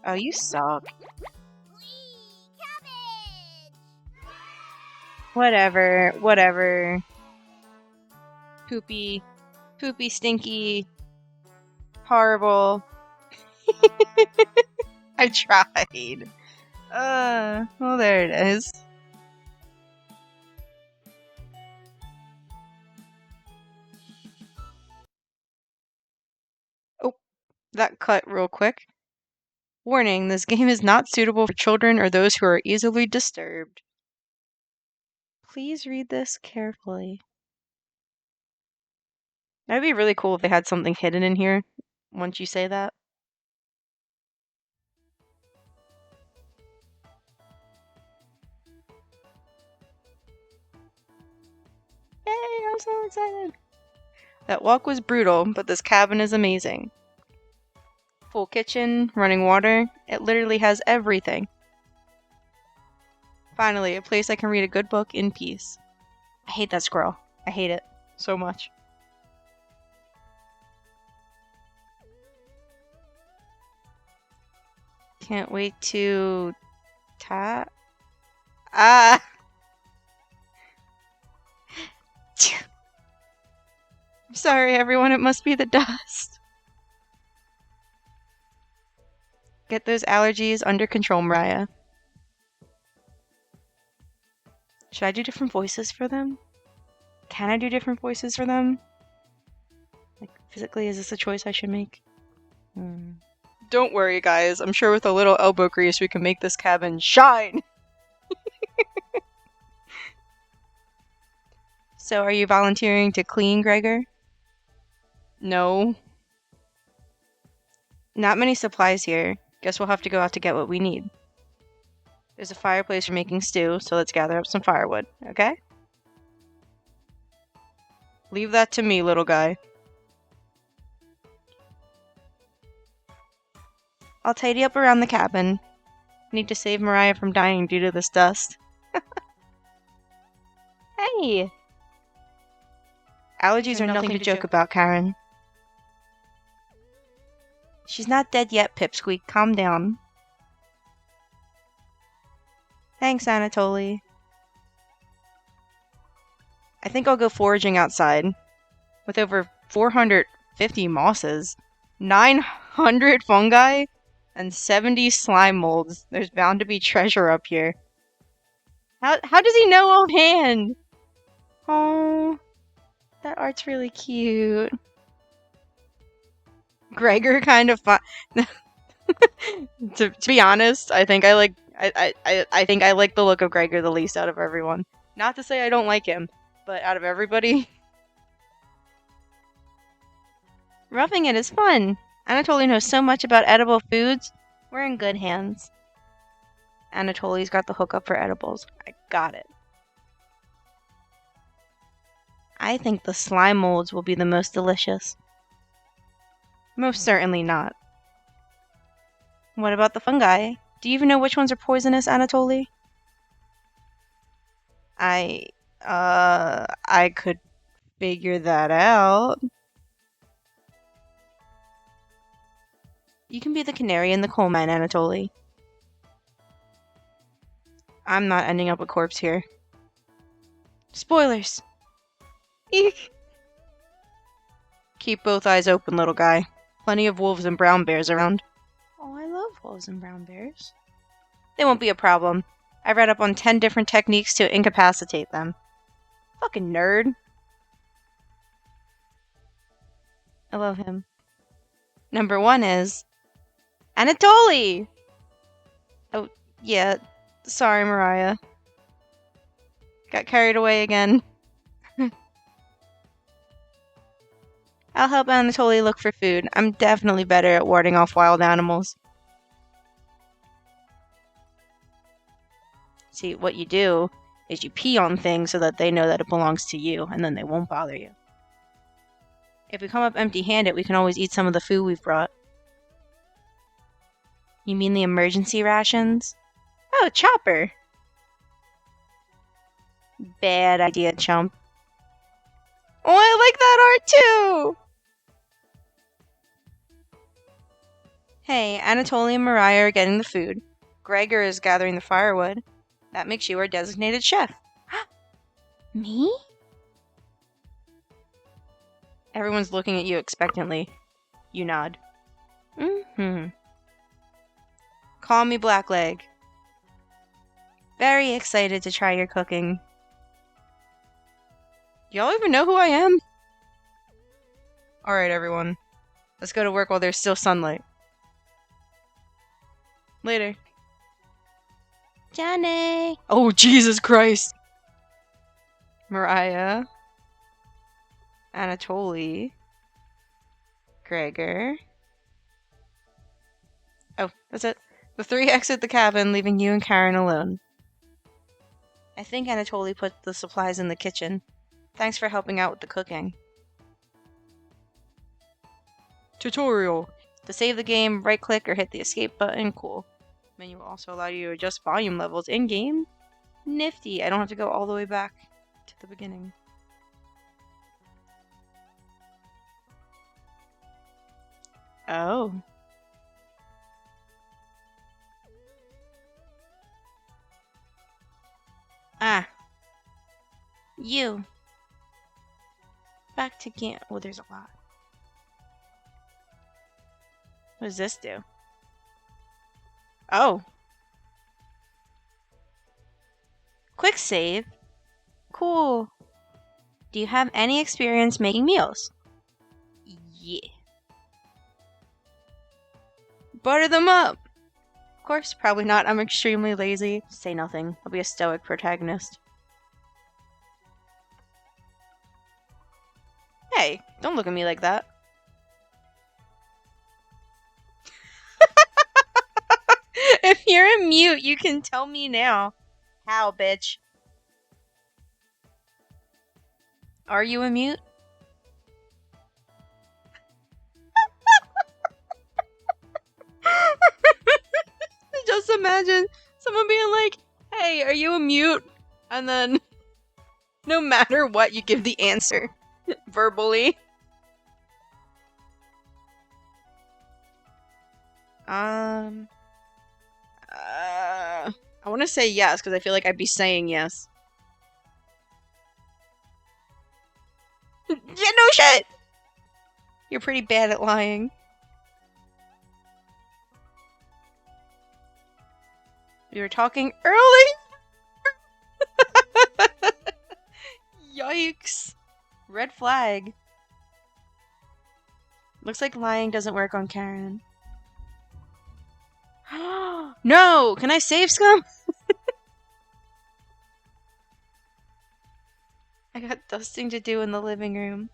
Oh, you suck. Whatever, whatever. Poopy, stinky, horrible. I tried. Well, there it is. Oh, that cut real quick. Warning, this game is not suitable for children or those who are easily disturbed. Please read this carefully. That'd be really cool if they had something hidden in here once you say that. Yay, I'm so excited! That walk was brutal, but this cabin is amazing. Full kitchen, running water, it literally has everything. Finally, a place I can read a good book in peace. I hate that squirrel. I hate it so much. Can't wait to tap. Ah! I'm sorry, everyone. It must be the dust. Get those allergies under control, Mariah. Should I do different voices for them? Can I do different voices for them? Like, physically, is this a choice I should make? Don't worry, guys. I'm sure with a little elbow grease, we can make this cabin shine! So, are you volunteering to clean, Gregor? No. Not many supplies here. Guess we'll have to go out to get what we need. There's a fireplace for making stew, so let's gather up some firewood, okay? Leave that to me, little guy. I'll tidy up around the cabin. Need to save Mariah from dying due to this dust. Hey! Allergies are nothing to joke about, Karen. She's not dead yet, Pipsqueak. Calm down. Thanks, Anatoly. I think I'll go foraging outside. With over 450 mosses, 900 fungi, and 70 slime molds, there's bound to be treasure up here. How does he know offhand? Oh, that art's really cute. Gregor kind of fun. to be honest, I think I like the look of Gregor the least out of everyone. Not to say I don't like him, but out of everybody, roughing it is fun. Anatoly knows so much about edible foods. We're in good hands. Anatoly's got the hookup for edibles. I got it. I think the slime molds will be the most delicious. Most certainly not. What about the fungi? Do you even know which ones are poisonous, Anatoly? I could figure that out. You can be the canary in the coal mine, Anatoly. I'm not ending up a corpse here. Spoilers! Eek! Keep both eyes open, little guy. Plenty of wolves and brown bears around. Oh, I love wolves and brown bears. They won't be a problem. I read up on 10 different techniques to incapacitate them. Fucking nerd. I love him. Number 1 is... Anatoly! Oh, yeah. Sorry, Mariah. Got carried away again. I'll help Anatoly look for food. I'm definitely better at warding off wild animals. See, what you do is you pee on things so that they know that it belongs to you, and then they won't bother you. If we come up empty-handed, we can always eat some of the food we've brought. You mean the emergency rations? Oh, Chopper! Bad idea, chump. Oh, I like that art too! Hey, Anatoly and Mariah are getting the food. Gregor is gathering the firewood. That makes you our designated chef. Me? Everyone's looking at you expectantly. You nod. Mm-hmm. Call me Blackleg. Very excited to try your cooking. Y'all even know who I am? Alright, everyone. Let's go to work while there's still sunlight. Later. Johnny! Oh, Jesus Christ! Mariah. Anatoly. Gregor. Oh, that's it. The three exit the cabin, leaving you and Karen alone. I think Anatoly put the supplies in the kitchen. Thanks for helping out with the cooking. Tutorial. To save the game, right-click or hit the escape button. Cool. Menu will also allow you to adjust volume levels in-game. Nifty. I don't have to go all the way back to the beginning. Oh. Ah. You. Back to game. Oh, there's a lot. What does this do? Oh. Quick save. Cool. Do you have any experience making meals? Yeah. Butter them up! Of course, probably not. I'm extremely lazy. Say nothing. I'll be a stoic protagonist. Hey, don't look at me like that. If you're a mute, you can tell me now. How, bitch? Are you a mute? Just imagine someone being like, hey, are you a mute? And then, no matter what, you give the answer. Verbally. I want to say yes, because I feel like I'd be saying yes. Yeah, no shit! You're pretty bad at lying. We were talking early? Yikes. Red flag. Looks like lying doesn't work on Karen. No! Can I save scum? I got dusting to do in the living room.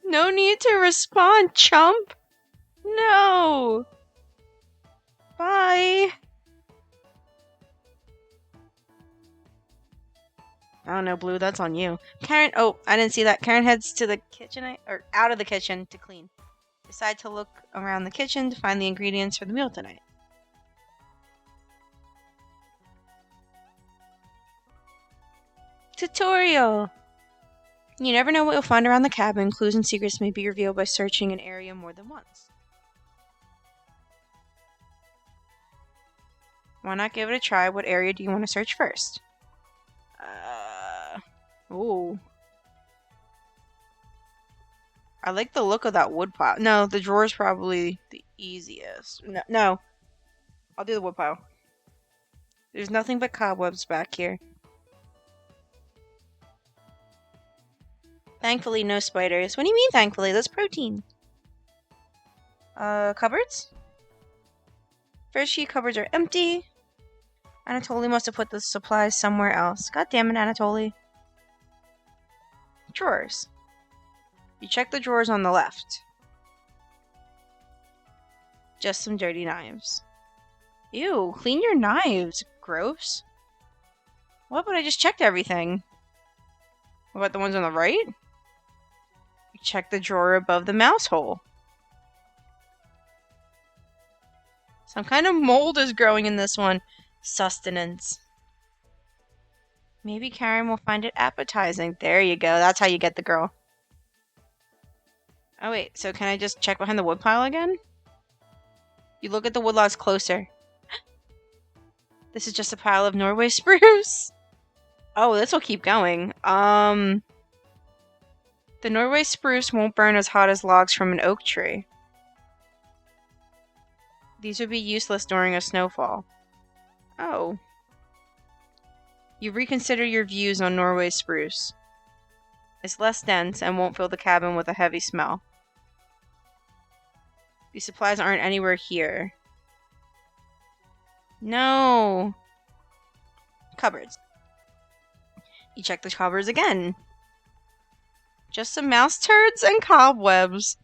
No need to respond, chump! No! Bye! I don't know, Blue, that's on you. Karen, oh, I didn't see that. Karen heads to the kitchen, or out of the kitchen to clean. Decide to look around the kitchen to find the ingredients for the meal tonight. Tutorial! You never know what you'll find around the cabin. Clues and secrets may be revealed by searching an area more than once. Why not give it a try? What area do you want to search first? Ooh. I like the look of that wood pile. No, the drawer's probably the easiest. No. I'll do the wood pile. There's nothing but cobwebs back here. Thankfully, no spiders. What do you mean, thankfully? That's protein. Cupboards? First few cupboards are empty. Anatoly must have put the supplies somewhere else. God damn it, Anatoly. Drawers. You check the drawers on the left. Just some dirty knives. Ew, clean your knives. Gross. What? But I just checked everything. What about the ones on the right? You check the drawer above the mouse hole. Some kind of mold is growing in this one. Sustenance. Maybe Karen will find it appetizing. There you go. That's how you get the girl. Oh wait, so can I just check behind the woodpile again? You look at the woodlots closer. This is just a pile of Norway spruce. Oh, this will keep going. The Norway spruce won't burn as hot as logs from an oak tree. These would be useless during a snowfall. Oh. You reconsider your views on Norway spruce. It's less dense and won't fill the cabin with a heavy smell. These supplies aren't anywhere here. No. Cupboards. You check the cupboards again. Just some mouse turds and cobwebs.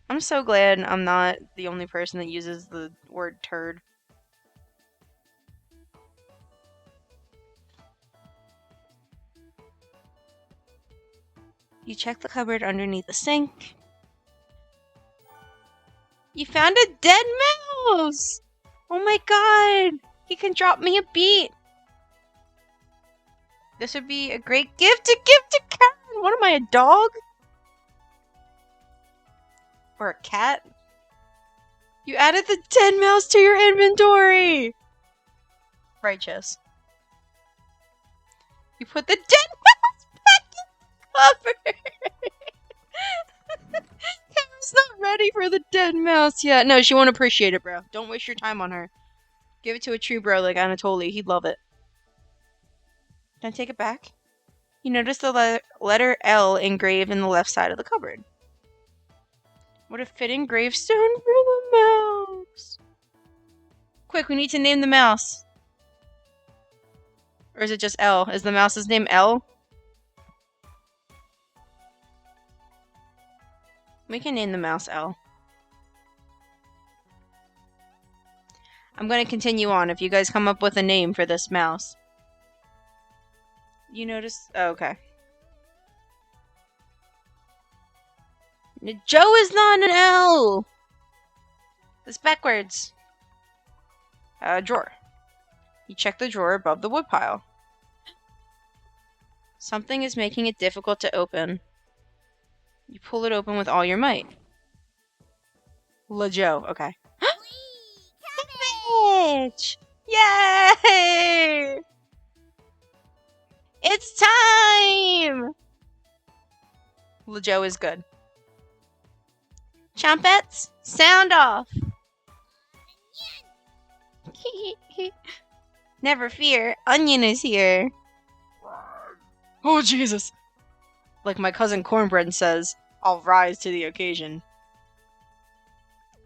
I'm so glad I'm not the only person that uses the word turd. You check the cupboard underneath the sink. You found a dead mouse! Oh my god! He can drop me a beat! This would be a great gift to give to Karen! What am I, a dog? Or a cat? You added the dead mouse to your inventory! Righteous. You put the dead mouse back in the cupboard! Karen's not ready for the dead mouse yet. No, she won't appreciate it, bro. Don't waste your time on her. Give it to a true bro like Anatoly. He'd love it. Can I take it back? You notice the letter L engraved in the left side of the cupboard. What a fitting gravestone for the mouse. Quick, we need to name the mouse. Or is it just L? Is the mouse's name L? We can name the mouse L. I'm going to continue on if you guys come up with a name for this mouse. You notice? Oh, okay. Joe is not an L! It's backwards. Drawer. You check the drawer above the woodpile. Something is making it difficult to open. You pull it open with all your might. Joe, okay. Cabbage! Yay! It's time! Joe is good. Chompets, sound off! Never fear, Onion is here. Oh, Jesus! Like my cousin Cornbread says, I'll rise to the occasion.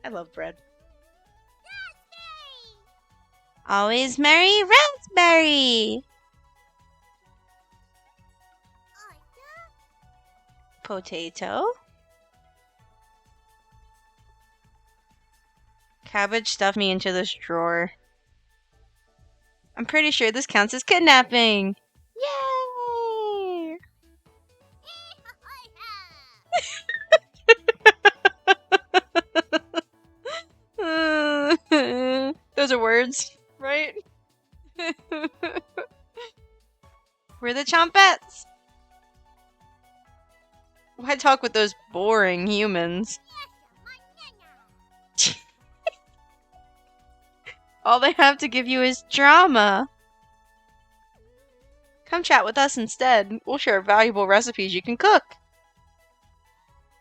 I love bread. Always merry raspberry! Potato. Cabbage stuffed me into this drawer. I'm pretty sure this counts as kidnapping! Yay! Those are words, right? We're the Chompets! Why talk with those boring humans? All they have to give you is drama. Come chat with us instead. We'll share valuable recipes you can cook.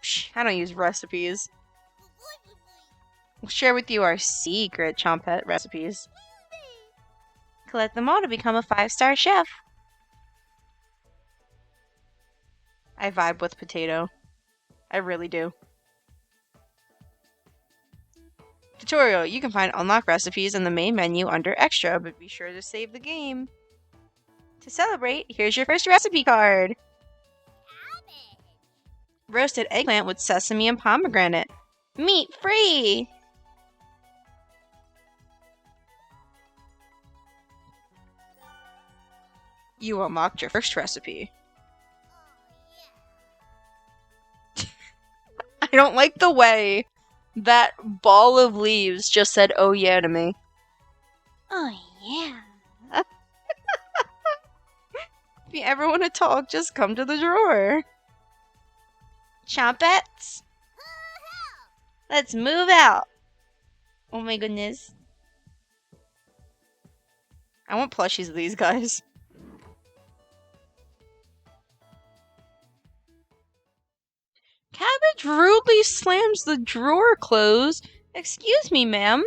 Psh, I don't use recipes. We'll share with you our secret Chompet recipes. Collect them all to become a 5-star chef. I vibe with potato. I really do. Tutorial. You can find unlocked recipes in the main menu under Extra, but be sure to save the game. To celebrate, here's your first recipe card. Cabbage. Roasted eggplant with sesame and pomegranate. Meat free! You unlocked your first recipe. I don't like the way that ball of leaves just said, oh yeah to me. Oh yeah. If you ever want to talk, just come to the drawer. Chompets? Let's move out. Oh my goodness. I want plushies of these guys. Cabbage rudely slams the drawer closed. Excuse me, ma'am.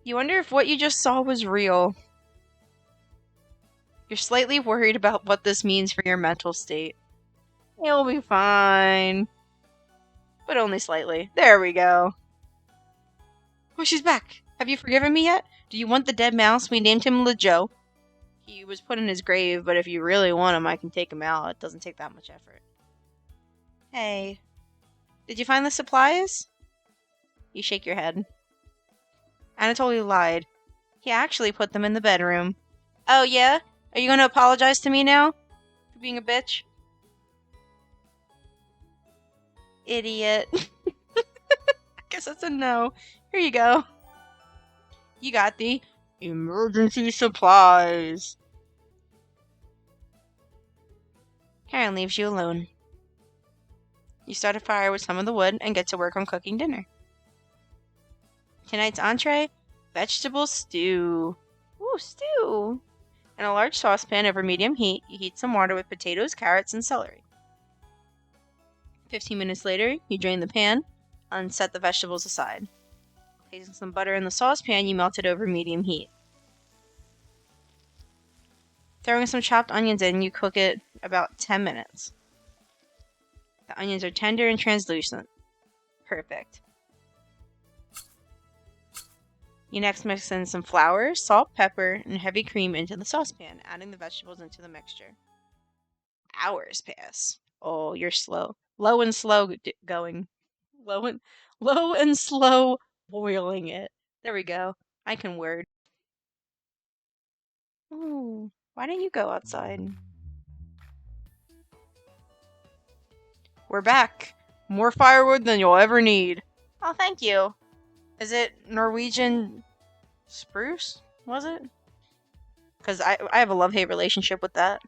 You wonder if what you just saw was real. You're slightly worried about what this means for your mental state. You'll be fine. But only slightly. There we go. Oh, she's back. Have you forgiven me yet? Do you want the dead mouse? We named him LeJoe. He was put in his grave, but if you really want him, I can take him out. It doesn't take that much effort. Hey. Did you find the supplies? You shake your head. Anatoly lied. He actually put them in the bedroom. Oh, yeah? Are you going to apologize to me now? For being a bitch? Idiot. I guess that's a no. Here you go. You got the emergency supplies. Karen leaves you alone. You start a fire with some of the wood and get to work on cooking dinner. Tonight's entree, vegetable stew. Ooh, stew. In a large saucepan over medium heat, you heat some water with potatoes, carrots, and celery. 15 minutes later, you drain the pan and set the vegetables aside. Placing some butter in the saucepan, you melt it over medium heat. Throwing some chopped onions in, you cook it about 10 minutes. The onions are tender and translucent. Perfect. You next mix in some flour, salt, pepper, and heavy cream into the saucepan, adding the vegetables into the mixture. Hours pass. Oh, you're slow. Low and slow going. Low and slow boiling it. There we go. I can word. Ooh, why don't you go outside? We're back. More firewood than you'll ever need. Oh, thank you. Is it Norwegian spruce? Was it? Because I have a love-hate relationship with that.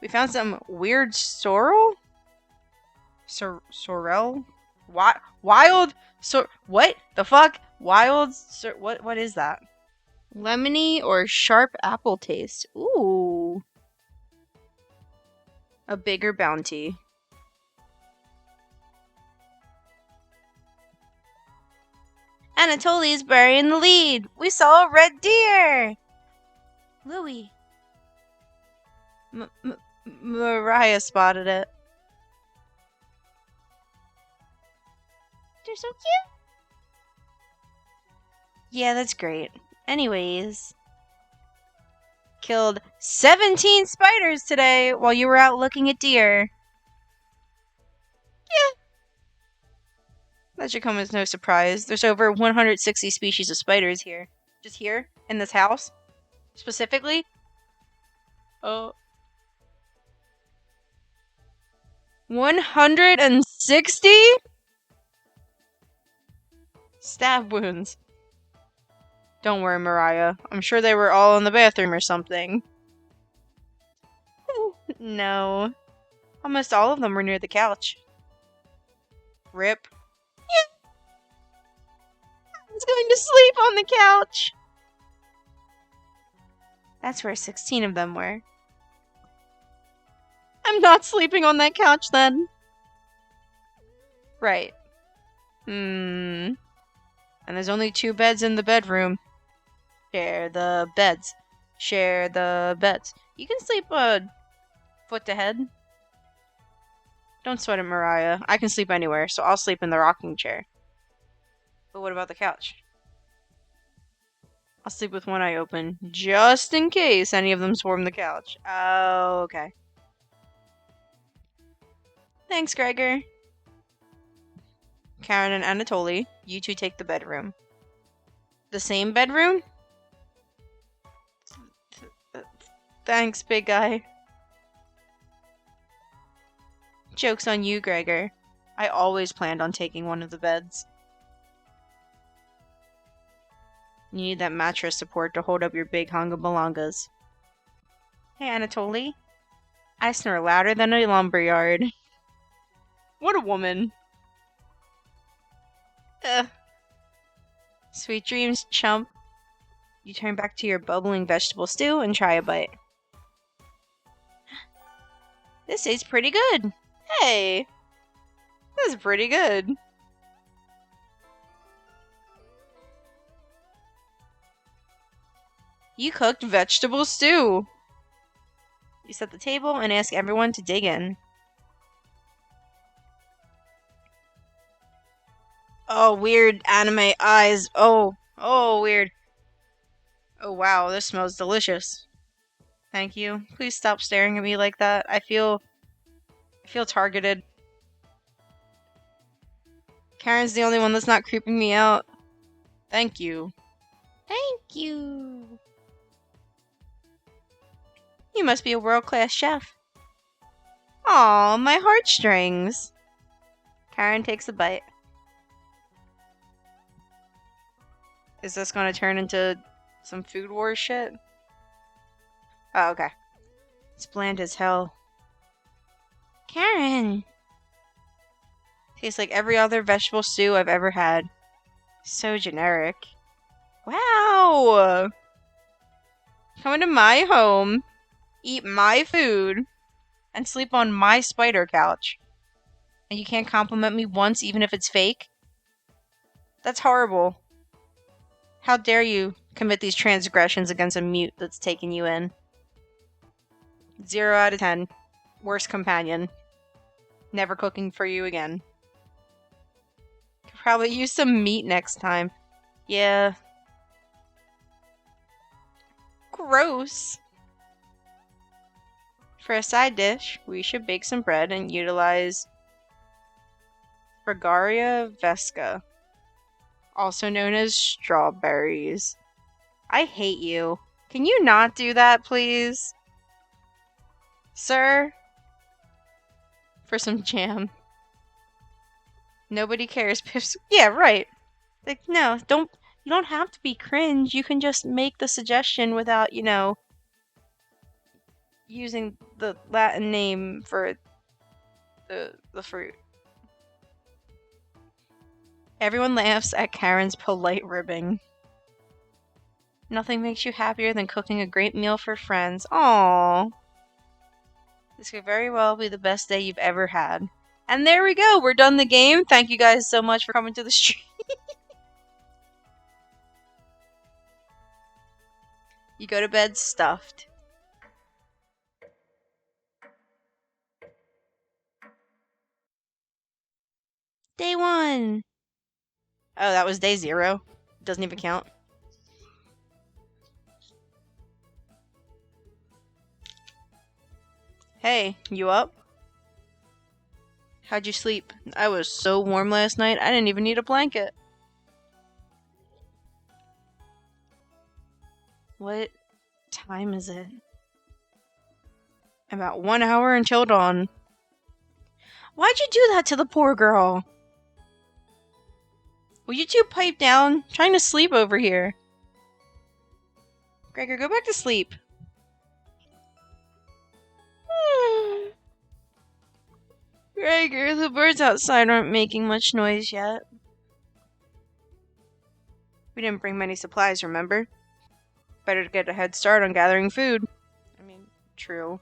We found some weird sorrel? Sorrel? Wild? What the fuck? Wild? What is that? Lemony or sharp apple taste. Ooh. A bigger bounty. Anatoly's burying the lead. We saw a red deer. Louie. Mariah spotted it. They're so cute. Yeah, that's great. Anyways. Killed 17 spiders today while you were out looking at deer. Yeah. That should come as no surprise. There's over 160 species of spiders here. Just here? In this house? Specifically? Oh. 160? Stab wounds. Don't worry, Mariah. I'm sure they were all in the bathroom or something. No. Almost all of them were near the couch. Rip. Yeah. I was going to sleep on the couch. That's where 16 of them were. I'm not sleeping on that couch then. Right. And there's only 2 beds in the bedroom. Share the beds. Share the beds. You can sleep foot to head. Don't sweat it, Mariah. I can sleep anywhere, so I'll sleep in the rocking chair. But what about the couch? I'll sleep with one eye open, just in case any of them swarm the couch. Oh, okay. Thanks, Gregor. Karen and Anatoly, you two take the bedroom. The same bedroom? Thanks, big guy. Joke's on you, Gregor. I always planned on taking one of the beds. You need that mattress support to hold up your big hunga-balongas. Hey, Anatoly. I snore louder than a lumberyard. What a woman. Ugh. Sweet dreams, chump. You turn back to your bubbling vegetable stew and try a bite. This tastes pretty good. Hey, this is pretty good. You cooked vegetable stew. You set the table and ask everyone to dig in. Oh, weird anime eyes. Oh, weird. Oh, wow, this smells delicious. Thank you. Please stop staring at me like that. I feel targeted. Karen's the only one that's not creeping me out. Thank you. Thank you. You must be a world-class chef. Aw, my heartstrings. Karen takes a bite. Is this gonna turn into some food war shit? Oh, okay. It's bland as hell. Karen! Tastes like every other vegetable stew I've ever had. So generic. Wow! Come into my home, eat my food, and sleep on my spider couch. And you can't compliment me once, even if it's fake? That's horrible. How dare you commit these transgressions against a mute that's taken you in? 0 out of 10. Worst companion. Never cooking for you again. Could probably use some meat next time. Yeah. Gross. For a side dish, we should bake some bread and utilize Fragaria vesca, also known as strawberries. I hate you. Can you not do that, please? Sir? For some jam. Nobody cares. Yeah, right. Like, no, you don't have to be cringe. You can just make the suggestion without, using the Latin name for the fruit. Everyone laughs at Karen's polite ribbing. Nothing makes you happier than cooking a great meal for friends. Aww. This could very well be the best day you've ever had. And there we go. We're done the game. Thank you guys so much for coming to the stream. You go to bed stuffed. Day 1. Oh, that was day 0. Doesn't even count. Hey, you up? How'd you sleep? I was so warm last night, I didn't even need a blanket. What time is it? About 1 hour until dawn. Why'd you do that to the poor girl? Will you two pipe down? I'm trying to sleep over here. Gregor, go back to sleep. Gregor, the birds outside aren't making much noise yet. We didn't bring many supplies, remember? Better to get a head start on gathering food. I mean, true.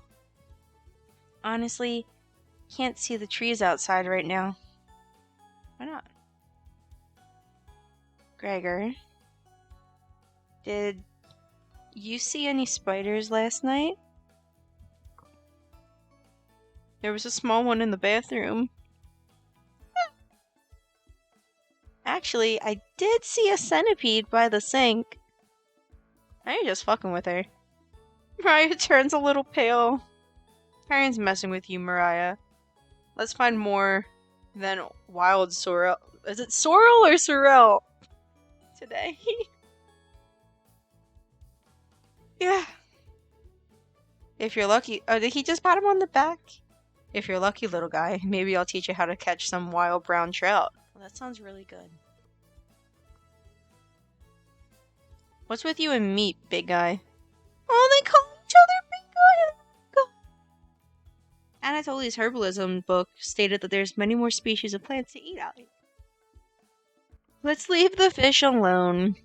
Honestly, can't see the trees outside right now. Why not? Gregor, did you see any spiders last night? There was a small one in the bathroom. Actually, I did see a centipede by the sink. Now you're just fucking with her. Mariah turns a little pale. Karen's messing with you, Mariah. Let's find more than wild sorrel. Is it sorrel or sorrel? Today. Yeah. If you're lucky. Oh, did he just pat him on the back? If you're lucky, little guy, maybe I'll teach you how to catch some wild brown trout. Well, that sounds really good. What's with you and meat, big guy? Oh, they call each other big guy. Anatoly's herbalism book stated that there's many more species of plants to eat out. Let's leave the fish alone.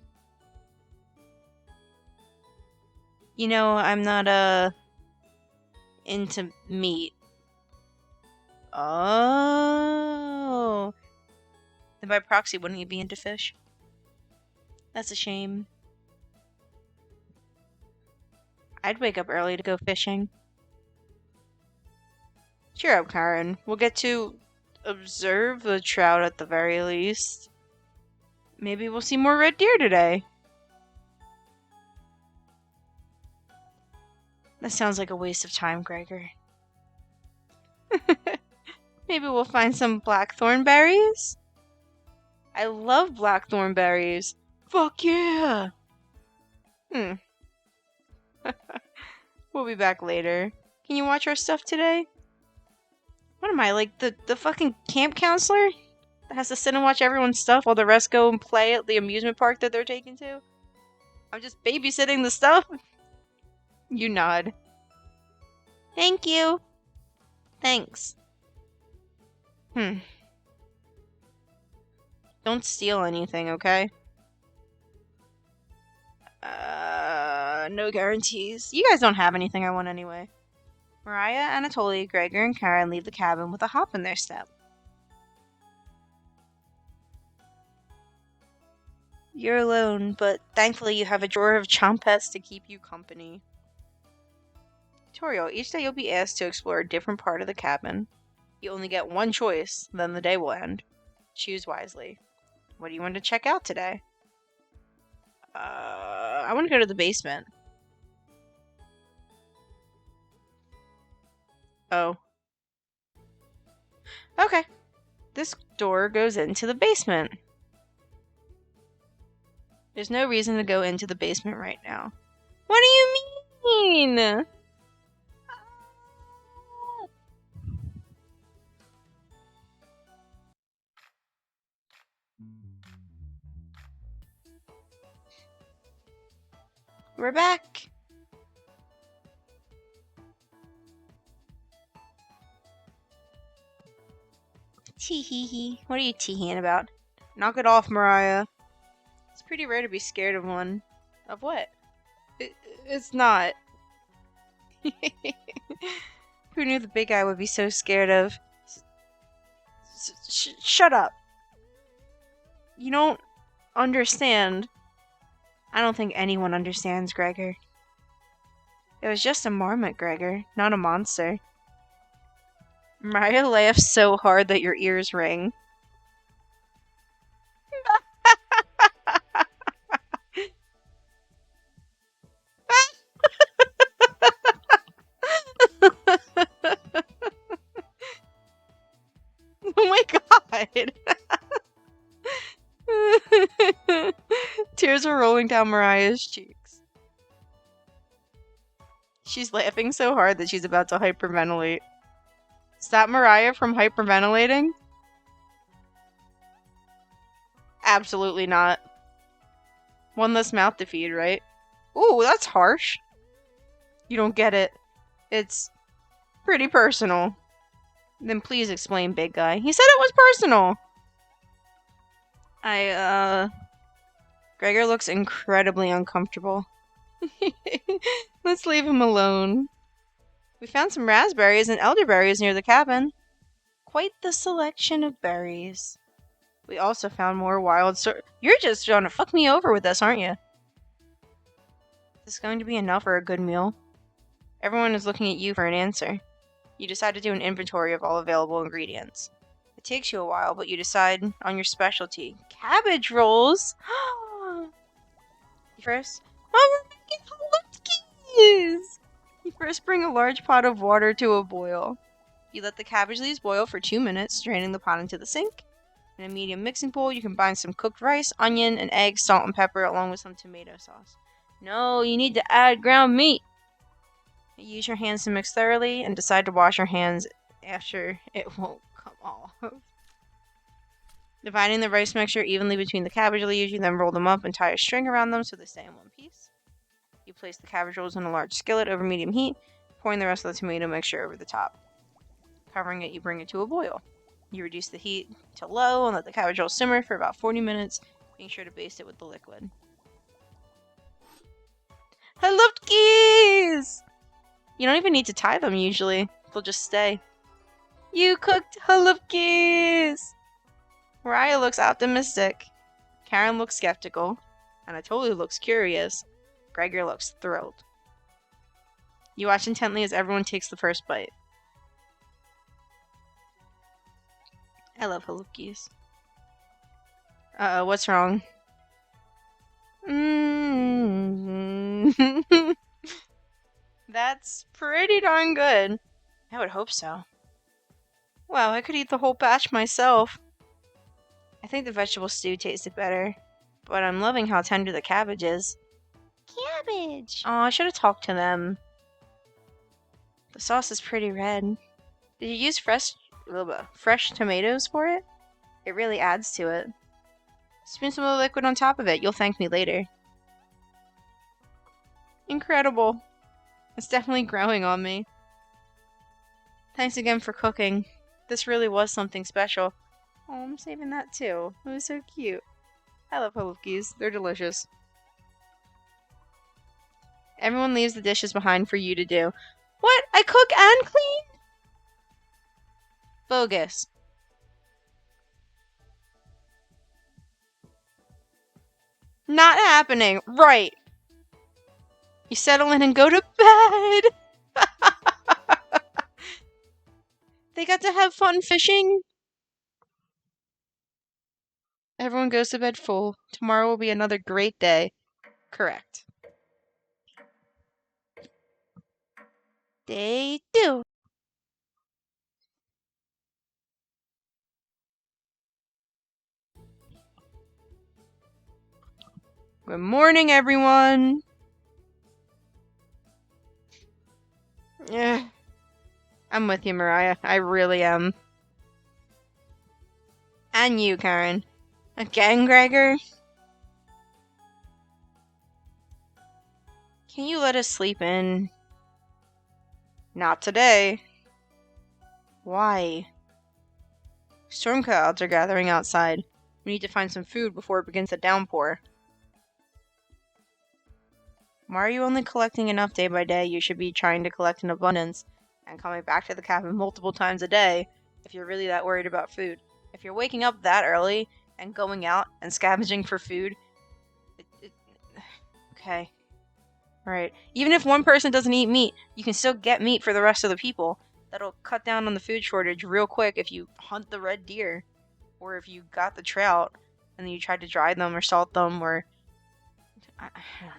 You know, I'm not, into meat. Oh. Then by proxy, wouldn't you be into fish? That's a shame. I'd wake up early to go fishing. Cheer up, Karen. We'll get to observe the trout at the very least. Maybe we'll see more red deer today. That sounds like a waste of time, Gregor. Maybe we'll find some blackthorn berries? I love blackthorn berries. Fuck yeah! We'll be back later. Can you watch our stuff today? What am I, like the fucking camp counselor? That has to sit and watch everyone's stuff while the rest go and play at the amusement park that they're taken to? I'm just babysitting the stuff? You nod. Thank you. Thanks. Don't steal anything, okay? No guarantees. You guys don't have anything I want anyway. Mariah, Anatoly, Gregor, and Karen leave the cabin with a hop in their step. You're alone, but thankfully you have a drawer of chompets to keep you company. Tutorial. Each day you'll be asked to explore a different part of the cabin. You only get one choice, then the day will end. Choose wisely. What do you want to check out today? I want to go to the basement. Oh. Okay. This door goes into the basement. There's no reason to go into the basement right now. What do you mean? We're back. Tee-hee-hee. What are you tee-heeing about? Knock it off, Mariah. It's pretty rare to be scared of one. Of what? It's not. Who knew the big guy would be so scared of? Shut up. You don't understand. I don't think anyone understands, Gregor. It was just a marmot, Gregor, not a monster. Mariah laughs so hard that your ears ring. Oh my god! Tears are rolling down Mariah's cheeks. She's laughing so hard that she's about to hyperventilate. Stop Mariah from hyperventilating? Absolutely not. One less mouth to feed, right? Ooh, that's harsh. You don't get it. It's pretty personal. Then please explain, big guy. He said it was personal! Gregor looks incredibly uncomfortable. Let's leave him alone. We found some raspberries and elderberries near the cabin. Quite the selection of berries. We also found more wild You're just trying to fuck me over with this, aren't you? Is this going to be enough for a good meal? Everyone is looking at you for an answer. You decide to do an inventory of all available ingredients. It takes you a while, but you decide on your specialty. Cabbage rolls! First, we're making halupkis! You first bring a large pot of water to a boil. You let the cabbage leaves boil for 2 minutes, draining the pot into the sink. In a medium mixing bowl, you combine some cooked rice, onion, and eggs, salt, and pepper, along with some tomato sauce. No, you need to add ground meat! You use your hands to mix thoroughly, and decide to wash your hands after it won't come off. Dividing the rice mixture evenly between the cabbage leaves, you then roll them up and tie a string around them so they stay in one piece. You place the cabbage rolls in a large skillet over medium heat, pouring the rest of the tomato mixture over the top. Covering it, you bring it to a boil. You reduce the heat to low and let the cabbage roll simmer for about 40 minutes, being sure to baste it with the liquid. Halupkis! You don't even need to tie them usually. They'll just stay. You cooked halupkis! Mariah looks optimistic. Karen looks skeptical. Anatoly looks curious. Gregor looks thrilled. You watch intently as everyone takes the first bite. I love halupkis. Uh-oh, what's wrong? That's pretty darn good. I would hope so. Wow, I could eat the whole batch myself. I think the vegetable stew tasted better, but I'm loving how tender the cabbage is. Cabbage! Aw, I should have talked to them. The sauce is pretty red. Did you use fresh tomatoes for it? It really adds to it. Spoon some of the liquid on top of it. You'll thank me later. Incredible. It's definitely growing on me. Thanks again for cooking. This really was something special. Oh, I'm saving that too. It was so cute. I love halupkis. They're delicious. Everyone leaves the dishes behind for you to do. What? I cook and clean? Bogus. Not happening. Right. You settle in and go to bed. They got to have fun fishing. Everyone goes to bed full. Tomorrow will be another great day. Correct. Day 2. Good morning, everyone. Yeah. I'm with you, Mariah. I really am. And you, Karen. Again, Gregor? Can you let us sleep in? Not today. Why? Storm clouds are gathering outside. We need to find some food before it begins to downpour. Why are you only collecting enough day by day? You should be trying to collect in abundance and coming back to the cabin multiple times a day if you're really that worried about food. If you're waking up that early and going out and scavenging for food, okay. Alright. Even if one person doesn't eat meat, you can still get meat for the rest of the people. That'll cut down on the food shortage real quick if you hunt the red deer. Or if you got the trout and then you tried to dry them or salt them or... I don't know.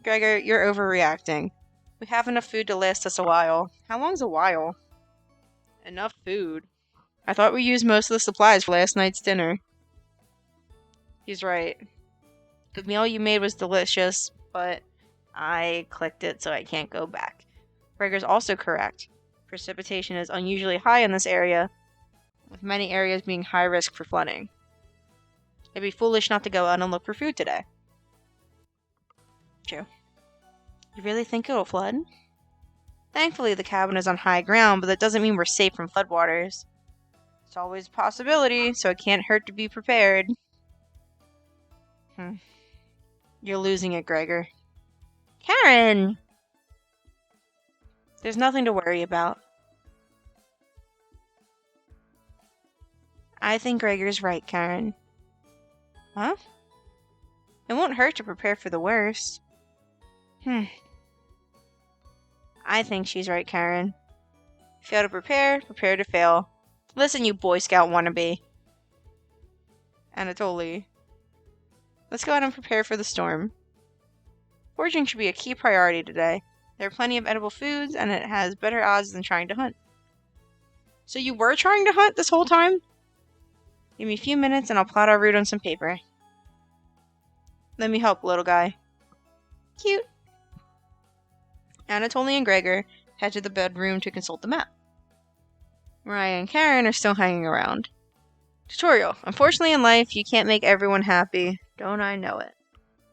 Gregor, you're overreacting. We have enough food to last us a while. How long's a while? Enough food. I thought we used most of the supplies for last night's dinner. He's right. The meal you made was delicious, but I clicked it so I can't go back. Gregor's also correct. Precipitation is unusually high in this area, with many areas being high risk for flooding. It'd be foolish not to go out and look for food today. True. You really think it'll flood? Thankfully, the cabin is on high ground, but that doesn't mean we're safe from floodwaters. It's always a possibility, so it can't hurt to be prepared. You're losing it, Gregor. Karen! There's nothing to worry about. I think Gregor's right, Karen. Huh? It won't hurt to prepare for the worst. I think she's right, Karen. Fail to prepare, prepare to fail. Listen, you Boy Scout wannabe. Anatoly. Let's go out and prepare for the storm. Foraging should be a key priority today. There are plenty of edible foods, and it has better odds than trying to hunt. So you were trying to hunt this whole time? Give me a few minutes and I'll plot our route on some paper. Let me help, little guy. Cute. Anatoly and Gregor head to the bedroom to consult the map. Mariah and Karen are still hanging around. Tutorial. Unfortunately in life, you can't make everyone happy. Don't I know it?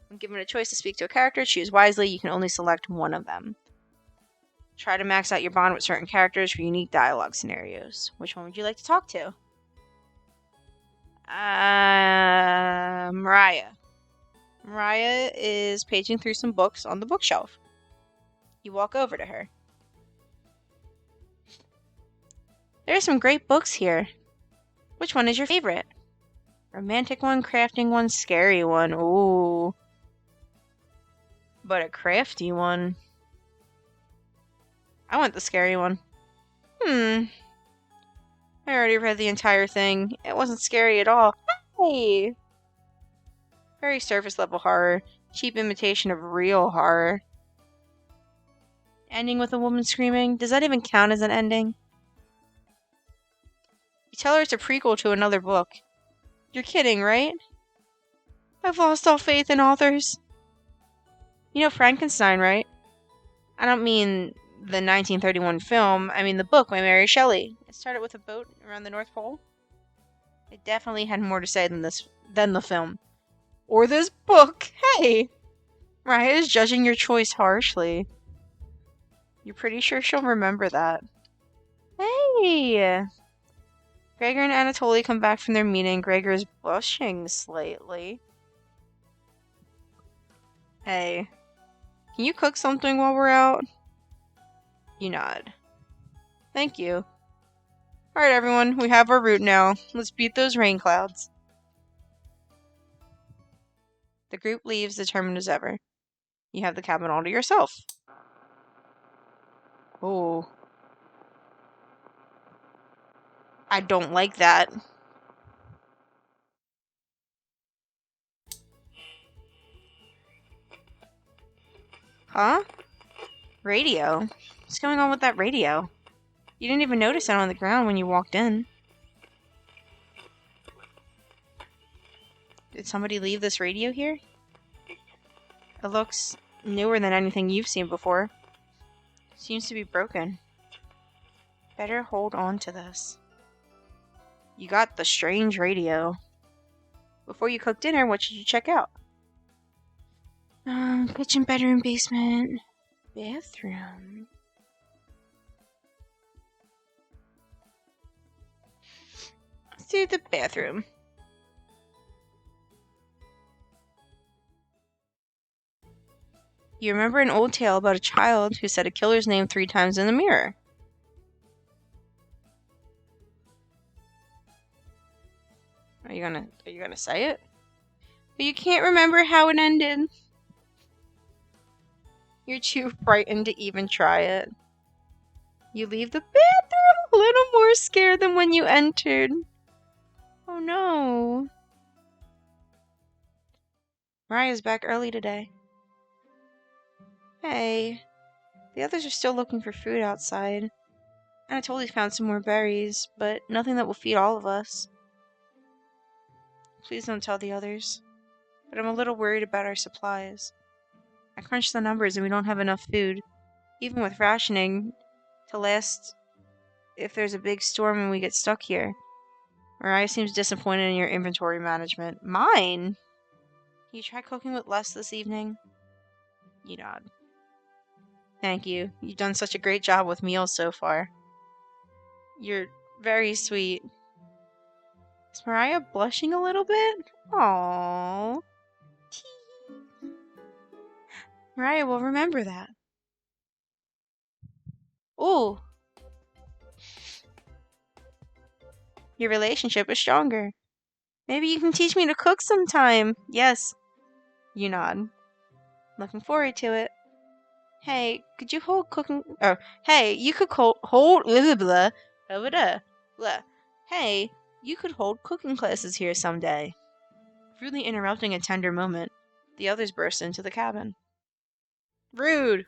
When given a choice to speak to a character, choose wisely. You can only select one of them. Try to max out your bond with certain characters for unique dialogue scenarios. Which one would you like to talk to? Mariah. Mariah is paging through some books on the bookshelf. You walk over to her. There are some great books here. Which one is your favorite? Romantic one, crafting one, scary one. Ooh. But a crafty one. I want the scary one. I already read the entire thing. It wasn't scary at all. Hey! Very surface level horror. Cheap imitation of real horror. Ending with a woman screaming? Does that even count as an ending? You tell her it's a prequel to another book. You're kidding, right? I've lost all faith in authors. You know Frankenstein, right? I don't mean the 1931 film, I mean the book by Mary Shelley. It started with a boat around the North Pole. It definitely had more to say than the film. Or this book. Hey! Mariah is judging your choice harshly. You're pretty sure she'll remember that. Hey! Gregor and Anatoly come back from their meeting. Gregor is blushing slightly. Hey. Can you cook something while we're out? You nod. Thank you. Alright everyone, we have our route now. Let's beat those rain clouds. The group leaves determined as ever. You have the cabin all to yourself. Oh. I don't like that. Huh? Radio? What's going on with that radio? You didn't even notice it on the ground when you walked in. Did somebody leave this radio here? It looks newer than anything you've seen before. Seems to be broken. Better hold on to this. You got the strange radio. Before you cook dinner, what should you check out? Kitchen, bedroom, basement, bathroom. Let's do the bathroom. You remember an old tale about a child who said a killer's name 3 times in the mirror. Are you gonna say it? But you can't remember how it ended. You're too frightened to even try it. You leave the bathroom a little more scared than when you entered. Oh no. Mariah's back early today. Hey. The others are still looking for food outside. Anatoly found some more berries, but nothing that will feed all of us. Please don't tell the others. But I'm a little worried about our supplies. I crunched the numbers and we don't have enough food, even with rationing, to last if there's a big storm and we get stuck here. Mariah seems disappointed in your inventory management. Mine? Can you try cooking with less this evening? You nod. Thank you. You've done such a great job with meals so far. You're very sweet. Is Mariah blushing a little bit? Aww. Mariah will remember that. Ooh. Your relationship is stronger. Maybe you can teach me to cook sometime. Yes. You nod. Looking forward to it. Hey, could you hold cooking... Oh, hey, you could hold... Blah, blah, blah, blah, blah. Hey, you could hold cooking classes here someday. Rudely interrupting a tender moment, the others burst into the cabin. Rude!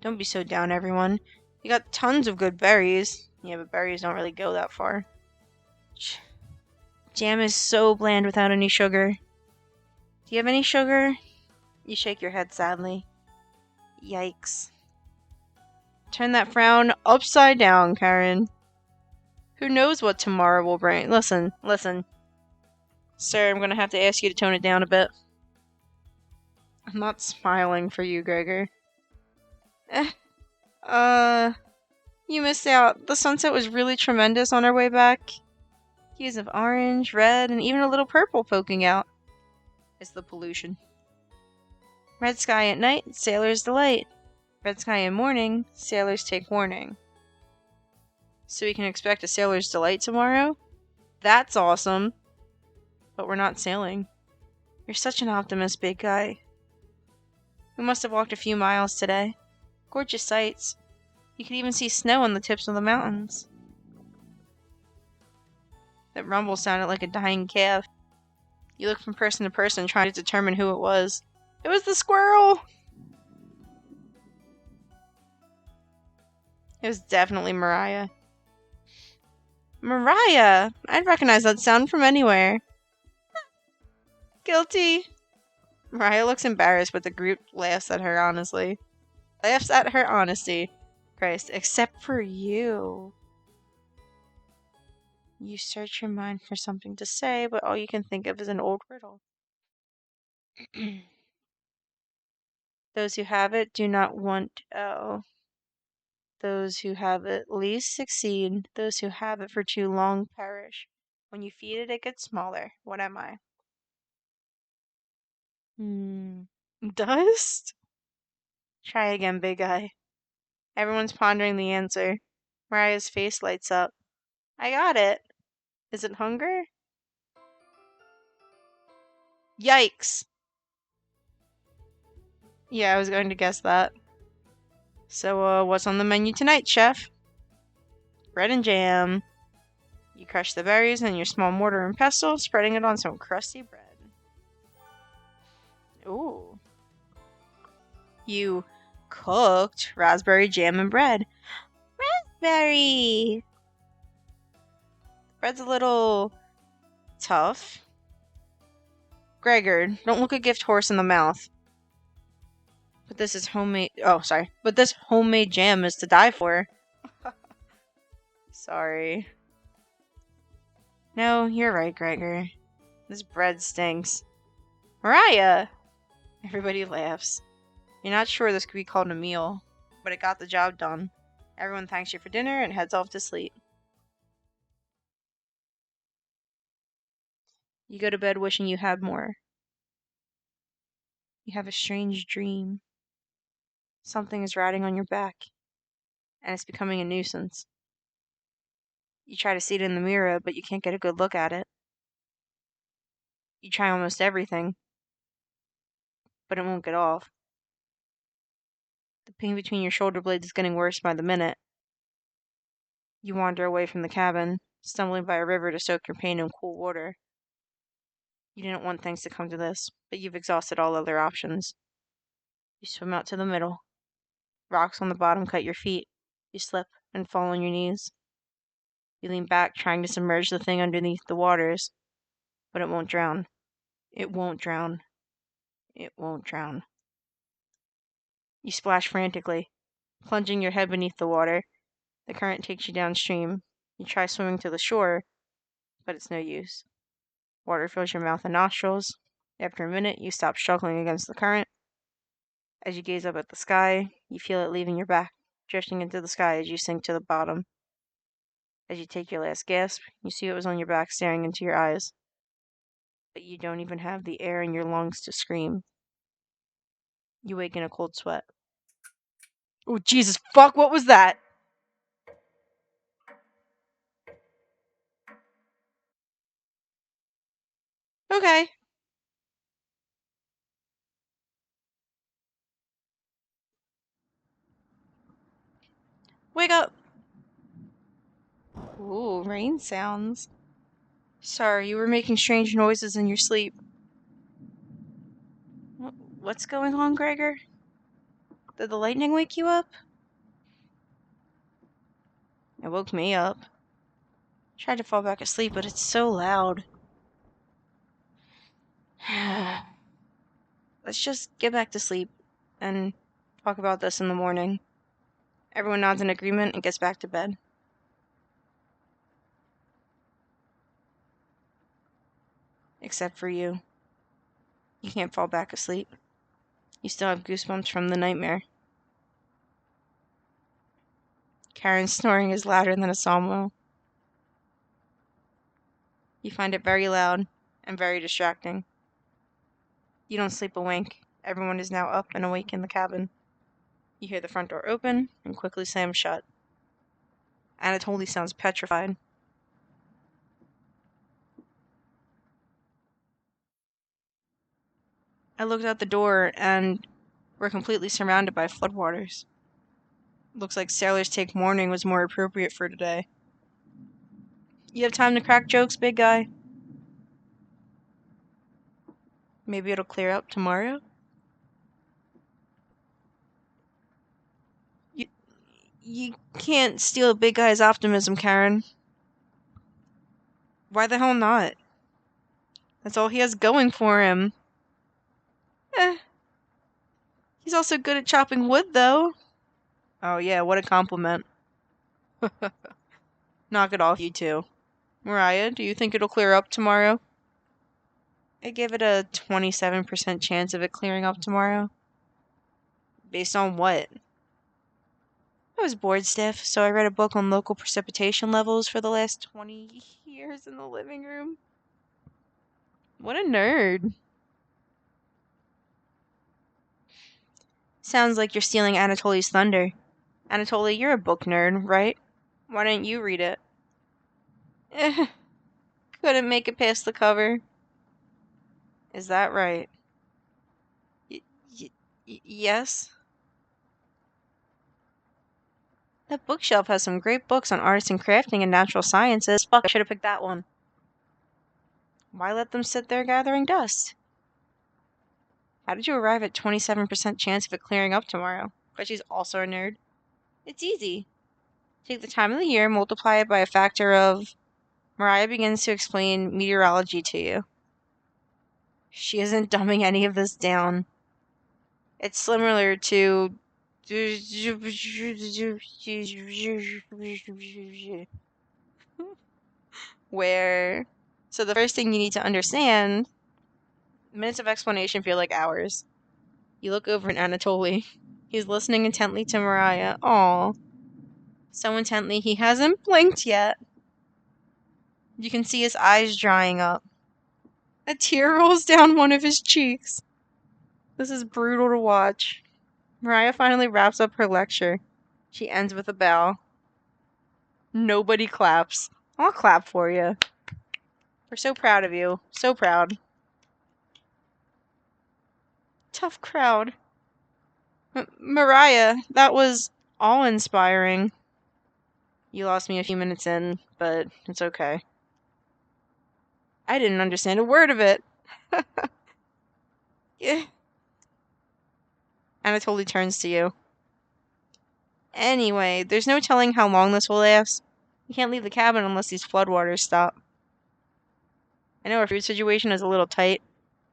Don't be so down, everyone. You got tons of good berries. Yeah, but berries don't really go that far. Jam is so bland without any sugar. Do you have any sugar? You shake your head sadly. Yikes. Turn that frown upside down, Karen. Who knows what tomorrow will bring? Listen. Sir, I'm gonna have to ask you to tone it down a bit. I'm not smiling for you, Gregor. Eh, you missed out. The sunset was really tremendous on our way back. Hues of orange, red, and even a little purple poking out. It's the pollution. Red sky at night, sailor's delight. Red sky in morning, sailors take warning. So we can expect a sailor's delight tomorrow? That's awesome. But we're not sailing. You're such an optimist, big guy. We must have walked a few miles today. Gorgeous sights. You could even see snow on the tips of the mountains. That rumble sounded like a dying calf. You looked from person to person trying to determine who it was. It was the squirrel! It was definitely Mariah. Mariah! I'd recognize that sound from anywhere. Guilty. Mariah looks embarrassed, but the group laughs at her honestly. Laughs at her honesty. Christ, except for you. You search your mind for something to say, but all you can think of is an old riddle. Those who have it do not want. Oh. Those who have it least succeed. Those who have it for too long perish. When you feed it, it gets smaller. What am I? Dust? Try again, big guy. Everyone's pondering the answer. Mariah's face lights up. I got it. Is it hunger? Yikes. Yeah, I was going to guess that. So, what's on the menu tonight, chef? Bread and jam. You crush the berries in your small mortar and pestle, spreading it on some crusty bread. Ooh. You cooked raspberry jam and bread. Raspberry! Bread's a little tough. Gregor, don't look a gift horse in the mouth. But this is homemade. Oh, sorry. But this homemade jam is to die for. Sorry. No, you're right, Gregor. This bread stinks. Mariah! Everybody laughs. You're not sure this could be called a meal, but it got the job done. Everyone thanks you for dinner and heads off to sleep. You go to bed wishing you had more. You have a strange dream. Something is riding on your back, and it's becoming a nuisance. You try to see it in the mirror, but you can't get a good look at it. You try almost everything, but it won't get off. The pain between your shoulder blades is getting worse by the minute. You wander away from the cabin, stumbling by a river to soak your pain in cool water. You didn't want things to come to this, but you've exhausted all other options. You swim out to the middle. Rocks on the bottom cut your feet. You slip and fall on your knees. You lean back, trying to submerge the thing underneath the waters, but it won't drown. It won't drown. It won't drown. You splash frantically, plunging your head beneath the water. The current takes you downstream. You try swimming to the shore, but it's no use. Water fills your mouth and nostrils. After a minute, you stop struggling against the current. As you gaze up at the sky, you feel it leaving your back, drifting into the sky as you sink to the bottom. As you take your last gasp, you see it was on your back staring into your eyes. But you don't even have the air in your lungs to scream. You wake in a cold sweat. Oh, Jesus, fuck, what was that? Okay. Wake up. Ooh, rain sounds. Sorry, you were making strange noises in your sleep. What's going on, Gregor? Did the lightning wake you up? It woke me up. Tried to fall back asleep, but it's so loud. Let's just get back to sleep and talk about this in the morning. Everyone nods in agreement and gets back to bed. Except for you. You can't fall back asleep. You still have goosebumps from the nightmare. Karen's snoring is louder than a sawmill. You find it very loud and very distracting. You don't sleep a wink. Everyone is now up and awake in the cabin. You hear the front door open and quickly slam shut. Anatoly sounds petrified. I looked out the door and we're completely surrounded by floodwaters. Looks like sailors take mourning was more appropriate for today. You have time to crack jokes, big guy? Maybe it'll clear up tomorrow? You can't steal a big guy's optimism, Karen. Why the hell not? That's all he has going for him. He's also good at chopping wood, though. Oh yeah, what a compliment. Knock it off, you two. Mariah, do you think it'll clear up tomorrow? I give it a 27% chance of it clearing up tomorrow. Based on what? I was bored stiff, so I read a book on local precipitation levels for the last 20 years in the living room. What a nerd. Sounds like you're stealing Anatoly's thunder. Anatoly, you're a book nerd, right? Why didn't you read it? Couldn't make it past the cover. Is that right? Yes? That bookshelf has some great books on arts and crafting and natural sciences. Fuck, I should have picked that one. Why let them sit there gathering dust? How did you arrive at 27% chance of it clearing up tomorrow? But she's also a nerd. It's easy. Take the time of the year, multiply it by a factor of... Mariah begins to explain meteorology to you. She isn't dumbing any of this down. It's similar to... where... So the first thing you need to understand... Minutes of explanation feel like hours. You look over at Anatoly. He's listening intently to Mariah. Aw. So intently he hasn't blinked yet. You can see his eyes drying up. A tear rolls down one of his cheeks. This is brutal to watch. Mariah finally wraps up her lecture. She ends with a bow. Nobody claps. I'll clap for you. We're so proud of you. So proud. Tough crowd. Mariah, that was awe-inspiring. You lost me a few minutes in, but it's okay. I didn't understand a word of it. Yeah. Anatoly turns to you. Anyway, there's no telling how long this will last. You can't leave the cabin unless these floodwaters stop. I know our food situation is a little tight,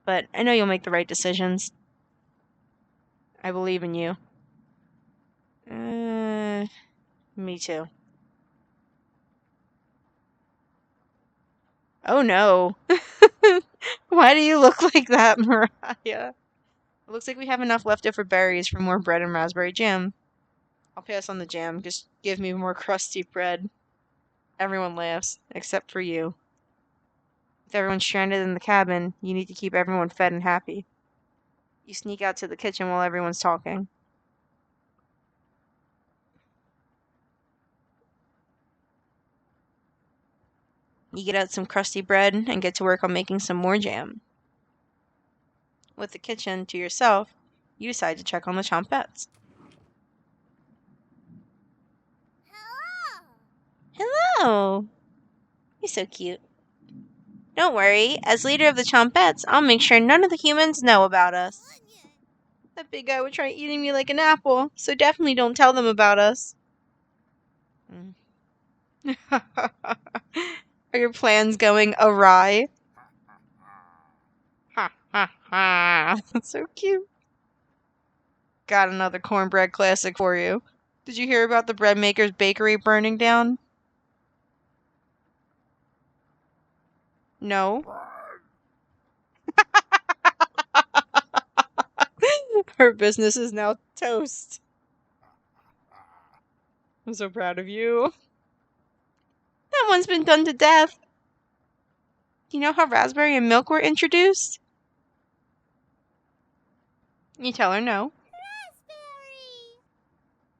but I know you'll make the right decisions. I believe in you. Me too. Oh no. Why do you look like that, Mariah? It looks like we have enough leftover berries for more bread and raspberry jam. I'll pass on the jam. Just give me more crusty bread. Everyone laughs, except for you. With everyone stranded in the cabin, you need to keep everyone fed and happy. You sneak out to the kitchen while everyone's talking. You get out some crusty bread and get to work on making some more jam. With the kitchen to yourself, you decide to check on the chompettes. Hello! You're so cute. Don't worry, as leader of the chompettes, I'll make sure none of the humans know about us. That big guy would try eating me like an apple, so definitely don't tell them about us. Are your plans going awry? Ha ha ha. That's so cute. Got another cornbread classic for you. Did you hear about the bread maker's bakery burning down? No. Her business is now toast. I'm so proud of you. That one's been done to death. Do you know how raspberry and milk were introduced? You tell her no.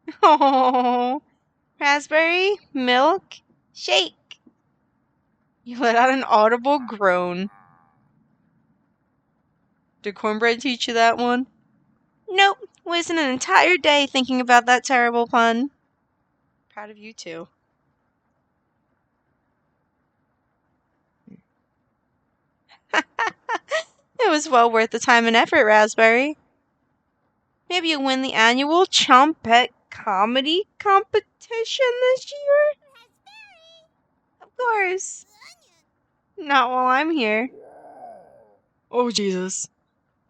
Raspberry! Oh, raspberry, milk, shake. You let out an audible groan. Did cornbread teach you that one? Nope. Wasted an entire day thinking about that terrible pun. Proud of you too. It was well worth the time and effort, Raspberry. Maybe you'll win the annual Chompette Comedy Competition this year? Of course. Not while I'm here. Oh, Jesus.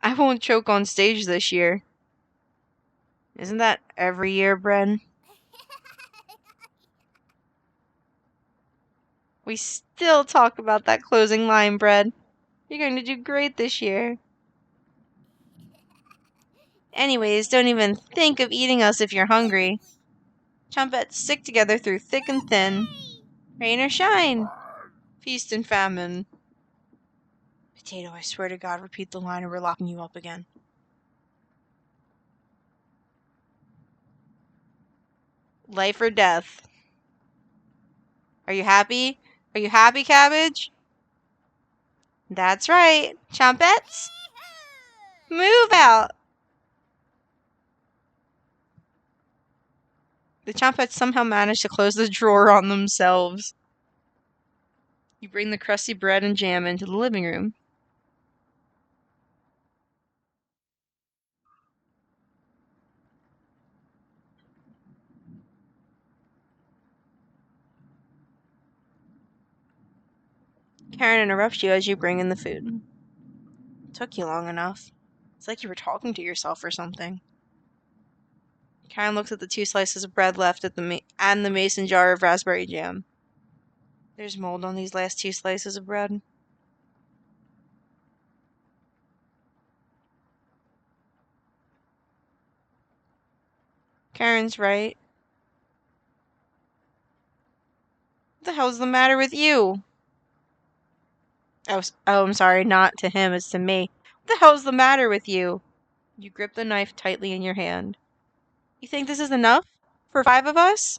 I won't choke on stage this year. Isn't that every year, Bren? We still talk about that closing line, Bread. You're going to do great this year. Anyways, don't even think of eating us if you're hungry. Chompettes stick together through thick and thin. Rain or shine. Feast and famine. Potato, I swear to God, repeat the line or we're locking you up again. Life or death. Are you happy? Are you happy, Cabbage? That's right. Chompettes? Move out! The Chompettes somehow managed to close the drawer on themselves. You bring the crusty bread and jam into the living room. Karen interrupts you as you bring in the food. Took you long enough. It's like you were talking to yourself or something. Karen looks at the 2 slices of bread left at and the mason jar of raspberry jam. There's mold on these last 2 slices of bread. Karen's right. What the hell's the matter with you? Oh, I'm sorry, not to him, it's to me. What the hell's the matter with you? You grip the knife tightly in your hand. You think this is enough? For 5 of us?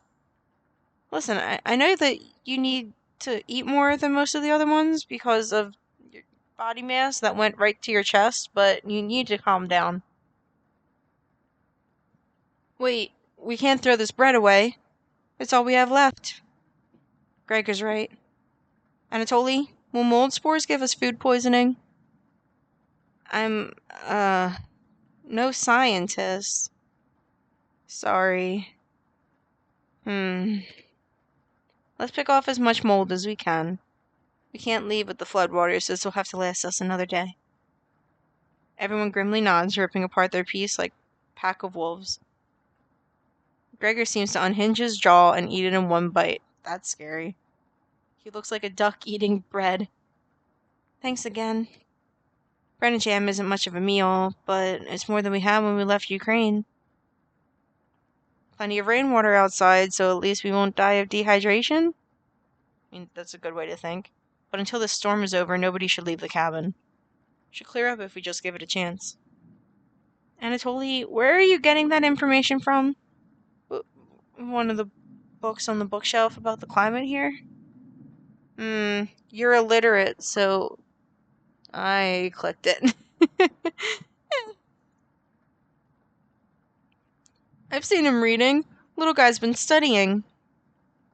Listen, I know that you need to eat more than most of the other ones because of your body mass that went right to your chest, but you need to calm down. Wait, we can't throw this bread away. It's all we have left. Greg is right. Anatoly, will mold spores give us food poisoning? I'm, no scientist. Sorry. Let's pick off as much mold as we can. We can't leave with the floodwaters, this will have to last us another day. Everyone grimly nods, ripping apart their piece like a pack of wolves. Gregor seems to unhinge his jaw and eat it in one bite. That's scary. He looks like a duck eating bread. Thanks again. Bread and jam isn't much of a meal, but it's more than we had when we left Ukraine. Plenty of rainwater outside, so at least we won't die of dehydration? I mean, that's a good way to think. But until this storm is over, nobody should leave the cabin. Should clear up if we just give it a chance. Anatoly, where are you getting that information from? One of the books on the bookshelf about the climate here? You're illiterate, so I clicked it. I've seen him reading. Little guy's been studying.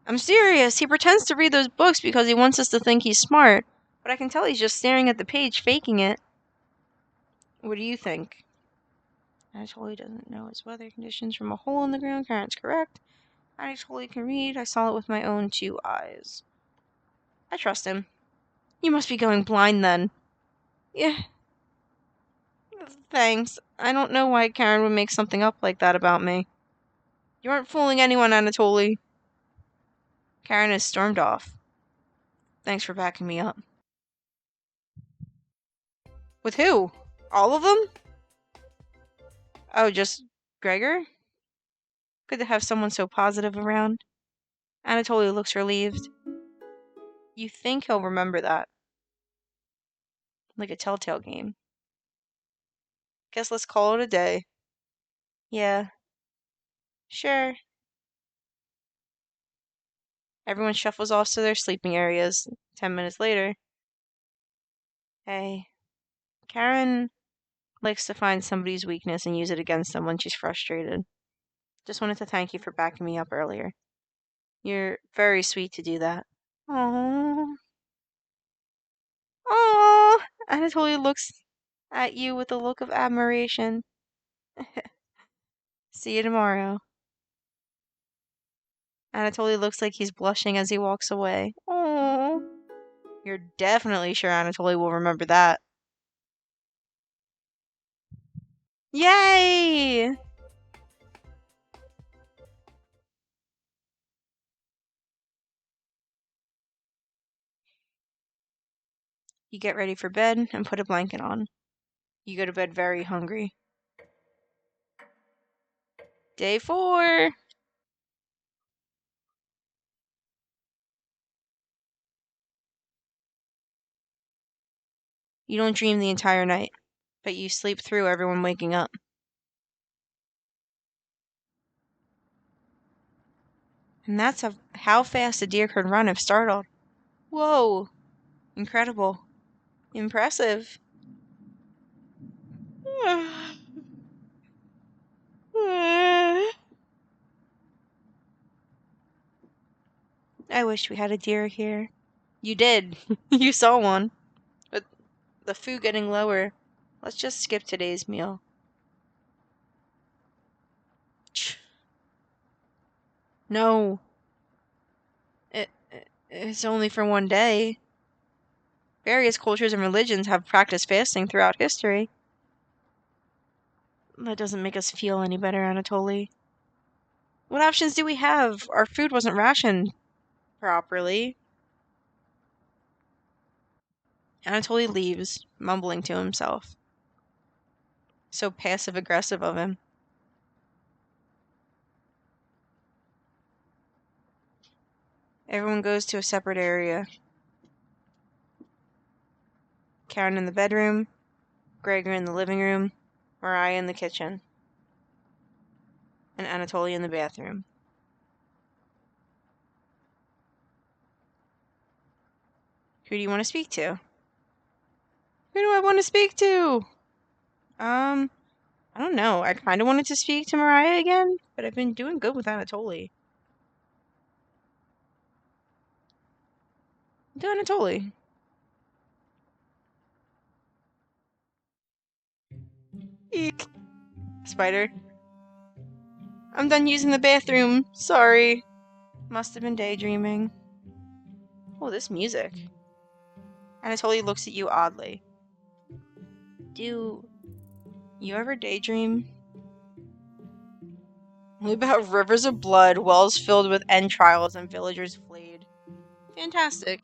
I'm serious. He pretends to read those books because he wants us to think he's smart, but I can tell he's just staring at the page, faking it. What do you think? Anatoly doesn't know his weather conditions from a hole in the ground. Karen's correct. Anatoly can read. I saw it with my own 2 eyes. I trust him. You must be going blind then. Yeah. Thanks. I don't know why Karen would make something up like that about me. You aren't fooling anyone, Anatoly. Karen has stormed off. Thanks for backing me up. With who? All of them? Oh, just Gregor? Good to have someone so positive around. Anatoly looks relieved. You think he'll remember that? Like a telltale game. Guess let's call it a day. Yeah, sure. Everyone shuffles off to their sleeping areas. 10 minutes later. Hey, Karen likes to find somebody's weakness and use it against them when she's frustrated. Just wanted to thank you for backing me up earlier. You're very sweet to do that. Oh, oh! Anatoly looks at you with a look of admiration. See you tomorrow. Anatoly looks like he's blushing as he walks away. Oh, you're definitely sure Anatoly will remember that. Yay! You get ready for bed and put a blanket on. You go to bed very hungry. Day 4! You don't dream the entire night, but you sleep through everyone waking up. And that's how fast a deer could run if startled. Whoa! Incredible. Impressive. I wish we had a deer here. You did. You saw one. But the food getting lower. Let's just skip today's meal. No. It's only for one day. Various cultures and religions have practiced fasting throughout history. That doesn't make us feel any better, Anatoly. What options do we have? Our food wasn't rationed properly. Anatoly leaves, mumbling to himself. So passive-aggressive of him. Everyone goes to a separate area. Karen in the bedroom, Gregor in the living room, Mariah in the kitchen, and Anatoly in the bathroom. Who do you want to speak to? Who do I want to speak to? I don't know. I kind of wanted to speak to Mariah again, but I've been doing good with Anatoly. To Anatoly. Eek. Spider. I'm done using the bathroom. Sorry. Must have been daydreaming. Oh, this music. Anatoly looks at you oddly. Do you ever daydream? About rivers of blood, wells filled with entrails, and villagers flayed. Fantastic.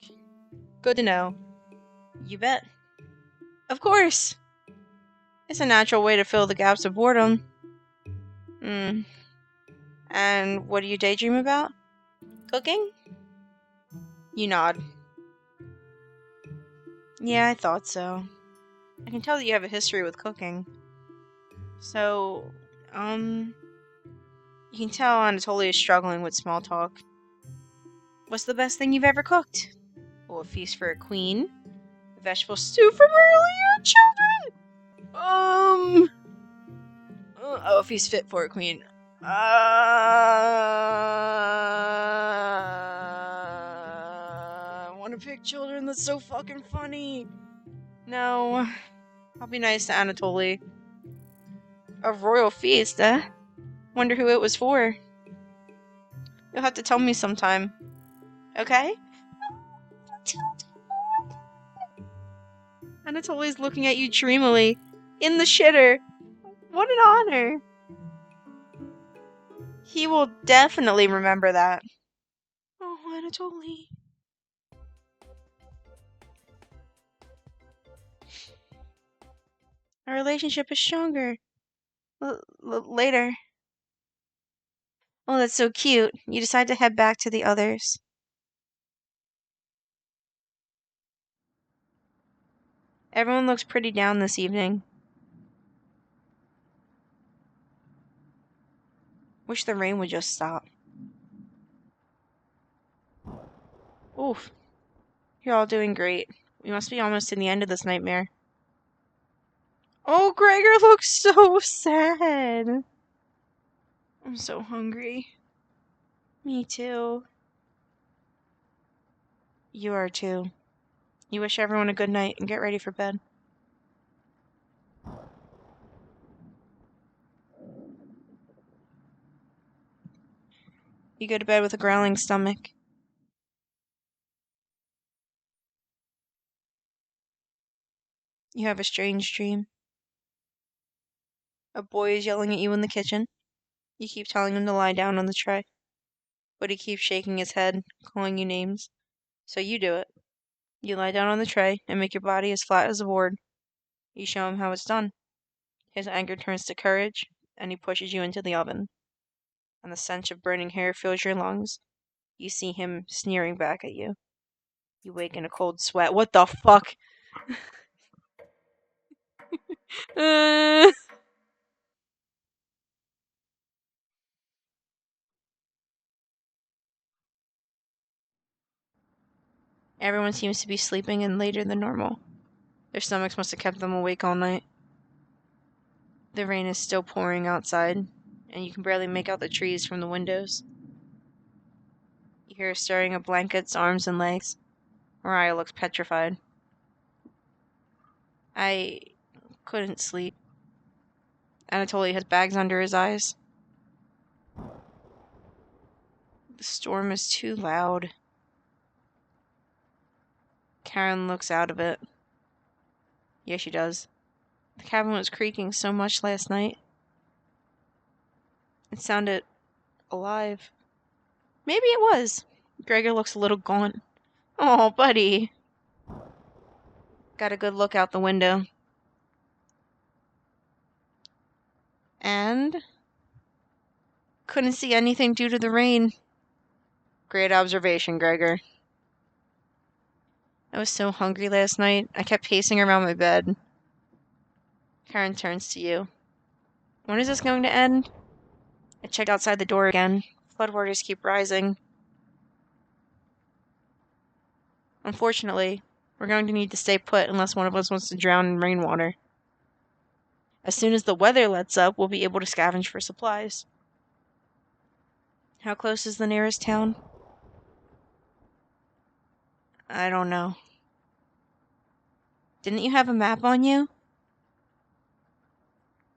Good to know. You bet. Of course. It's a natural way to fill the gaps of boredom. And what do you daydream about? Cooking? You nod. Yeah, I thought so. I can tell that you have a history with cooking. So, you can tell Anatoly is struggling with small talk. What's the best thing you've ever cooked? Oh, a feast for a queen? A vegetable stew from earlier, children? Oh, a feast fit for a queen. I want to pick children. That's so fucking funny. No, I'll be nice to Anatoly. A royal feast, eh? Wonder who it was for. You'll have to tell me sometime. Okay? Anatoly's looking at you dreamily. In the shitter. What an honor. He will definitely remember that. Oh, Anatoly. Our relationship is stronger. Later. Oh, that's so cute. You decide to head back to the others. Everyone looks pretty down this evening. Wish the rain would just stop. Oof. You're all doing great. We must be almost to the end of this nightmare. Oh, Gregor looks so sad. I'm so hungry. Me too. You are too. You wish everyone a good night and get ready for bed. You go to bed with a growling stomach. You have a strange dream. A boy is yelling at you in the kitchen. You keep telling him to lie down on the tray, but he keeps shaking his head, calling you names. So you do it. You lie down on the tray and make your body as flat as a board. You show him how it's done. His anger turns to courage, and he pushes you into the oven. And the stench of burning hair fills your lungs. You see him sneering back at you. You wake in a cold sweat. What the fuck? uh... Everyone seems to be sleeping in later than normal. Their stomachs must have kept them awake all night. The rain is still pouring outside, and you can barely make out the trees from the windows. You hear stirring of blankets, arms, and legs. Mariah looks petrified. I couldn't sleep. Anatoly has bags under his eyes. The storm is too loud. Karen looks out of it. Yeah, she does. The cabin was creaking so much last night. It sounded alive. Maybe it was. Gregor looks a little gaunt. Oh, buddy. Got a good look out the window. And couldn't see anything due to the rain. Great observation, Gregor. I was so hungry last night, I kept pacing around my bed. Karen turns to you. When is this going to end? I checked outside the door again. Floodwaters keep rising. Unfortunately, we're going to need to stay put unless one of us wants to drown in rainwater. As soon as the weather lets up, we'll be able to scavenge for supplies. How close is the nearest town? I don't know. Didn't you have a map on you?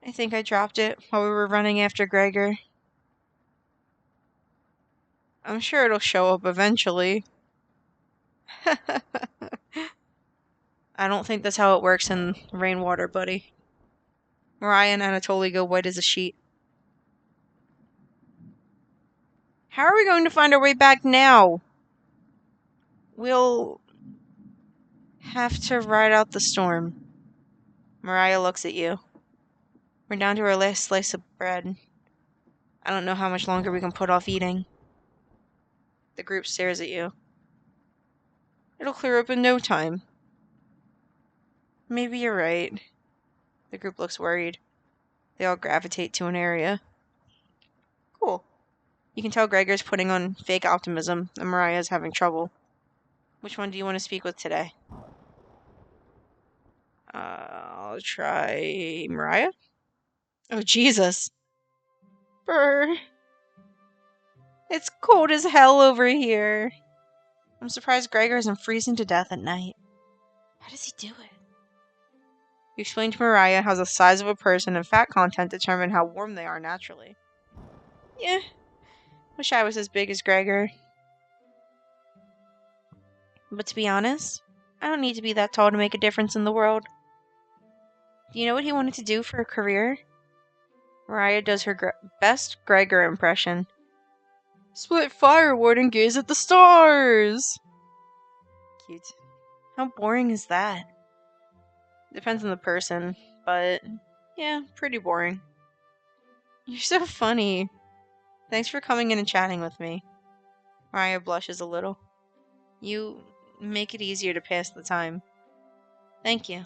I think I dropped it while we were running after Gregor. I'm sure it'll show up eventually. I don't think that's how it works in rainwater, buddy. Mariah and Anatoly go white as a sheet. How are we going to find our way back now? We'll have to ride out the storm. Mariah looks at you. We're down to our last slice of bread. I don't know how much longer we can put off eating. The group stares at you. It'll clear up in no time. Maybe you're right. The group looks worried. They all gravitate to an area. Cool. You can tell Gregor's putting on fake optimism, and Mariah's having trouble. Which one do you want to speak with today? I'll try Mariah. Oh, Jesus. Brr. It's cold as hell over here. I'm surprised Gregor isn't freezing to death at night. How does he do it? You explain to Mariah how the size of a person and fat content determine how warm they are naturally. Yeah. Wish I was as big as Gregor. But to be honest, I don't need to be that tall to make a difference in the world. Do you know what he wanted to do for a career? Mariah does her best Gregor impression. Split firewood and gaze at the stars! Cute. How boring is that? Depends on the person, but yeah, pretty boring. You're so funny. Thanks for coming in and chatting with me. Mariah blushes a little. You make it easier to pass the time. Thank you.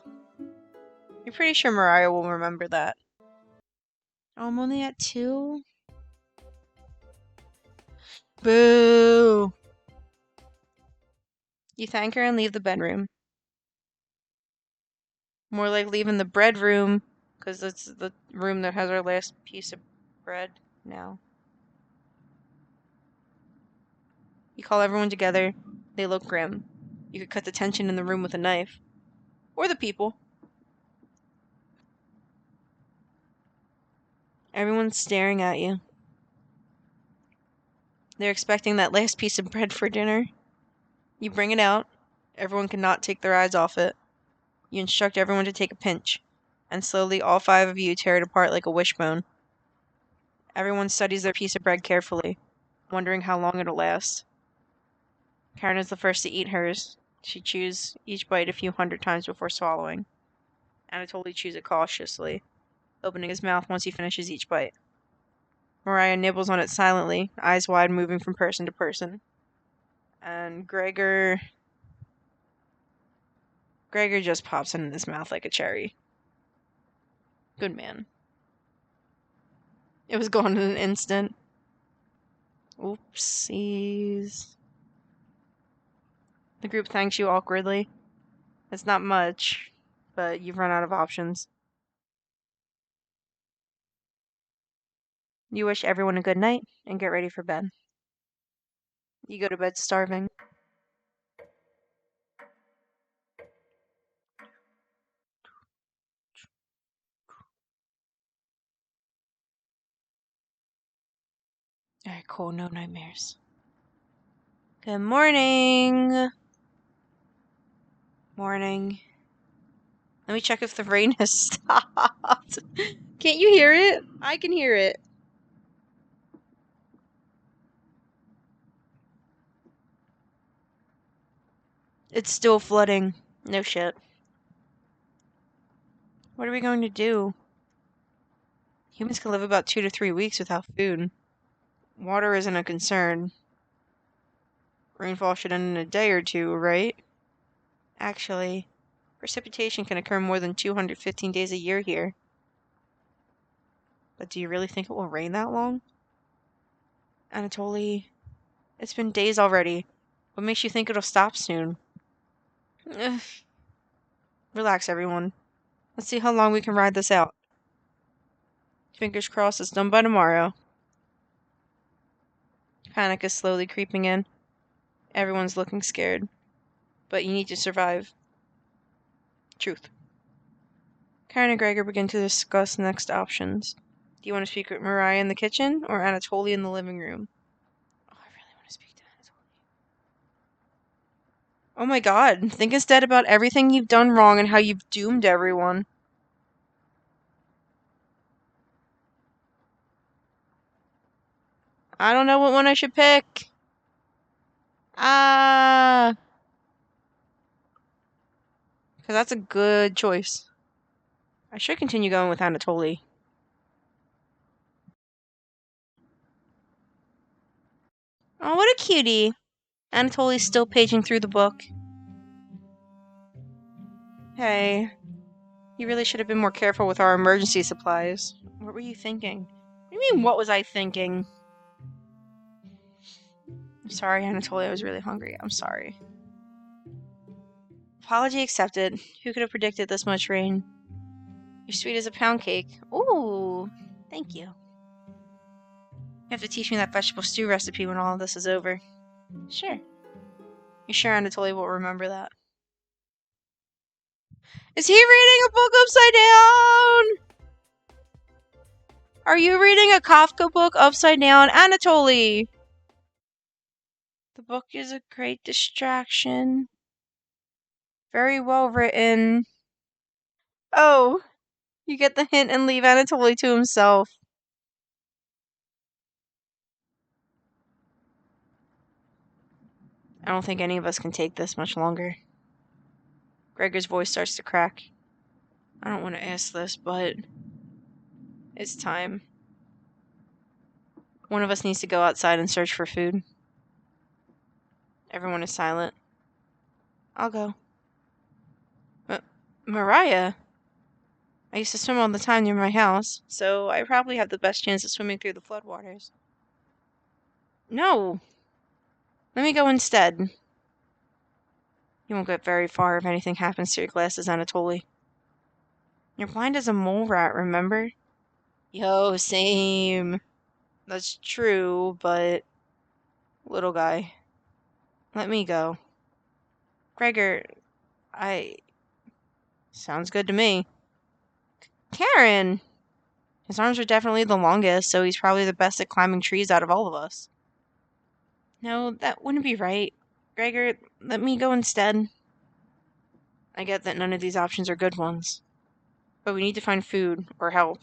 You're pretty sure Mariah will remember that. Oh, I'm only at 2? Boo! You thank her and leave the bedroom. More like leaving the bread room, because it's the room that has our last piece of bread now. You call everyone together. They look grim. You could cut the tension in the room with a knife. Or the people. Everyone's staring at you. They're expecting that last piece of bread for dinner. You bring it out. Everyone cannot take their eyes off it. You instruct everyone to take a pinch. And slowly all 5 of you tear it apart like a wishbone. Everyone studies their piece of bread carefully, wondering how long it'll last. Karen is the first to eat hers. She chews each bite a few 100 times before swallowing. Anatoly chews it cautiously, opening his mouth once he finishes each bite. Mariah nibbles on it silently, eyes wide, moving from person to person. And Gregor just pops it in his mouth like a cherry. Good man. It was gone in an instant. Oopsies. The group thanks you awkwardly. It's not much, but you've run out of options. You wish everyone a good night and get ready for bed. You go to bed starving. Alright, cool. No nightmares. Good morning. Morning. Let me check if the rain has stopped. Can't you hear it? I can hear it. It's still flooding. No shit. What are we going to do? Humans can live about 2 to 3 weeks without food. Water isn't a concern. Rainfall should end in a day or 2, right? Actually, precipitation can occur more than 215 days a year here. But do you really think it will rain that long? Anatoly, it's been days already. What makes you think it'll stop soon? Ugh. Relax, everyone. Let's see how long we can ride this out. Fingers crossed it's done by tomorrow. Panic is slowly creeping in. Everyone's looking scared. But you need to survive. Truth. Karen and Gregor begin to discuss next options. Do you want to speak with Mariah in the kitchen or Anatoly in the living room? Oh, I really want to speak to Anatoly. Oh my god, think instead about everything you've done wrong and how you've doomed everyone. I don't know what one I should pick. Because that's a good choice. I should continue going with Anatoly. Oh, what a cutie. Anatoly's still paging through the book. Hey, you really should have been more careful with our emergency supplies. What were you thinking? What do you mean, what was I thinking? I'm sorry, Anatoly, I was really hungry. I'm sorry. Apology accepted. Who could have predicted this much rain? You're sweet as a pound cake. Ooh, thank you. You have to teach me that vegetable stew recipe when all of this is over. Sure. You're sure Anatoly will remember that? Is he reading a book upside down? Are you reading a Kafka book upside down, Anatoly? The book is a great distraction. Very well written. Oh, you get the hint and leave Anatoly to himself. I don't think any of us can take this much longer. Gregor's voice starts to crack. I don't want to ask this, but it's time. One of us needs to go outside and search for food. Everyone is silent. I'll go. Mariah? I used to swim all the time near my house, so I probably have the best chance of swimming through the floodwaters. No! Let me go instead. You won't get very far if anything happens to your glasses, Anatoly. You're blind as a mole rat, remember? Yo, same. That's true, but... Little guy. Let me go. Gregor, Sounds good to me. Karen! His arms are definitely the longest, so he's probably the best at climbing trees out of all of us. No, that wouldn't be right. Gregor, let me go instead. I get that none of these options are good ones. But we need to find food, or help.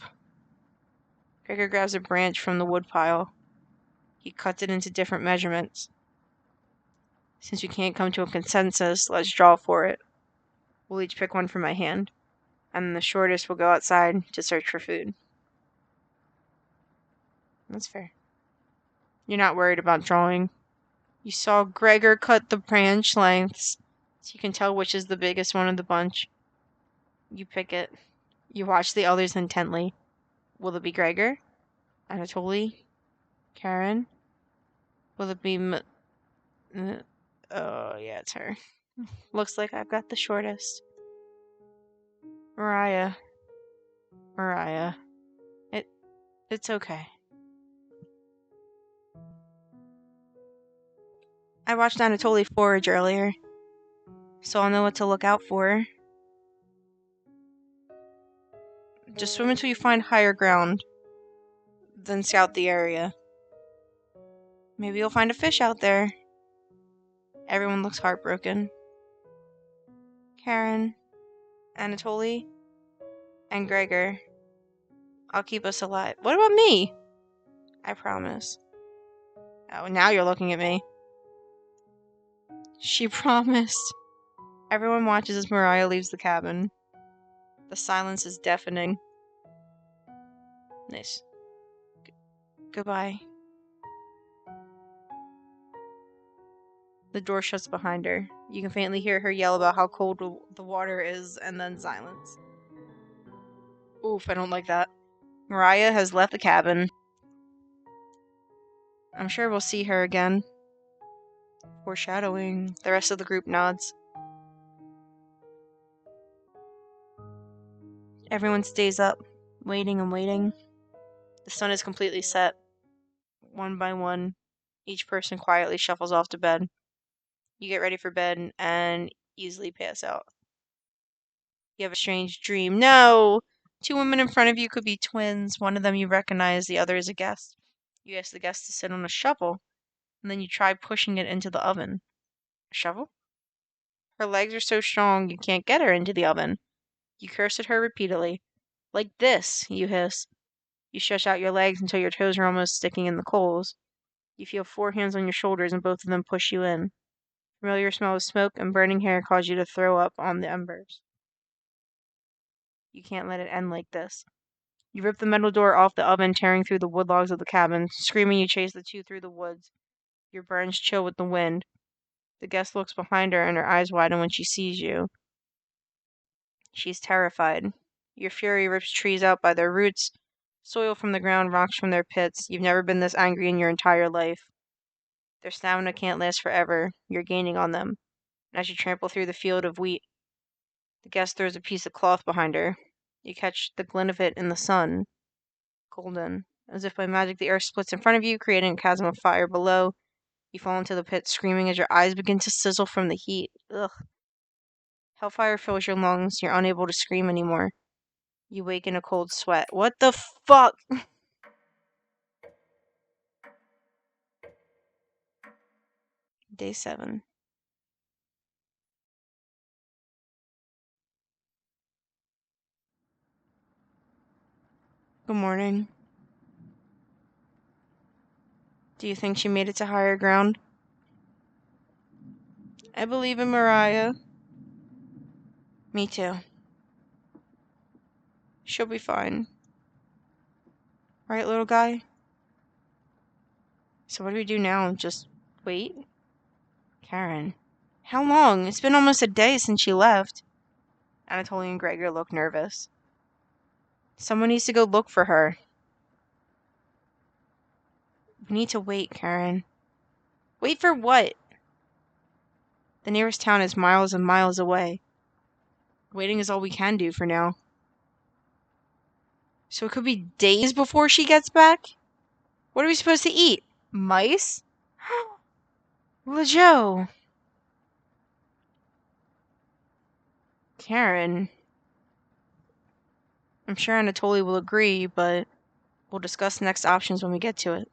Gregor grabs a branch from the woodpile. He cuts it into different measurements. Since we can't come to a consensus, let's draw for it. We'll each pick one from my hand, and the shortest will go outside to search for food. That's fair. You're not worried about drawing. You saw Gregor cut the branch lengths, so you can tell which is the biggest one of the bunch. You pick it. You watch the others intently. Will it be Gregor? Anatoly? Karen? Will it be oh, yeah, it's her. Looks like I've got the shortest. Mariah. It's okay. I watched Anatoly forage earlier, so I'll know what to look out for. Just swim until you find higher ground, then scout the area. Maybe you'll find a fish out there. Everyone looks heartbroken. Karen, Anatoly, and Gregor. I'll keep us alive. What about me? I promise. Oh, now you're looking at me. She promised. Everyone watches as Mariah leaves the cabin. The silence is deafening. Nice. Goodbye. The door shuts behind her. You can faintly hear her yell about how cold the water is, and then silence. Oof, I don't like that. Mariah has left the cabin. I'm sure we'll see her again. Foreshadowing. The rest of the group nods. Everyone stays up, waiting and waiting. The sun is completely set. One by one, each person quietly shuffles off to bed. You get ready for bed and easily pass out. You have a strange dream. No! 2 women in front of you could be twins. One of them you recognize, the other is a guest. You ask the guest to sit on a shovel, and then you try pushing it into the oven. A shovel? Her legs are so strong you can't get her into the oven. You curse at her repeatedly. Like this, you hiss. You stretch out your legs until your toes are almost sticking in the coals. You feel 4 hands on your shoulders and both of them push you in. Familiar smell of smoke and burning hair cause you to throw up on the embers. You can't let it end like this. You rip the metal door off the oven, tearing through the wood logs of the cabin. Screaming, you chase the 2 through the woods. Your burns chill with the wind. The guest looks behind her and her eyes widen when she sees you. She's terrified. Your fury rips trees out by their roots, soil from the ground, rocks from their pits. You've never been this angry in your entire life. Their stamina can't last forever. You're gaining on them. And as you trample through the field of wheat, the guest throws a piece of cloth behind her. You catch the glint of it in the sun. Golden. As if by magic, the earth splits in front of you, creating a chasm of fire below. You fall into the pit, screaming as your eyes begin to sizzle from the heat. Ugh. Hellfire fills your lungs. You're unable to scream anymore. You wake in a cold sweat. What the fuck? Day 7. Good morning. Do you think she made it to higher ground? I believe in Mariah. Me too. She'll be fine. Right, little guy? So what do we do now? Just wait? Karen. How long? It's been almost a day since she left. Anatoly and Gregor look nervous. Someone needs to go look for her. We need to wait, Karen. Wait for what? The nearest town is miles and miles away. Waiting is all we can do for now. So it could be days before she gets back? What are we supposed to eat? Mice? LeJoe. Karen. I'm sure Anatoly will agree, but we'll discuss next options when we get to it.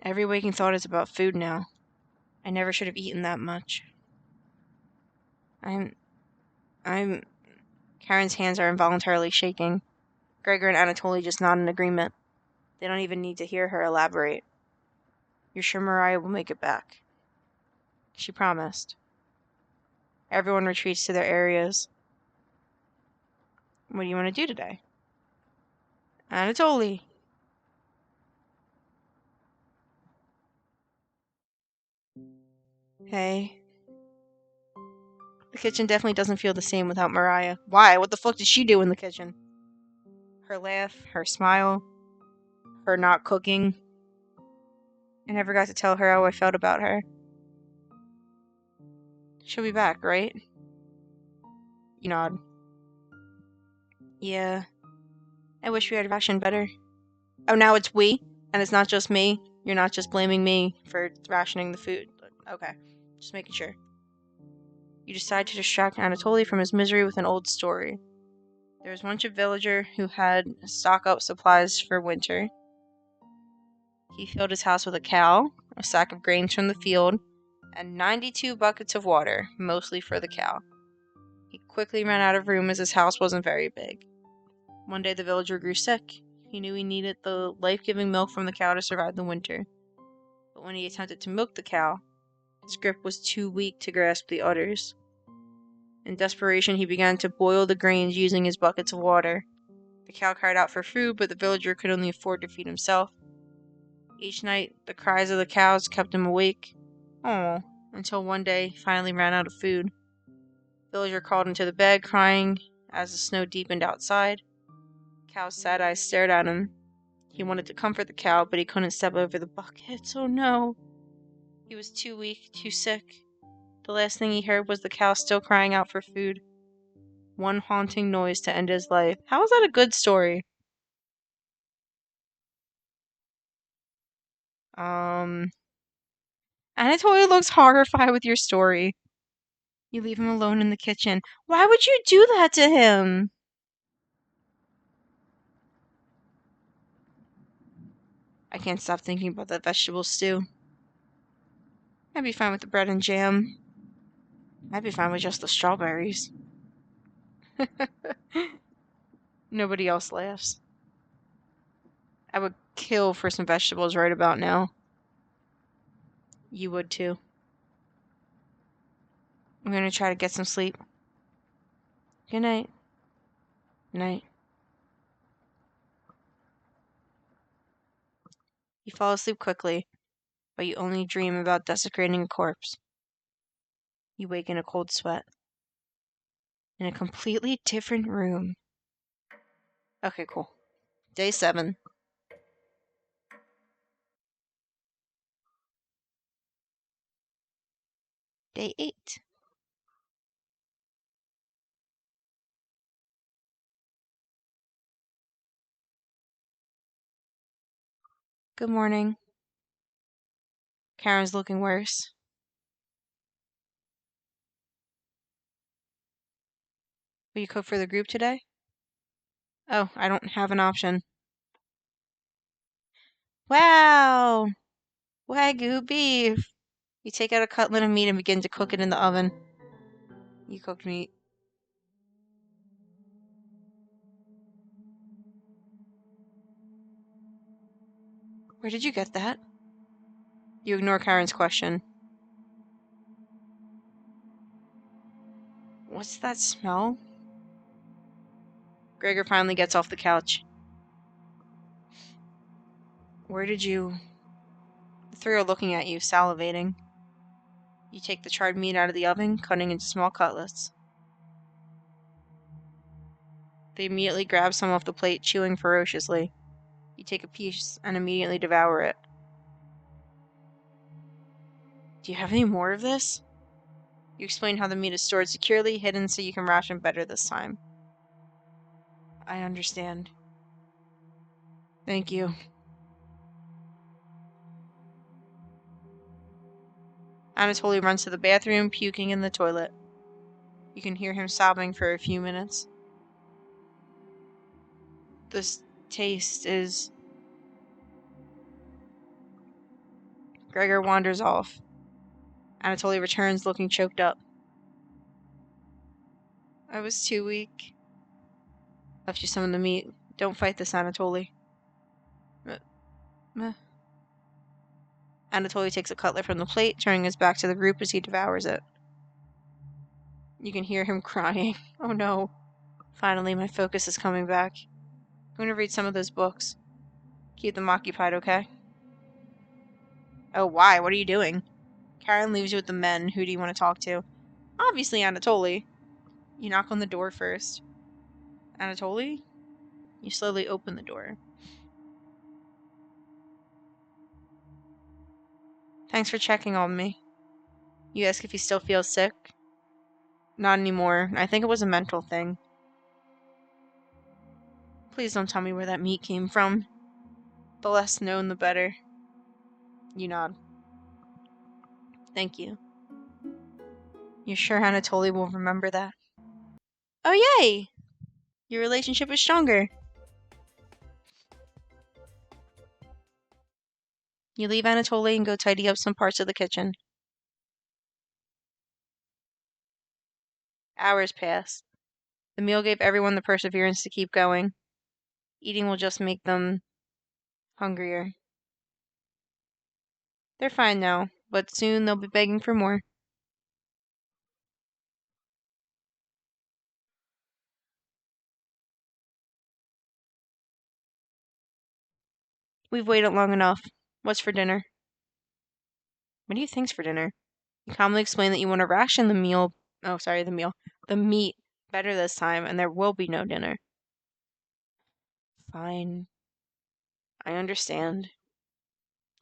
Every waking thought is about food now. I never should have eaten that much. I'm... Karen's hands are involuntarily shaking. Gregor and Anatoly just nod in agreement. They don't even need to hear her elaborate. You're sure Mariah will make it back? She promised. Everyone retreats to their areas. What do you want to do today? Anatoly. Hey. The kitchen definitely doesn't feel the same without Mariah. Why? What the fuck did she do in the kitchen? Her laugh, her smile, her not cooking. I never got to tell her how I felt about her. She'll be back, right? You nod. Yeah. I wish we had rationed better. Oh, now it's we? And it's not just me? You're not just blaming me for rationing the food? Okay. Just making sure. You decide to distract Anatoly from his misery with an old story. There was once a villager who had stock up supplies for winter. He filled his house with a cow, a sack of grains from the field, and 92 buckets of water, mostly for the cow. He quickly ran out of room as his house wasn't very big. One day the villager grew sick. He knew he needed the life-giving milk from the cow to survive the winter. But when he attempted to milk the cow, his grip was too weak to grasp the udders. In desperation, he began to boil the grains using his buckets of water. The cow cried out for food, but the villager could only afford to feed himself. Each night, the cries of the cows kept him awake. Oh, until one day, he finally ran out of food. The villager crawled into the bed, crying as the snow deepened outside. The cow's sad eyes stared at him. He wanted to comfort the cow, but he couldn't step over the buckets. Oh no! He was too weak, too sick. The last thing he heard was the cow still crying out for food. One haunting noise to end his life. How is that a good story? Anatoly looks horrified with your story. You leave him alone in the kitchen. Why would you do that to him? I can't stop thinking about that vegetable stew. I'd be fine with the bread and jam. I'd be fine with just the strawberries. Nobody else laughs. I would kill for some vegetables right about now. You would too. I'm gonna try to get some sleep. Good night. Night. You fall asleep quickly, but you only dream about desecrating a corpse. You wake in a cold sweat. In a completely different room. Okay, cool. Day 7. Day 8. Good morning. Karen's looking worse. Will you cook for the group today? Oh, I don't have an option. Wow! Wagyu beef! You take out a cutlet of meat and begin to cook it in the oven. You cooked meat. Where did you get that? You ignore Karen's question. What's that smell? Gregor finally gets off the couch. Where did you... The three are looking at you, salivating. You take the charred meat out of the oven, cutting into small cutlets. They immediately grab some off the plate, chewing ferociously. You take a piece and immediately devour it. Do you have any more of this? You explain how the meat is stored securely, hidden so you can ration better this time. I understand. Thank you. Anatoly runs to the bathroom, puking in the toilet. You can hear him sobbing for a few minutes. This taste is... Gregor wanders off. Anatoly returns looking choked up. I was too weak. Left you some of the meat. Don't fight this, Anatoly. Meh. Anatoly takes a cutlet from the plate, turning his back to the group as he devours it. You can hear him crying. Oh no. Finally, my focus is coming back. I'm going to read some of those books. Keep them occupied, okay? Oh, why? What are you doing? Karen leaves you with the men. Who do you want to talk to? Obviously, Anatoly. You knock on the door first. Anatoly? You slowly open the door. Thanks for checking on me. You ask if he still feels sick? Not anymore. I think it was a mental thing. Please don't tell me where that meat came from. The less known, the better. You nod. Thank you. You're sure Anatoly will remember that? Oh, yay! Your relationship is stronger. You leave Anatoly and go tidy up some parts of the kitchen. Hours pass. The meal gave everyone the perseverance to keep going. Eating will just make them hungrier. They're fine now, but soon they'll be begging for more. We've waited long enough. What's for dinner? What do you think's for dinner? You calmly explain that you want to ration the meat better this time, and there will be no dinner. Fine. I understand.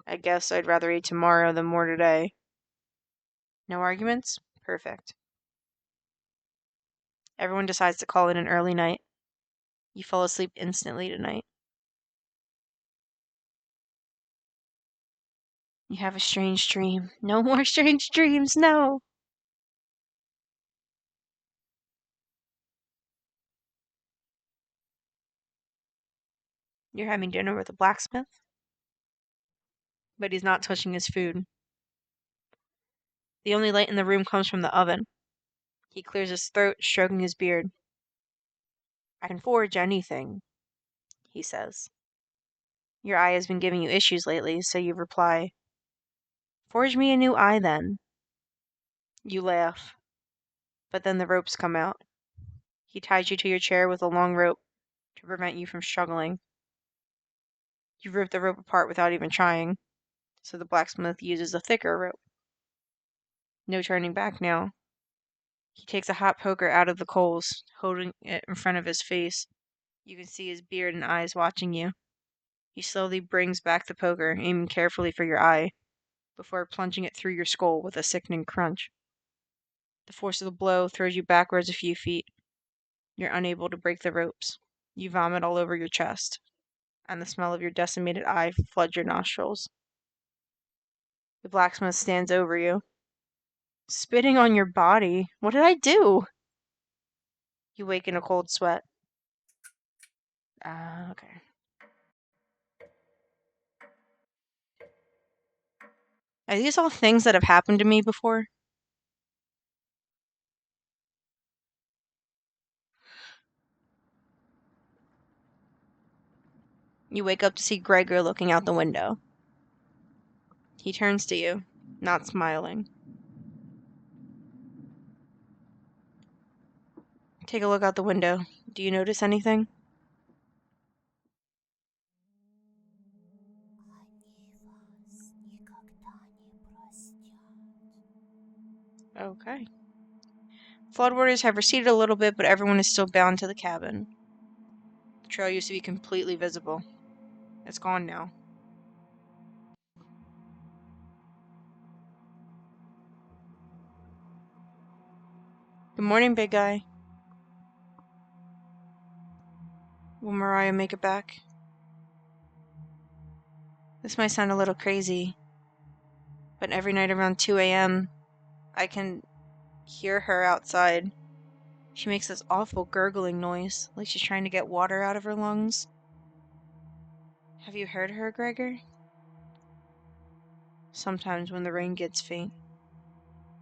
I guess I'd rather eat tomorrow than more today. No arguments? Perfect. Everyone decides to call it an early night. You fall asleep instantly tonight. You have a strange dream. No more strange dreams, no! You're having dinner with a blacksmith? But he's not touching his food. The only light in the room comes from the oven. He clears his throat, stroking his beard. I can forge anything, he says. Your eye has been giving you issues lately, so you reply, Forge me a new eye, then. You laugh. But then the ropes come out. He ties you to your chair with a long rope to prevent you from struggling. You rip the rope apart without even trying, so the blacksmith uses a thicker rope. No turning back now. He takes a hot poker out of the coals, holding it in front of his face. You can see his beard and eyes watching you. He slowly brings back the poker, aiming carefully for your eye, before plunging it through your skull with a sickening crunch. The force of the blow throws you backwards a few feet. You're unable to break the ropes. You vomit all over your chest, and the smell of your decimated eye floods your nostrils. The blacksmith stands over you. Spitting on your body? What did I do? You wake in a cold sweat. Okay. Are these all things that have happened to me before? You wake up to see Gregor looking out the window. He turns to you, not smiling. Take a look out the window. Do you notice anything? Floodwaters have receded a little bit, but everyone is still bound to the cabin. The trail used to be completely visible. It's gone now. Good morning, big guy. Will Mariah make it back? This might sound a little crazy, but every night around 2 a.m., I can hear her outside. She makes this awful gurgling noise, like she's trying to get water out of her lungs. Have you heard her, Gregor? Sometimes when the rain gets faint,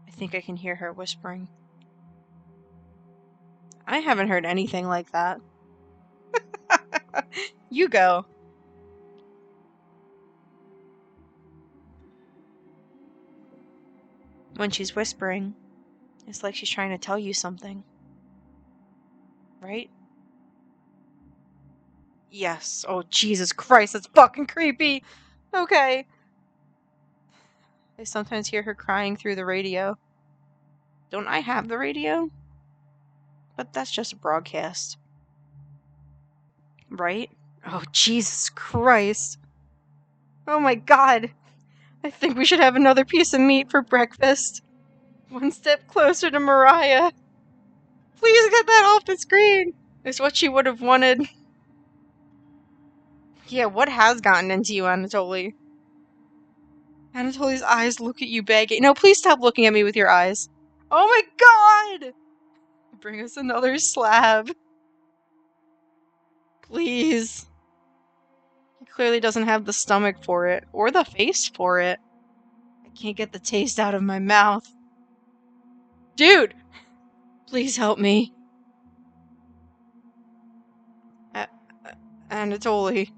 I think I can hear her whispering. I haven't heard anything like that. You go. When she's whispering, it's like she's trying to tell you something. Right? Yes. Oh, Jesus Christ, that's fucking creepy. Okay. I sometimes hear her crying through the radio. Don't I have the radio? But that's just a broadcast. Right? Oh, Jesus Christ. Oh my God. I think we should have another piece of meat for breakfast. One step closer to Mariah. Please get that off the screen. It's what she would have wanted. Yeah, what has gotten into you, Anatoly? Anatoly's eyes look at you begging. No, please stop looking at me with your eyes. Oh my God! Bring us another slab. Please. He clearly doesn't have the stomach for it, or the face for it. I can't get the taste out of my mouth. Dude! Please help me. Anatoly.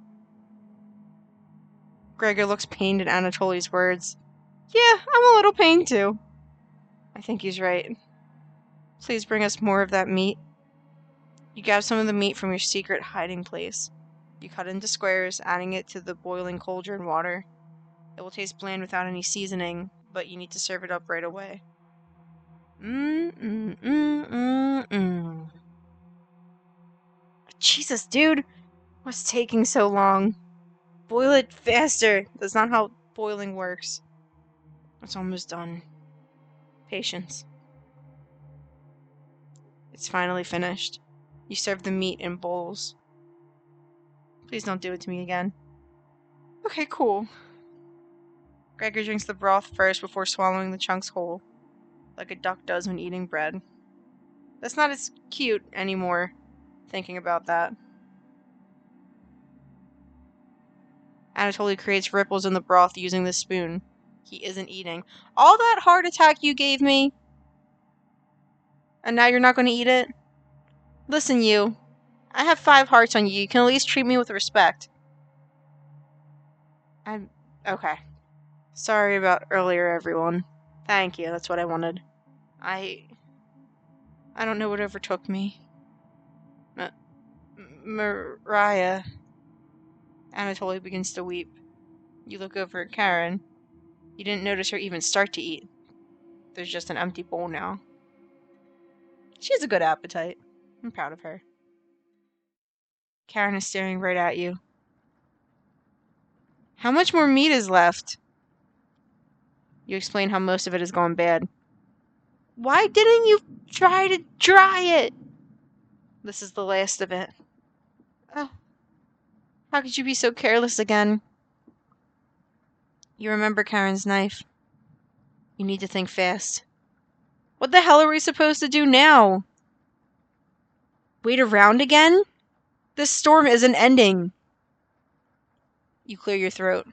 Gregor looks pained at Anatoly's words. Yeah, I'm a little pained too. I think he's right. Please bring us more of that meat. You grab some of the meat from your secret hiding place. You cut into squares, adding it to the boiling cauldron water. It will taste bland without any seasoning, but you need to serve it up right away. Jesus, dude! What's taking so long? Boil it faster! That's not how boiling works. It's almost done. Patience. It's finally finished. You serve the meat in bowls. Please don't do it to me again. Okay, cool. Gregor drinks the broth first before swallowing the chunks whole, like a duck does when eating bread. That's not as cute anymore, thinking about that. Anatoly creates ripples in the broth using the spoon. He isn't eating. All that heart attack you gave me? And now you're not going to eat it? Listen, you. I have 5 hearts on you. You can at least treat me with respect. I'm... okay. Sorry about earlier, everyone. Thank you, that's what I wanted. I don't know what overtook me. Mariah. Anatoly begins to weep. You look over at Karen. You didn't notice her even start to eat. There's just an empty bowl now. She has a good appetite. I'm proud of her. Karen is staring right at you. How much more meat is left? You explain how most of it has gone bad. Why didn't you try to dry it? This is the last of it. Oh, how could you be so careless again? You remember Karen's knife. You need to think fast. What the hell are we supposed to do now? Wait around again? This storm isn't ending. You clear your throat.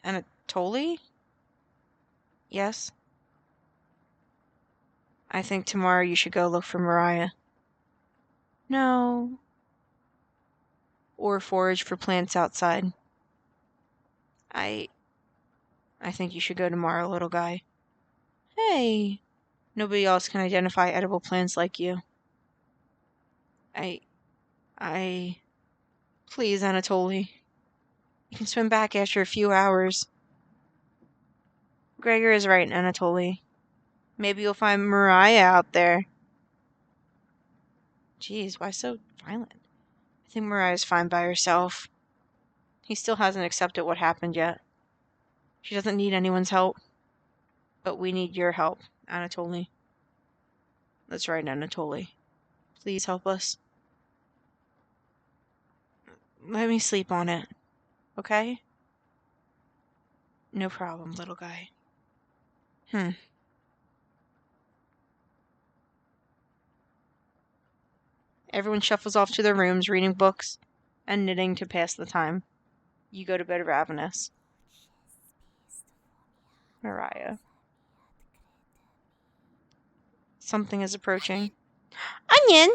Anatoly? Yes? I think tomorrow you should go look for Mariah. No. Or forage for plants outside. I think you should go tomorrow, little guy. Hey. Nobody else can identify edible plants like you. Please, Anatoly. You can swim back after a few hours. Gregor is right, Anatoly. Maybe you'll find Mariah out there. Jeez, why so violent? I think Mariah's fine by herself. He still hasn't accepted what happened yet. She doesn't need anyone's help. But we need your help, Anatoly. That's right, Anatoly. Please help us. Let me sleep on it, okay? No problem, little guy. Everyone shuffles off to their rooms, reading books and knitting to pass the time. You go to bed ravenous. Mariah. Something is approaching. Onion!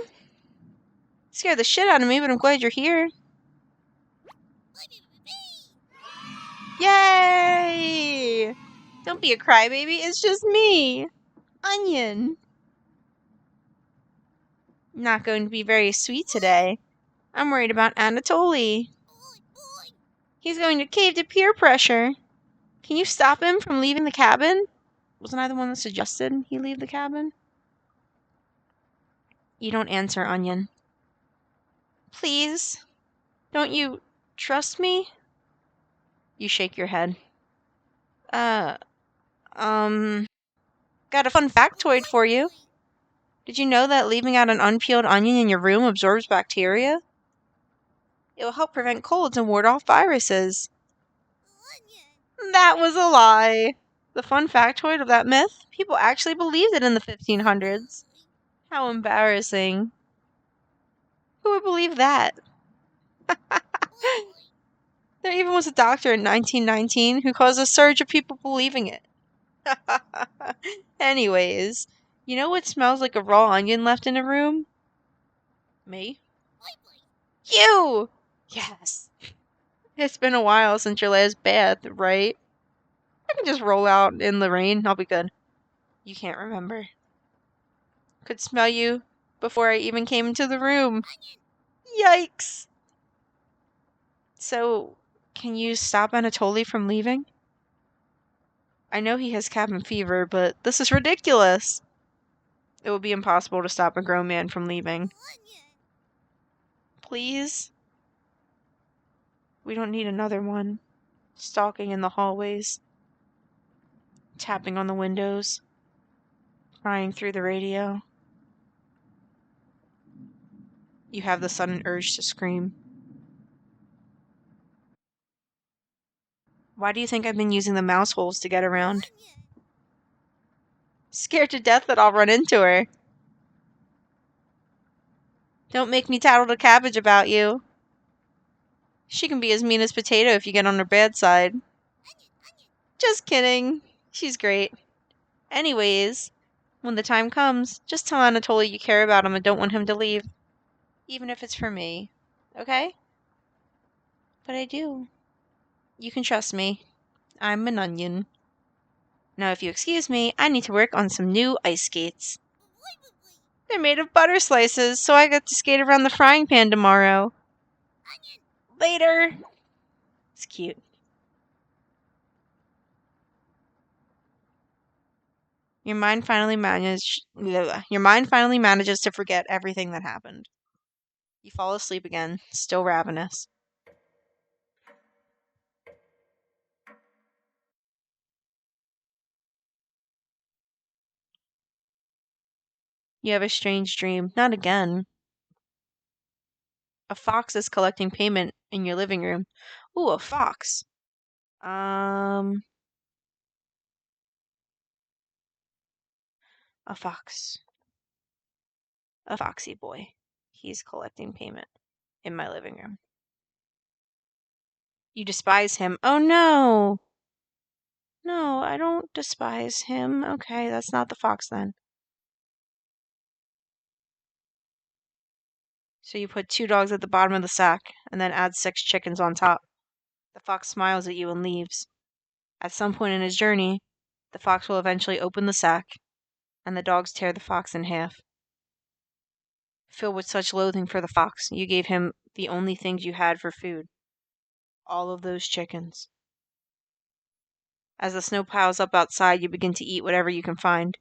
Scared the shit out of me, but I'm glad you're here. Yay! Don't be a crybaby, it's just me. Onion. Not going to be very sweet today. I'm worried about Anatoly. He's going to cave to peer pressure. Can you stop him from leaving the cabin? Wasn't I the one that suggested he leave the cabin? You don't answer, Onion. Please? Don't you trust me? You shake your head. Got a fun factoid for you. Did you know that leaving out an unpeeled onion in your room absorbs bacteria? It will help prevent colds and ward off viruses. That was a lie. The fun factoid of that myth? People actually believed it in the 1500s. How embarrassing. Who would believe that? There even was a doctor in 1919 who caused a surge of people believing it. Anyways, you know what smells like a raw onion left in a room? Me? You! Yes. It's been a while since your last bath, right? I can just roll out in the rain. I'll be good. You can't remember. Could smell you before I even came into the room. Yikes! So, can you stop Anatoly from leaving? I know he has cabin fever, but this is ridiculous. It would be impossible to stop a grown man from leaving. Please? We don't need another one. Stalking in the hallways. Tapping on the windows. Prying through the radio. You have the sudden urge to scream. Why do you think I've been using the mouse holes to get around? Scared to death that I'll run into her. Don't make me tattle to Cabbage about you. She can be as mean as Potato if you get on her bad side. Just kidding. She's great. Anyways, when the time comes, just tell Anatoly you care about him and don't want him to leave. Even if it's for me. Okay? But I do. You can trust me. I'm an onion. Now, if you excuse me, I need to work on some new ice skates. They're made of butter slices, so I get to skate around the frying pan tomorrow. Later. It's cute. Your mind finally manages to forget everything that happened. You fall asleep again, still ravenous. You have a strange dream. Not again. A fox is collecting payment in your living room. Ooh, a fox. A fox. A foxy boy. He's collecting payment in my living room. You despise him. Oh no! No, I don't despise him. Okay, that's not the fox then. So you put 2 dogs at the bottom of the sack, and then add 6 chickens on top. The fox smiles at you and leaves. At some point in his journey, the fox will eventually open the sack, and the dogs tear the fox in half. Filled with such loathing for the fox, you gave him the only things you had for food. All of those chickens. As the snow piles up outside, you begin to eat whatever you can find.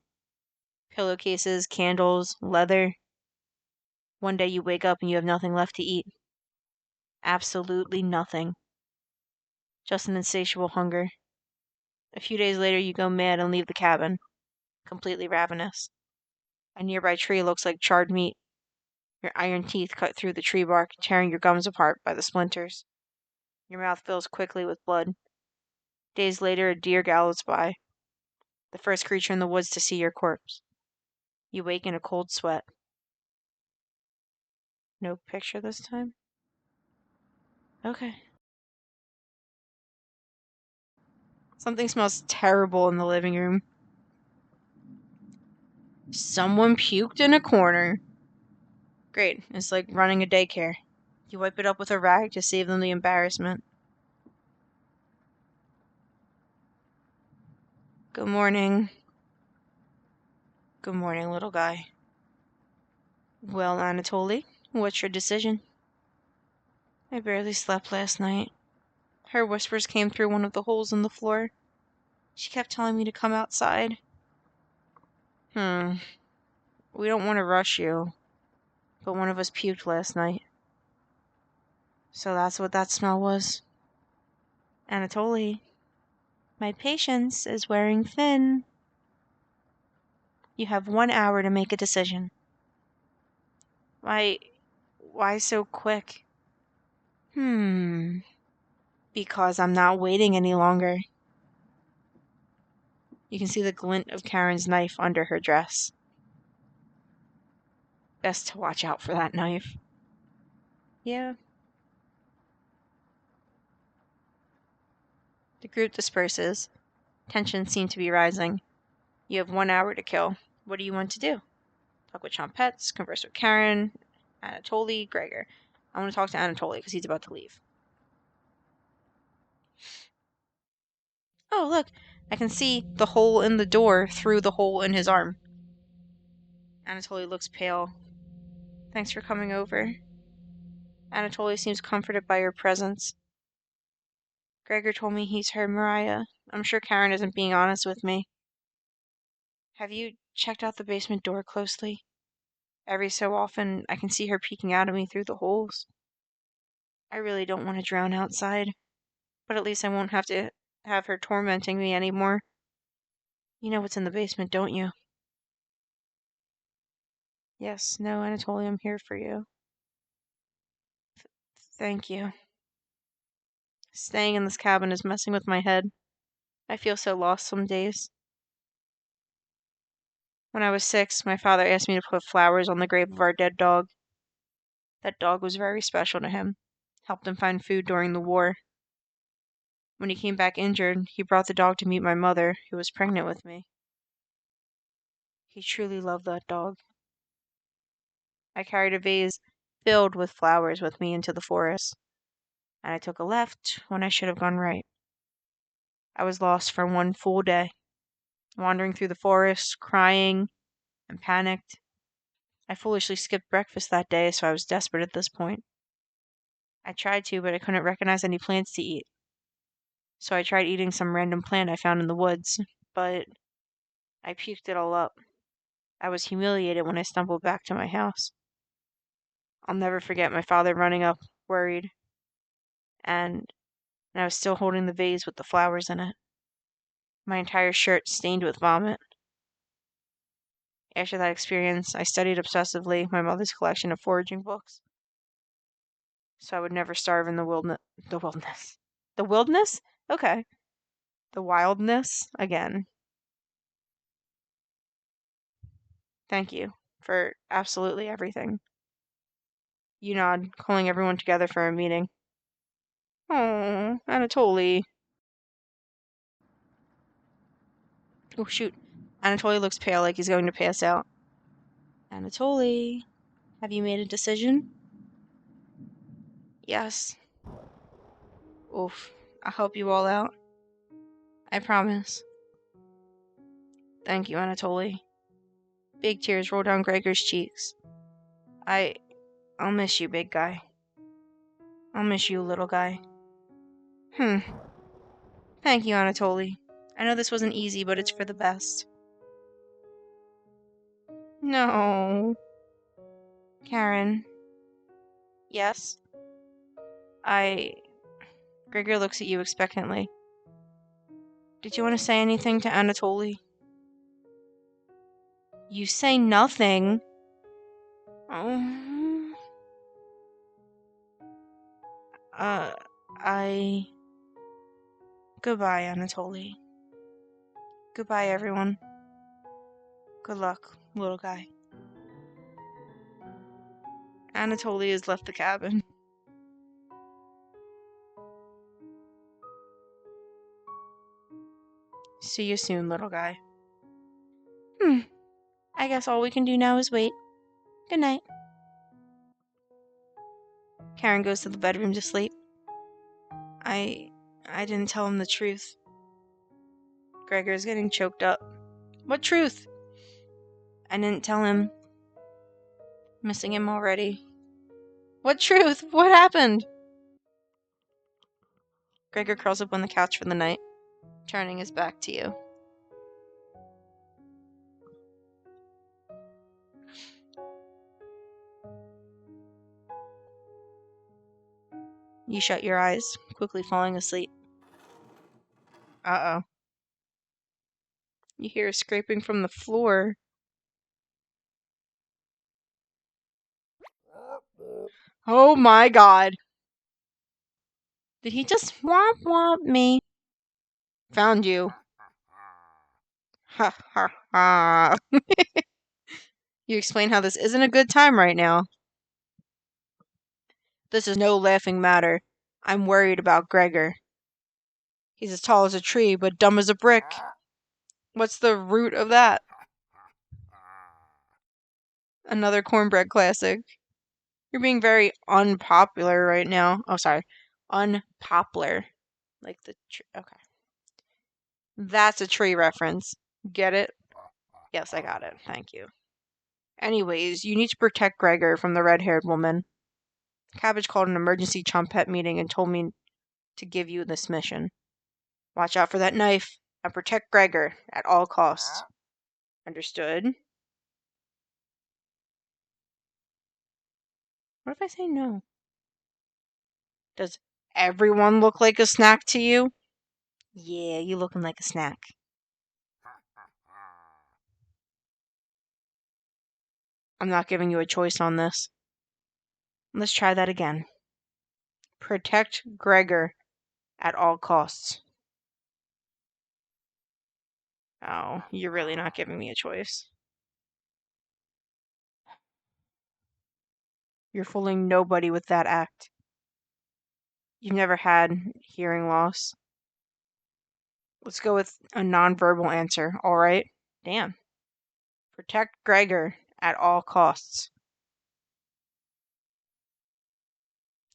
Pillowcases, candles, leather. One day you wake up and you have nothing left to eat. Absolutely nothing. Just an insatiable hunger. A few days later, you go mad and leave the cabin, completely ravenous. A nearby tree looks like charred meat. Your iron teeth cut through the tree bark, tearing your gums apart by the splinters. Your mouth fills quickly with blood. Days later, a deer gallops by, the first creature in the woods to see your corpse. You wake in a cold sweat. No picture this time? Okay. Something smells terrible in the living room. Someone puked in a corner. Great, it's like running a daycare. You wipe it up with a rag to save them the embarrassment. Good morning. Good morning, little guy. Well, Anatoly, what's your decision? I barely slept last night. Her whispers came through one of the holes in the floor. She kept telling me to come outside. We don't want to rush you, but one of us puked last night. So that's what that smell was. Anatoly, my patience is wearing thin. You have 1 hour to make a decision. Why so quick? Because I'm not waiting any longer. You can see the glint of Karen's knife under her dress. Best to watch out for that knife. Yeah. The group disperses. Tensions seem to be rising. You have 1 hour to kill. What do you want to do? Talk with Champets, converse with Karen, Anatoly, Gregor. I want to talk to Anatoly because he's about to leave. Oh, look. I can see the hole in the door through the hole in his arm. Anatoly looks pale. Thanks for coming over. Anatoly seems comforted by your presence. Gregor told me he's heard Mariah. I'm sure Karen isn't being honest with me. Have you checked out the basement door closely? Every so often, I can see her peeking out at me through the holes. I really don't want to drown outside, but at least I won't have to have her tormenting me anymore. You know what's in the basement, don't you? Yes, no, Anatoly, I'm here for you. Thank you. Staying in this cabin is messing with my head. I feel so lost some days. When I was 6, my father asked me to put flowers on the grave of our dead dog. That dog was very special to him. Helped him find food during the war. When he came back injured, he brought the dog to meet my mother, who was pregnant with me. He truly loved that dog. I carried a vase filled with flowers with me into the forest, and I took a left when I should have gone right. I was lost for 1 full day, wandering through the forest, crying and panicked. I foolishly skipped breakfast that day, so I was desperate at this point. I tried to, but I couldn't recognize any plants to eat. So I tried eating some random plant I found in the woods, but I puked it all up. I was humiliated when I stumbled back to my house. I'll never forget my father running up, worried, and I was still holding the vase with the flowers in it. My entire shirt stained with vomit. After that experience, I studied obsessively my mother's collection of foraging books, so I would never starve in the wilderness. The wilderness. The wilderness? Okay. The wildness again. Thank you for absolutely everything. You nod, calling everyone together for a meeting. Oh, Anatoly. Oh, shoot. Anatoly looks pale like he's going to pass out. Anatoly, have you made a decision? Yes. Oof. I'll help you all out. I promise. Thank you, Anatoly. Big tears roll down Gregor's cheeks. I'll miss you, big guy. I'll miss you, little guy. Thank you, Anatoly. I know this wasn't easy, but it's for the best. No. Karen. Yes? Gregor looks at you expectantly. Did you want to say anything to Anatoly? You say nothing? Oh. I... Goodbye, Anatoly. Goodbye, everyone. Good luck, little guy. Anatoly has left the cabin. See you soon, little guy. I guess all we can do now is wait. Good night. Karen goes to the bedroom to sleep. I didn't tell him the truth. Gregor is getting choked up. What truth? I didn't tell him. Missing him already. What truth? What happened? Gregor curls up on the couch for the night, turning his back to you. You shut your eyes, quickly falling asleep. Uh-oh. You hear a scraping from the floor. Oh my god. Did he just womp womp me? Found you. Ha ha ha. You explain how this isn't a good time right now. This is no laughing matter. I'm worried about Gregor. He's as tall as a tree, but dumb as a brick. What's the root of that? Another cornbread classic. You're being very unpopular right now. Oh, sorry. Unpoplar. Like the tree. Okay. That's a tree reference. Get it? Yes, I got it. Thank you. Anyways, you need to protect Gregor from the red-haired woman. Cabbage called an emergency chumpet meeting and told me to give you this mission. Watch out for that knife and protect Gregor at all costs. Understood? What if I say no? Does everyone look like a snack to you? Yeah, you looking like a snack. I'm not giving you a choice on this. Let's try that again. Protect Gregor at all costs. Oh, you're really not giving me a choice. You're fooling nobody with that act. You've never had hearing loss. Let's go with a nonverbal answer, alright? Damn. Protect Gregor at all costs.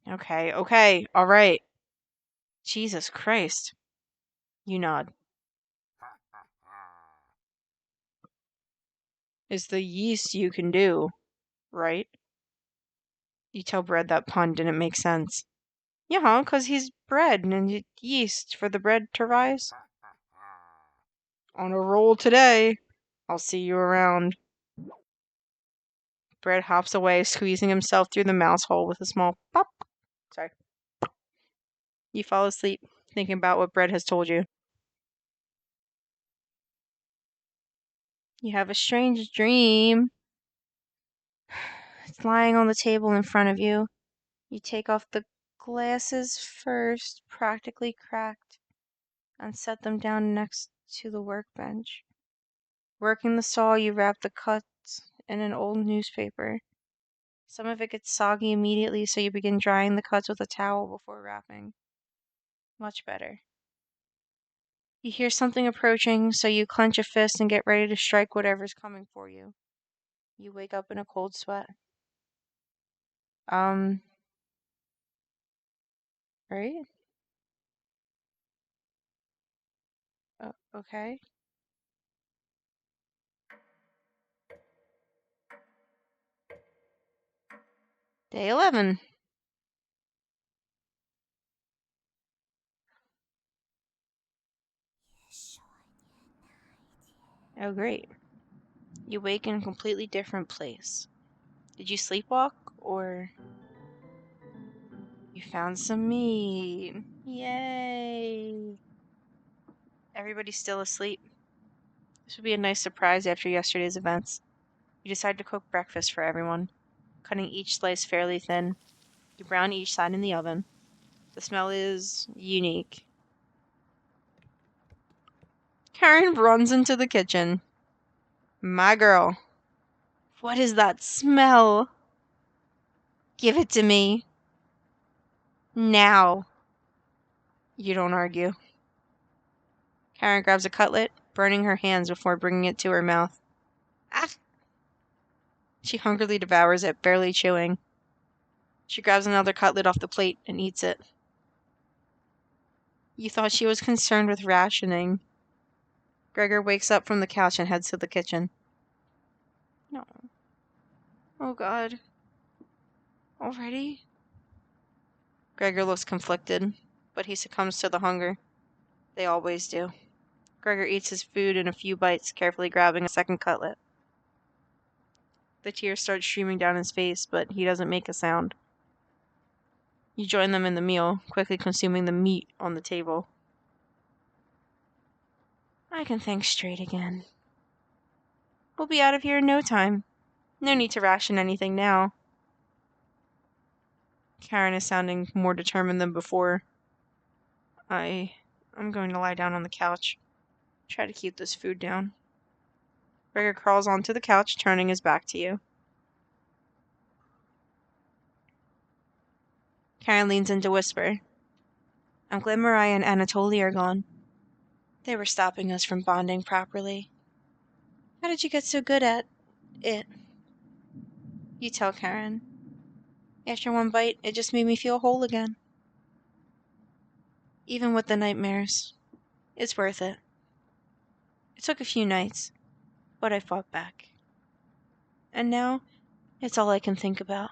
Okay, alright. Jesus Christ. You nod. It's the yeast you can do, right? You tell Bread that pun didn't make sense. Yeah, 'cause he's bread and yeast for the bread to rise. On a roll today. I'll see you around. Bread hops away, squeezing himself through the mouse hole with a small pop. Sorry. You fall asleep, thinking about what Bread has told you. You have a strange dream. It's lying on the table in front of you. You take off the glasses first, practically cracked, and set them down next to the workbench. Working the saw, you wrap the cuts in an old newspaper. Some of it gets soggy immediately, so you begin drying the cuts with a towel before wrapping. Much better. You hear something approaching, so you clench a fist and get ready to strike whatever's coming for you. You wake up in a cold sweat. Right? Okay. Day 11. Oh, great. You wake in a completely different place. Did you sleepwalk, or you found some meat? Yay! Everybody's still asleep. This would be a nice surprise after yesterday's events. You decide to cook breakfast for everyone, cutting each slice fairly thin. You brown each side in the oven. The smell is unique. Karen runs into the kitchen. My girl. What is that smell? Give it to me. Now. You don't argue. Karen grabs a cutlet, burning her hands before bringing it to her mouth. Ah! She hungrily devours it, barely chewing. She grabs another cutlet off the plate and eats it. You thought she was concerned with rationing. Gregor wakes up from the couch and heads to the kitchen. No. Oh, God. Already? Gregor looks conflicted, but he succumbs to the hunger. They always do. Gregor eats his food in a few bites, carefully grabbing a second cutlet. The tears start streaming down his face, but he doesn't make a sound. You join them in the meal, quickly consuming the meat on the table. I can think straight again. We'll be out of here in no time. No need to ration anything now. Karen is sounding more determined than before. I'm going to lie down on the couch. Try to keep this food down. Gregor crawls onto the couch, turning his back to you. Karen leans in to whisper. I'm glad Mariah and Anatoly are gone. They were stopping us from bonding properly. How did you get so good at it? You tell Karen. After one bite, it just made me feel whole again. Even with the nightmares, it's worth it. It took a few nights, but I fought back. And now, it's all I can think about.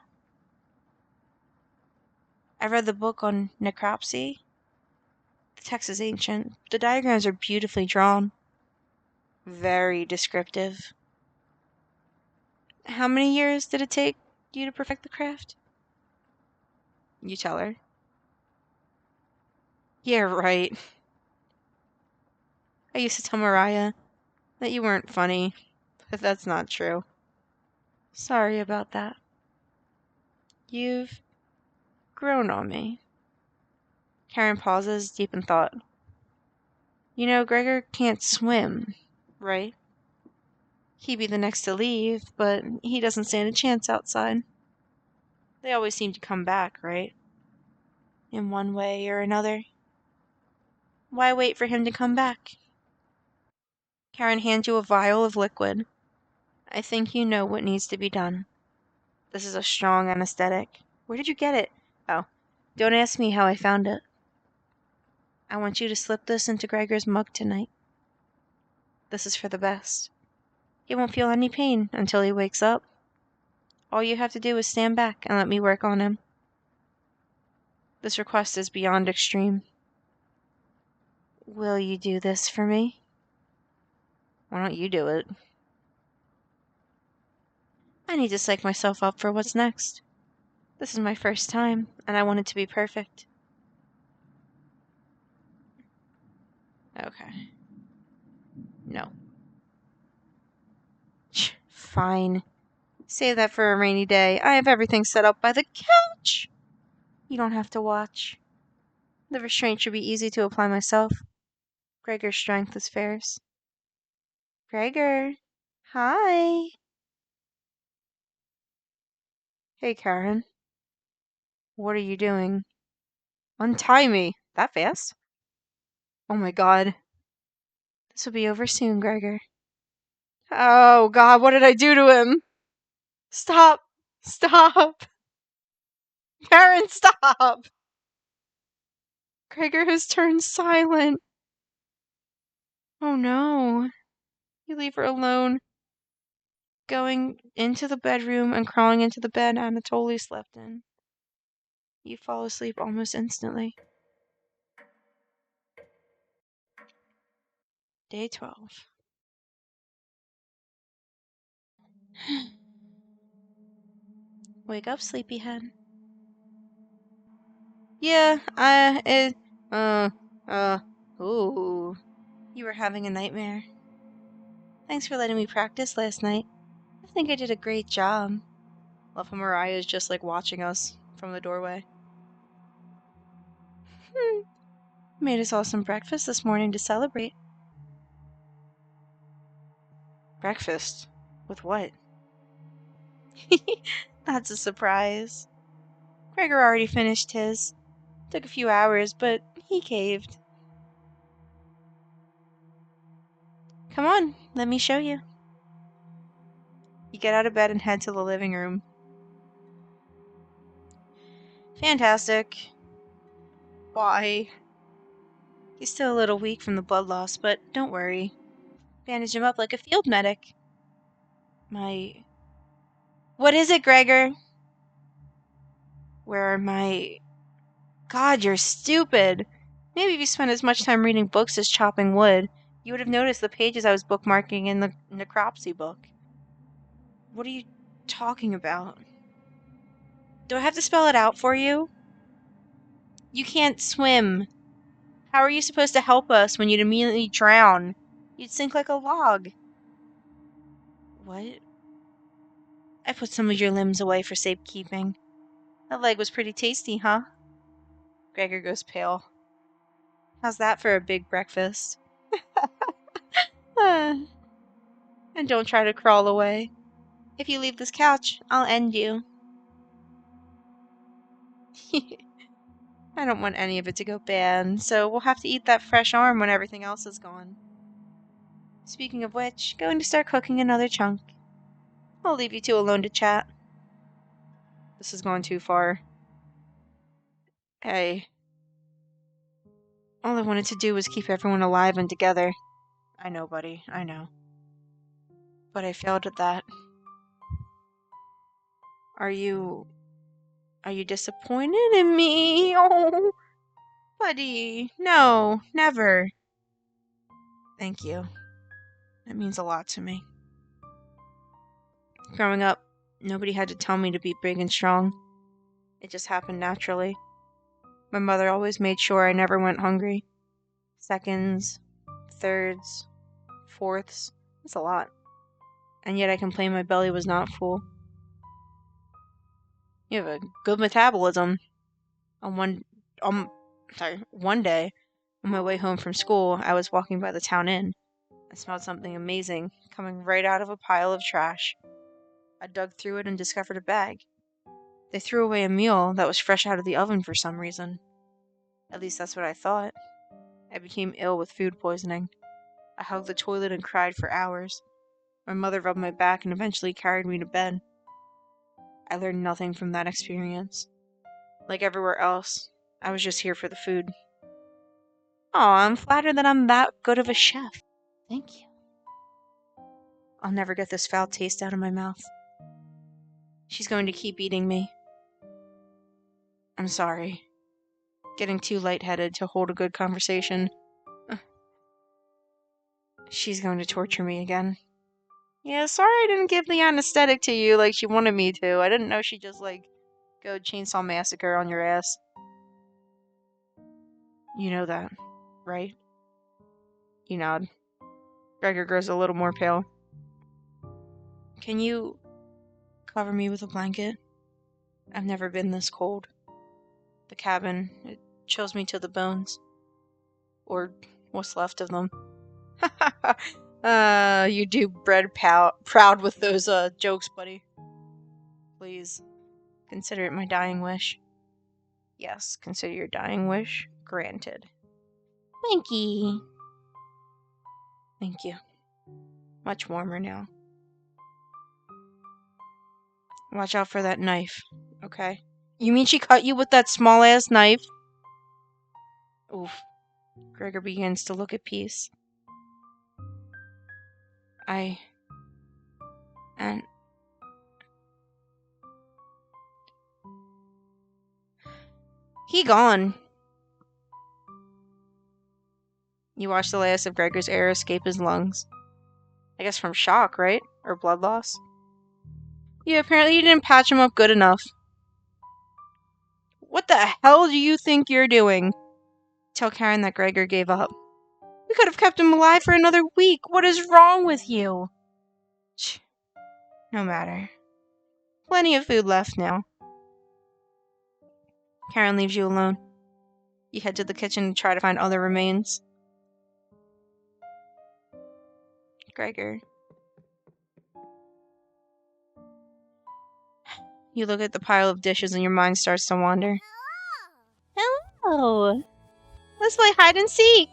I read the book on necropsy. The text is ancient. The diagrams are beautifully drawn. Very descriptive. How many years did it take you to perfect the craft? You tell her. Yeah, right. I used to tell Mariah that you weren't funny, but that's not true. Sorry about that. You've grown on me. Karen pauses, deep in thought. You know, Gregor can't swim, right? He'd be the next to leave, but he doesn't stand a chance outside. They always seem to come back, right? In one way or another. Why wait for him to come back? Karen hands you a vial of liquid. I think you know what needs to be done. This is a strong anesthetic. Where did you get it? Oh, don't ask me how I found it. I want you to slip this into Gregor's mug tonight. This is for the best. He won't feel any pain until he wakes up. All you have to do is stand back and let me work on him. This request is beyond extreme. Will you do this for me? Why don't you do it? I need to psych myself up for what's next. This is my first time, and I want it to be perfect. Okay. No. Fine. Save that for a rainy day. I have everything set up by the couch. You don't have to watch. The restraint should be easy to apply myself. Gregor's strength is fierce. Gregor. Hi. Hey, Karen. What are you doing? Untie me. That fast? Oh my god. This will be over soon, Gregor. Oh god, what did I do to him? Stop. Stop. Karen, stop. Gregor has turned silent. Oh no. You leave her alone. Going into the bedroom and crawling into the bed Anatoly slept in. You fall asleep almost instantly. Day 12. Wake up, sleepyhead. Yeah, ooh. You were having a nightmare. Thanks for letting me practice last night. I think I did a great job. Love how Mariah is just like watching us from the doorway. Made us all some breakfast this morning to celebrate. Breakfast? With what? That's a surprise. Gregor already finished his. Took a few hours, but he caved. Come on, let me show you. You get out of bed and head to the living room. Fantastic. Why? He's still a little weak from the blood loss, but don't worry. Bandage him up like a field medic. What is it, Gregor? Where are my... God, you're stupid. Maybe if you spent as much time reading books as chopping wood, you would have noticed the pages I was bookmarking in the necropsy book. What are you talking about? Do I have to spell it out for you? You can't swim. How are you supposed to help us when you'd immediately drown? You'd sink like a log. What? I put some of your limbs away for safekeeping. That leg was pretty tasty, huh? Gregor goes pale. How's that for a big breakfast? And don't try to crawl away. If you leave this couch, I'll end you. I don't want any of it to go bad, so we'll have to eat that fresh arm when everything else is gone. Speaking of which, going to start cooking another chunk. I'll leave you two alone to chat. This is going too far. Hey. All I wanted to do was keep everyone alive and together. I know, buddy, I know. But I failed at that. Are you disappointed in me? Oh, buddy, no, never. Thank you. That means a lot to me. Growing up, nobody had to tell me to be big and strong. It just happened naturally. My mother always made sure I never went hungry. Seconds, thirds, fourths, that's a lot. And yet I complained my belly was not full. You have a good metabolism. One day, on my way home from school, I was walking by the town inn. I smelled something amazing coming right out of a pile of trash. I dug through it and discovered a bag. They threw away a meal that was fresh out of the oven for some reason. At least that's what I thought. I became ill with food poisoning. I hugged the toilet and cried for hours. My mother rubbed my back and eventually carried me to bed. I learned nothing from that experience. Like everywhere else, I was just here for the food. Aw, I'm flattered that I'm that good of a chef. Thank you. I'll never get this foul taste out of my mouth. She's going to keep eating me. I'm sorry. Getting too lightheaded to hold a good conversation. She's going to torture me again. Yeah, sorry I didn't give the anesthetic to you like she wanted me to. I didn't know she'd just, go Chainsaw Massacre on your ass. You know that, right? You nod. Gregor grows a little more pale. Can you cover me with a blanket? I've never been this cold. The cabin, it chills me to the bones. Or what's left of them. You do bread proud with those jokes, buddy. Please, consider it my dying wish. Yes, consider your dying wish granted. Winky. Thank you. Much warmer now. Watch out for that knife, okay? You mean she cut you with that small-ass knife? Oof. Gregor begins to look at peace. And... He gone. You watch the last of Gregor's air escape his lungs. I guess from shock, right? Or blood loss? Yeah, apparently you didn't patch him up good enough. What the hell do you think you're doing? Tell Karen that Gregor gave up. We could have kept him alive for another week. What is wrong with you? No matter. Plenty of food left now. Karen leaves you alone. You head to the kitchen and try to find other remains. Gregor. You look at the pile of dishes and your mind starts to wander. Hello! Let's play hide and seek!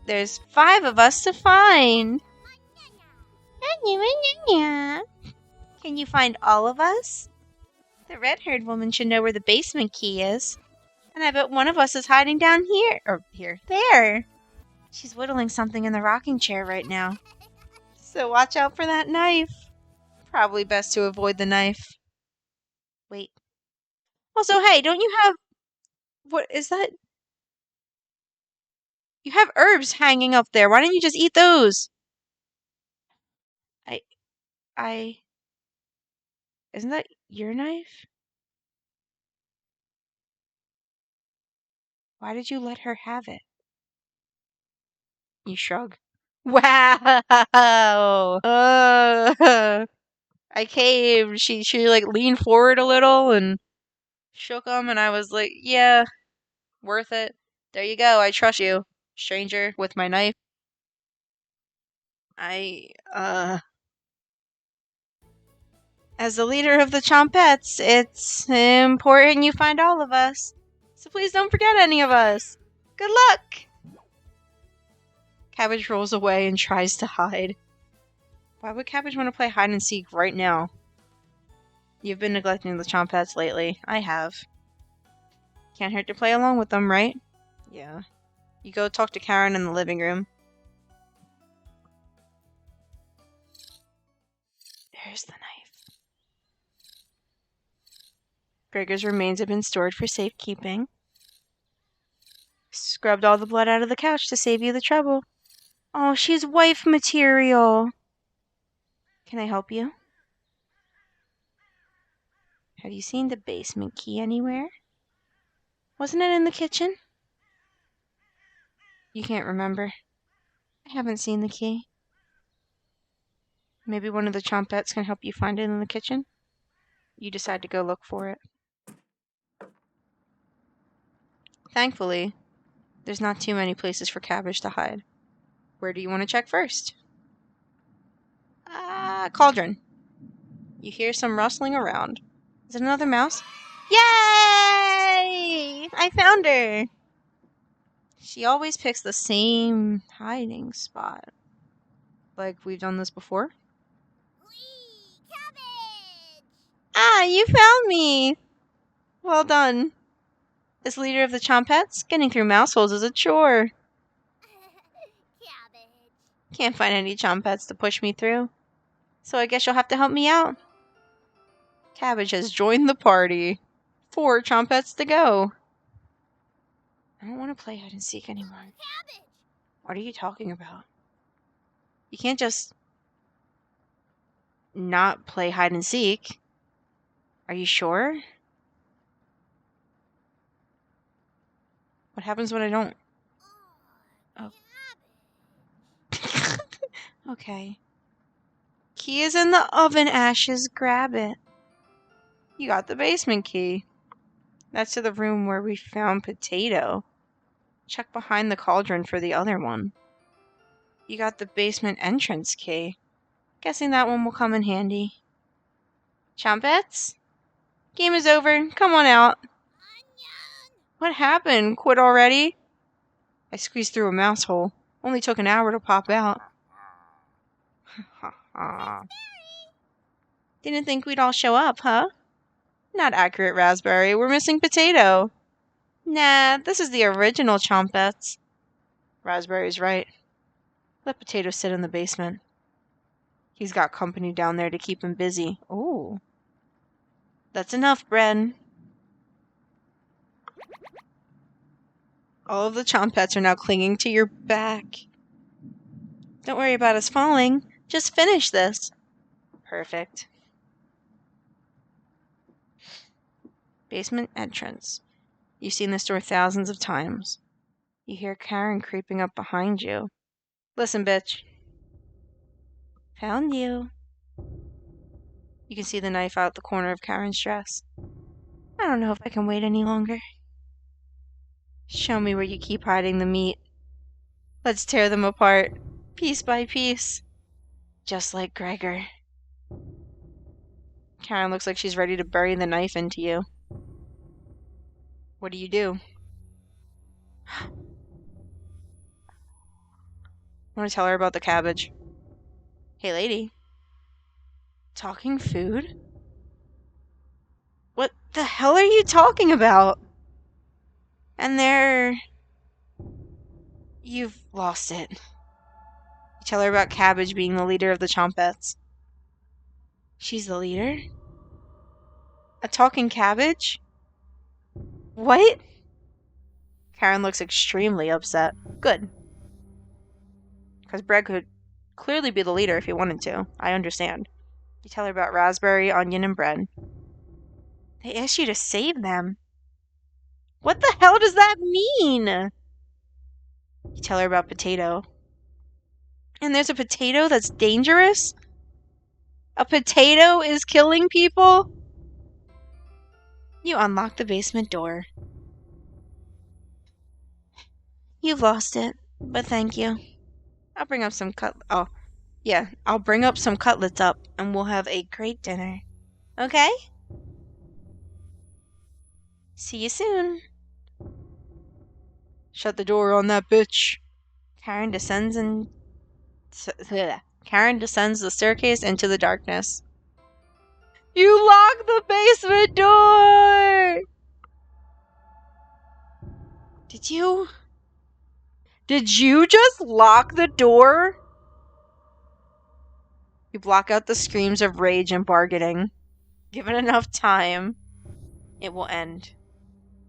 There's 5 of us to find! Can you find all of us? The red-haired woman should know where the basement key is. And I bet one of us is hiding down here. Or here. There! She's whittling something in the rocking chair right now. So watch out for that knife. Probably best to avoid the knife. Wait. Also, hey, don't you have... What is that? You have herbs hanging up there. Why don't you just eat those? Isn't that your knife? Why did you let her have it? You shrug. Wow! I caved. She like leaned forward a little and shook him, and I was like, yeah, worth it. There you go. I trust you, stranger with my knife. As the leader of the Chompettes, it's important you find all of us. So please don't forget any of us. Good luck! Cabbage rolls away and tries to hide. Why would Cabbage want to play hide and seek right now? You've been neglecting the Chompettes lately. I have. Can't hurt to play along with them, right? Yeah. You go talk to Karen in the living room. There's the knife. Gregor's remains have been stored for safekeeping. Scrubbed all the blood out of the couch to save you the trouble. Oh, she's wife material. Can I help you? Have you seen the basement key anywhere? Wasn't it in the kitchen? You can't remember. I haven't seen the key. Maybe one of the Chompettes can help you find it in the kitchen? You decide to go look for it. Thankfully, there's not too many places for Cabbage to hide. Where do you want to check first? Cauldron. You hear some rustling around. Is it another mouse? Yay! I found her! She always picks the same hiding spot. Like we've done this before? Whee! Cabbage! Ah, you found me! Well done. As leader of the Chompettes, getting through mouse holes is a chore. Cabbage. Can't find any Chompettes to push me through. So I guess you'll have to help me out. Cabbage has joined the party. 4 Chompettes to go. I don't want to play hide and seek anymore. Cabbage! What are you talking about? You can't just not play hide and seek. Are you sure? What happens when I don't? Oh. Okay. Key is in the oven, Ashes. Grab it. You got the basement key. That's to the room where we found Potato. Check behind the cauldron for the other one. You got the basement entrance key. Guessing that one will come in handy. Chompettes? Game is over. Come on out. Onion! What happened? Quit already? I squeezed through a mouse hole. Only took an hour to pop out. Didn't think we'd all show up, huh? Not accurate, Raspberry. We're missing Potato. Nah, this is the original Chompettes. Raspberry's right. Let Potato sit in the basement. He's got company down there to keep him busy. Ooh. That's enough, Bread. All of the Chompettes are now clinging to your back. Don't worry about us falling. Just finish this. Perfect. Basement entrance. You've seen this door thousands of times. You hear Karen creeping up behind you. Listen, bitch. Found you. You can see the knife out the corner of Karen's dress. I don't know if I can wait any longer. Show me where you keep hiding the meat. Let's tear them apart, piece by piece. Just like Gregor. Karen looks like she's ready to bury the knife into you. What do? I want to tell her about the cabbage. Hey, lady. Talking food? What the hell are you talking about? And there... You've lost it. You tell her about Cabbage being the leader of the Chompettes. She's the leader? A talking cabbage? What? Karen looks extremely upset. Good. Because Bread could clearly be the leader if he wanted to. I understand. You tell her about Raspberry, Onion, and Bread. They asked you to save them. What the hell does that mean? You tell her about Potato. And there's a potato that's dangerous? A potato is killing people? You unlock the basement door. You've lost it, but thank you. I'll bring up some I'll bring up some cutlets up, and we'll have a great dinner. Okay? See you soon. Shut the door on that bitch. Karen descends the staircase into the darkness. You locked the basement door! Did you? Did you just lock the door? You block out the screams of rage and bargaining. Given enough time, it will end.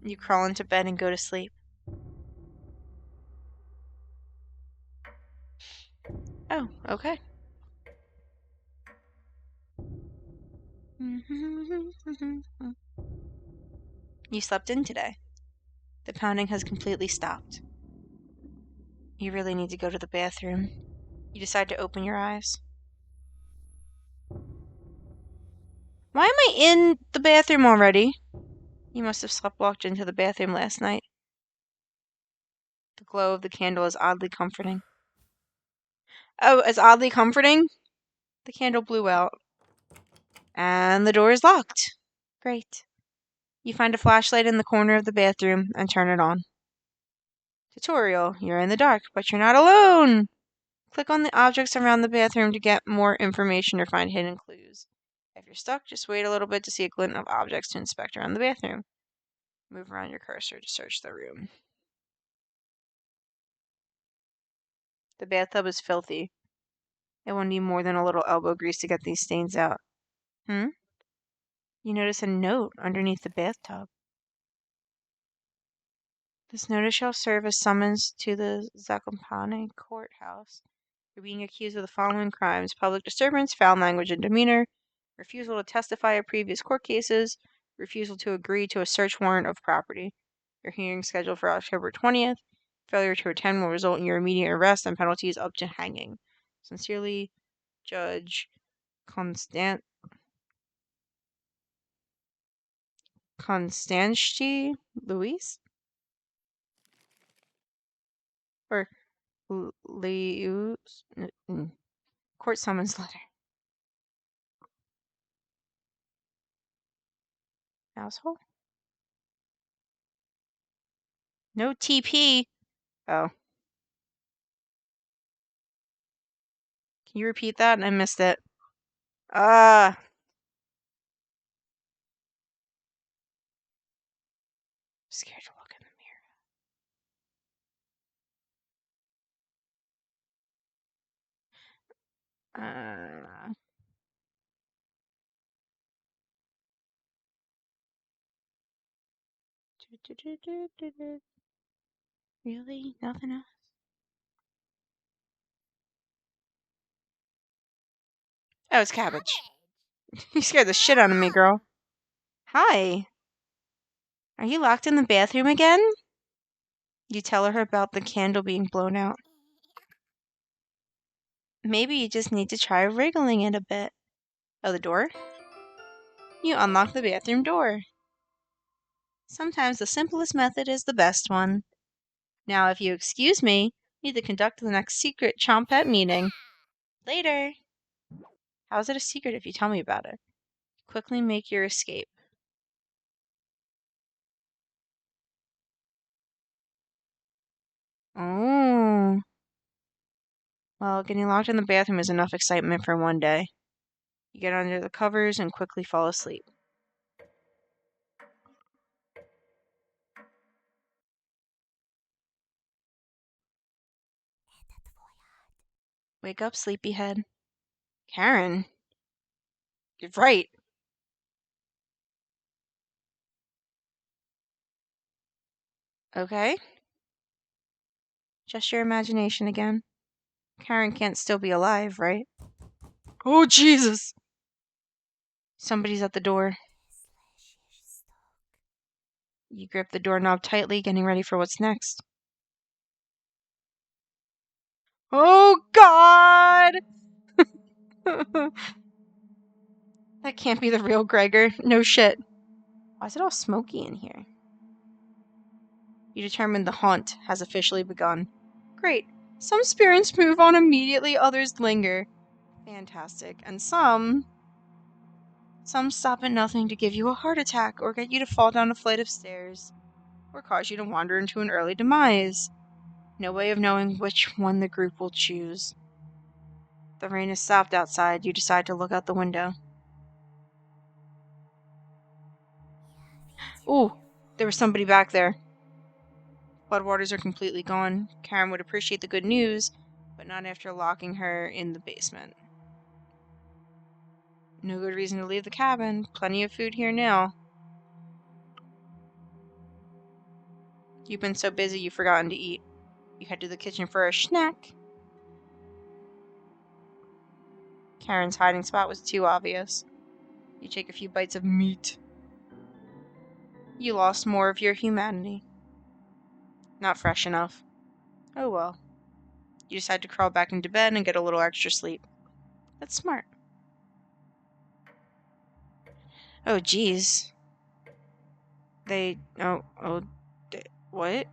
You crawl into bed and go to sleep. Oh, okay. You slept in today. The pounding has completely stopped. You really need to go to the bathroom. You decide to open your eyes. Why am I in the bathroom already? You must have sleptwalked into the bathroom last night. The glow of the candle is oddly comforting. Oh, it's oddly comforting? The candle blew out. And the door is locked. Great. You find a flashlight in the corner of the bathroom and turn it on. Tutorial. You're in the dark, but you're not alone! Click on the objects around the bathroom to get more information or find hidden clues. If you're stuck, just wait a little bit to see a glint of objects to inspect around the bathroom. Move around your cursor to search the room. The bathtub is filthy. It will need more than a little elbow grease to get these stains out. You notice a note underneath the bathtub. This notice shall serve as summons to the Zakopane courthouse. You're being accused of the following crimes: public disturbance, foul language and demeanor, refusal to testify at previous court cases, refusal to agree to a search warrant of property. Your hearing scheduled for October 20th. Failure to attend will result in your immediate arrest and penalties up to hanging. Sincerely, Judge Constanti Luis? Or Leus? Court summons letter. Asshole? No TP. Oh. Can you repeat that? I missed it. I'm scared to look in the mirror. Really? Nothing else? Oh, it's Cabbage. You scared the shit out of me, girl. Hi. Are you locked in the bathroom again? You tell her about the candle being blown out. Maybe you just need to try wriggling it a bit. Oh, the door? You unlock the bathroom door. Sometimes the simplest method is the best one. Now, if you excuse me, I need to conduct the next secret chompette meeting. Later. How is it a secret if you tell me about it? Quickly make your escape. Oh. Well, getting locked in the bathroom is enough excitement for one day. You get under the covers and quickly fall asleep. Wake up, sleepyhead. Karen. You're right. Okay. Just your imagination again. Karen can't still be alive, right? Oh, Jesus! Somebody's at the door. You grip the doorknob tightly, getting ready for what's next. Oh, God! That can't be the real Gregor. No shit. Why is it all smoky in here? You determine the haunt has officially begun. Great. Some spirits move on immediately, others linger. Fantastic. And some stop at nothing to give you a heart attack or get you to fall down a flight of stairs or cause you to wander into an early demise. No way of knowing which one the group will choose. The rain has stopped outside. You decide to look out the window. Ooh, there was somebody back there. Floodwaters are completely gone. Karen would appreciate the good news, but not after locking her in the basement. No good reason to leave the cabin. Plenty of food here now. You've been so busy you've forgotten to eat. You head to the kitchen for a snack. Karen's hiding spot was too obvious. You take a few bites of meat. You lost more of your humanity. Not fresh enough. Oh well. You decide to crawl back into bed and get a little extra sleep. That's smart. Oh geez. What?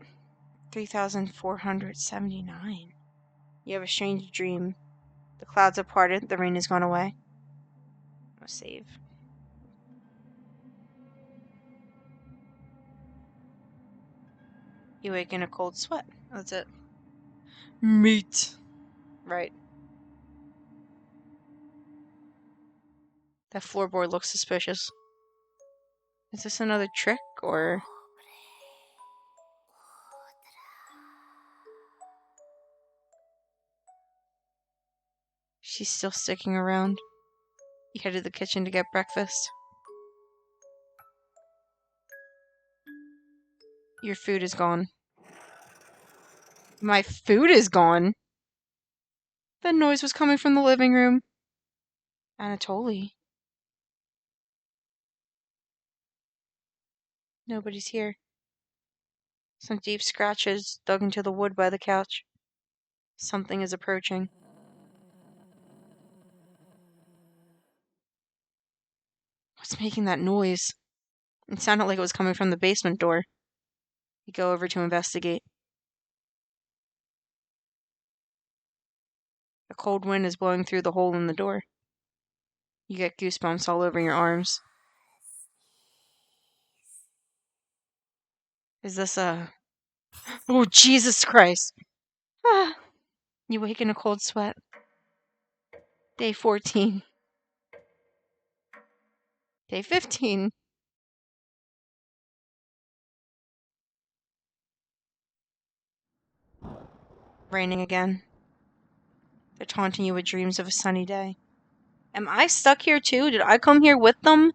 3,479. You have a strange dream. The clouds have parted, the rain has gone away. I'll save. You wake in a cold sweat. That's it. Meat. Right. That floorboard looks suspicious. Is this another trick, or... She's still sticking around. You head to the kitchen to get breakfast. Your food is gone. My food is gone? That noise was coming from the living room. Anatoly. Nobody's here. Some deep scratches dug into the wood by the couch. Something is approaching. What's making that noise? It sounded like it was coming from the basement door. You go over to investigate. A cold wind is blowing through the hole in the door. You get goosebumps all over your arms. Is this a... Oh, Jesus Christ! Ah. You wake in a cold sweat. Day 14. Day 15. Raining again. They're taunting you with dreams of a sunny day. Am I stuck here too? Did I come here with them?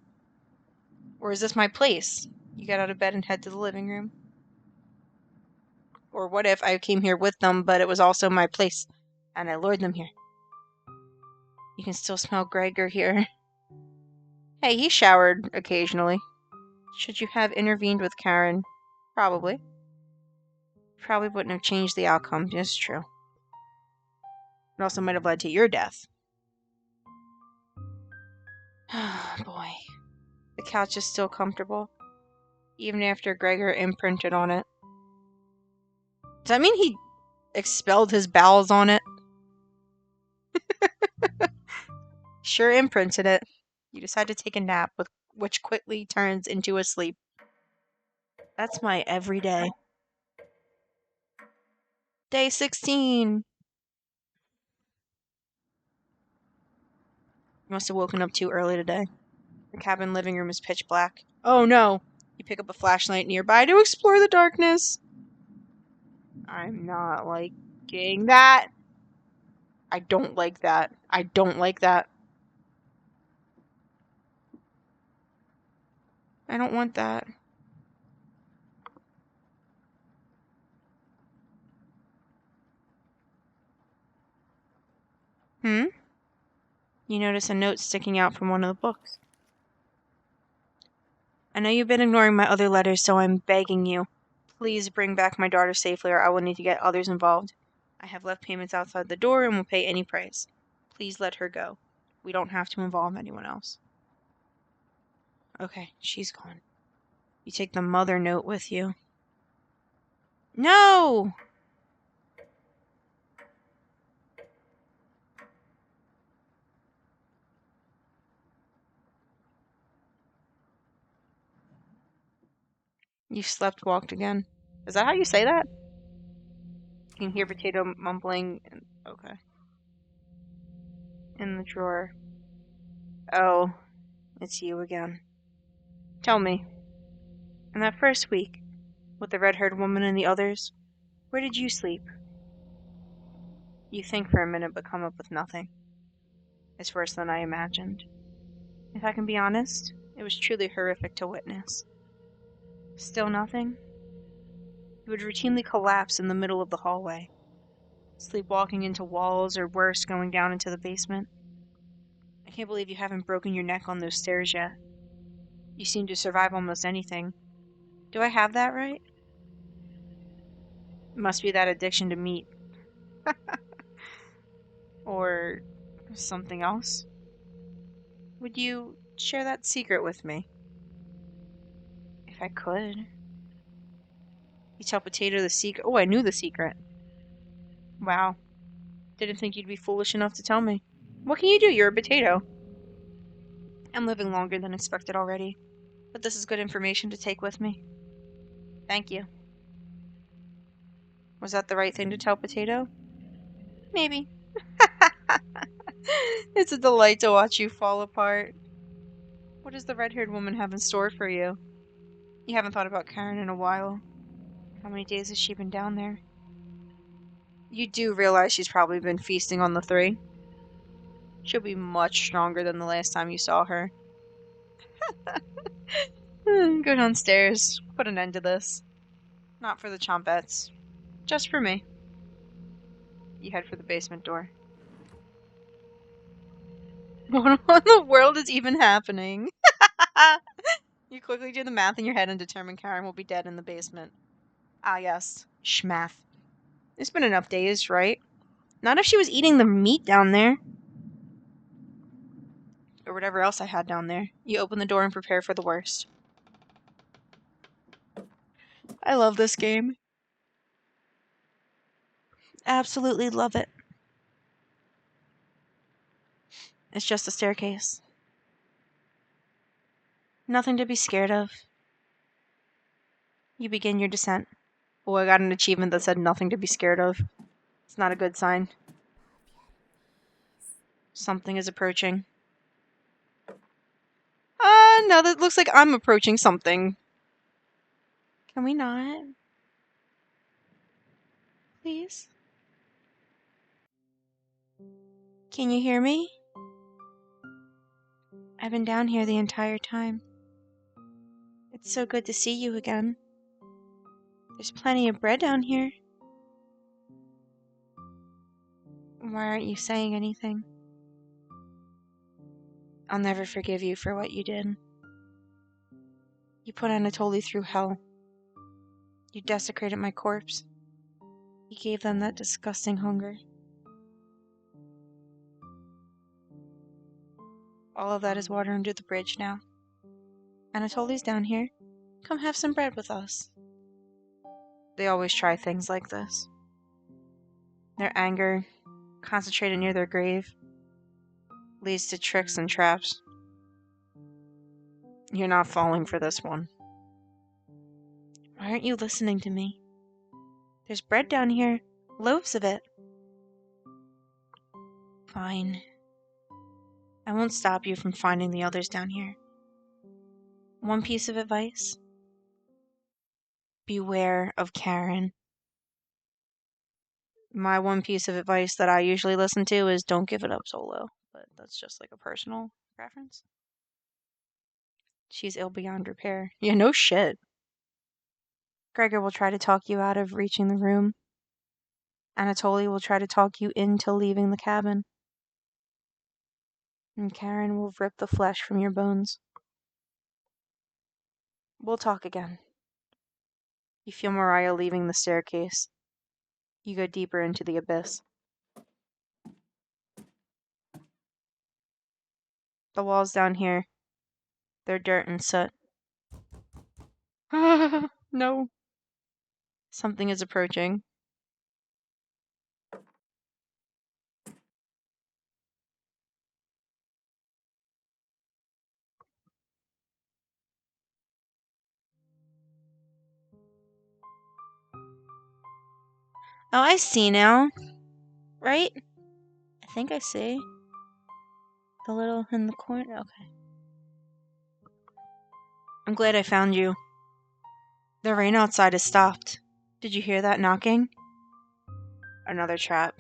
Or is this my place? You get out of bed and head to the living room. Or what if I came here with them, but it was also my place, and I lured them here? You can still smell Gregor here. Hey, he showered occasionally. Should you have intervened with Karen? Probably. Probably wouldn't have changed the outcome. It's true. It also might have led to your death. Boy. The couch is still comfortable, even after Gregor imprinted on it. Does that mean he expelled his bowels on it? Sure imprinted it. You decide to take a nap, which quickly turns into a sleep. That's my everyday. Day 16! You must have woken up too early today. The cabin living room is pitch black. Oh no! You pick up a flashlight nearby to explore the darkness. I'm not liking that. I don't like that. I don't like that. I don't want that. You notice a note sticking out from one of the books. I know you've been ignoring my other letters, so I'm begging you. Please bring back my daughter safely, or I will need to get others involved. I have left payments outside the door and will pay any price. Please let her go. We don't have to involve anyone else. Okay, she's gone. You take the mother note with you. No! You slept-walked again. Is that how you say that? You can hear Potato mumbling. Okay. In the drawer. Oh, it's you again. Tell me. In that first week, with the red-haired woman and the others, where did you sleep? You think for a minute but come up with nothing. It's worse than I imagined. If I can be honest, it was truly horrific to witness. Still nothing? You would routinely collapse in the middle of the hallway, sleepwalking into walls or worse, going down into the basement. I can't believe you haven't broken your neck on those stairs yet. You seem to survive almost anything. Do I have that right? It must be that addiction to meat. Or something else? Would you share that secret with me? If I could. You tell Potato the secret. Oh, I knew the secret. Wow. Didn't think you'd be foolish enough to tell me. What can you do? You're a potato. I'm living longer than expected already, but this is good information to take with me. Thank you. Was that the right thing to tell Potato? Maybe. It's a delight to watch you fall apart. What does the red-haired woman have in store for you? You haven't thought about Karen in a while. How many days has she been down there? You do realize she's probably been feasting on the three. She'll be much stronger than the last time you saw her. Go downstairs. Put an end to this. Not for the chompettes. Just for me. You head for the basement door. What in the world is even happening? You quickly do the math in your head and determine Karen will be dead in the basement. Ah, yes. Schmath. It's been enough days, right? Not if she was eating the meat down there. Or whatever else I had down there. You open the door and prepare for the worst. I love this game. Absolutely love it. It's just a staircase. Nothing to be scared of. You begin your descent. Oh, I got an achievement that said nothing to be scared of. It's not a good sign. Something is approaching. Now that looks like I'm approaching something. Can we not? Please? Can you hear me? I've been down here the entire time. It's so good to see you again. There's plenty of bread down here. Why aren't you saying anything? I'll never forgive you for what you did. You put Anatoly through hell. You desecrated my corpse. You gave them that disgusting hunger. All of that is water under the bridge now. Anatoly's down here. Come have some bread with us. They always try things like this. Their anger, concentrated near their grave, leads to tricks and traps. You're not falling for this one. Why aren't you listening to me? There's bread down here. Loaves of it. Fine. I won't stop you from finding the others down here. One piece of advice. Beware of Karen. My one piece of advice that I usually listen to is don't give it up solo. But that's just like a personal preference. She's ill beyond repair. Yeah, no shit. Gregor will try to talk you out of reaching the room. Anatoly will try to talk you into leaving the cabin. And Karen will rip the flesh from your bones. We'll talk again. You feel Mariah leaving the staircase. You go deeper into the abyss. The walls down here, they're dirt and soot. No. Something is approaching. Oh, I see now. Right? I think I see. The little in the corner. Okay. I'm glad I found you. The rain outside has stopped. Did you hear that knocking? Another trap.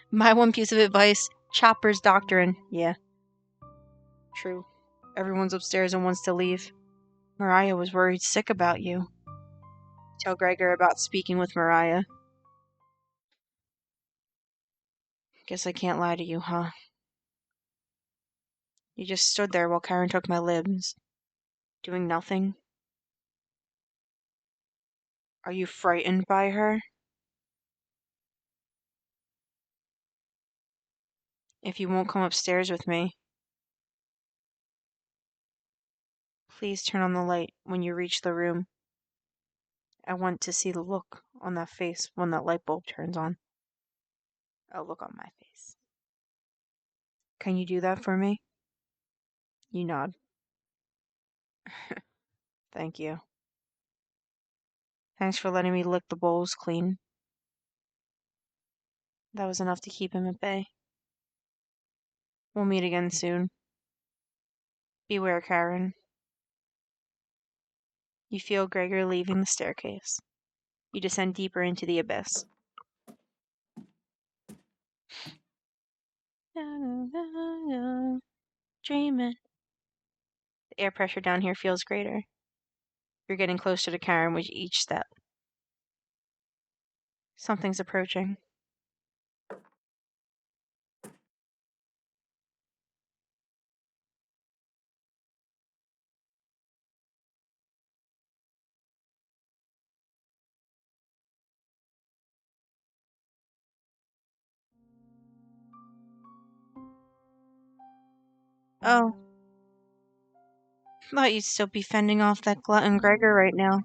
My one piece of advice, Chopper's doctrine. Yeah. True. Everyone's upstairs and wants to leave. Mariah was worried sick about you. Tell Gregor about speaking with Mariah. Guess I can't lie to you, huh? You just stood there while Karen took my libs. Doing nothing. Are you frightened by her? If you won't come upstairs with me, please turn on the light when you reach the room. I want to see the look on that face when that light bulb turns on. A look on my face. Can you do that for me? You nod. Thank you. Thanks for letting me lick the bowls clean. That was enough to keep him at bay. We'll meet again soon. Beware, Karen. You feel Gregor leaving the staircase. You descend deeper into the abyss. Dreaming. The air pressure down here feels greater. You're getting closer to Karen with each step. Something's approaching. Oh. Thought you'd still be fending off that glutton Gregor right now.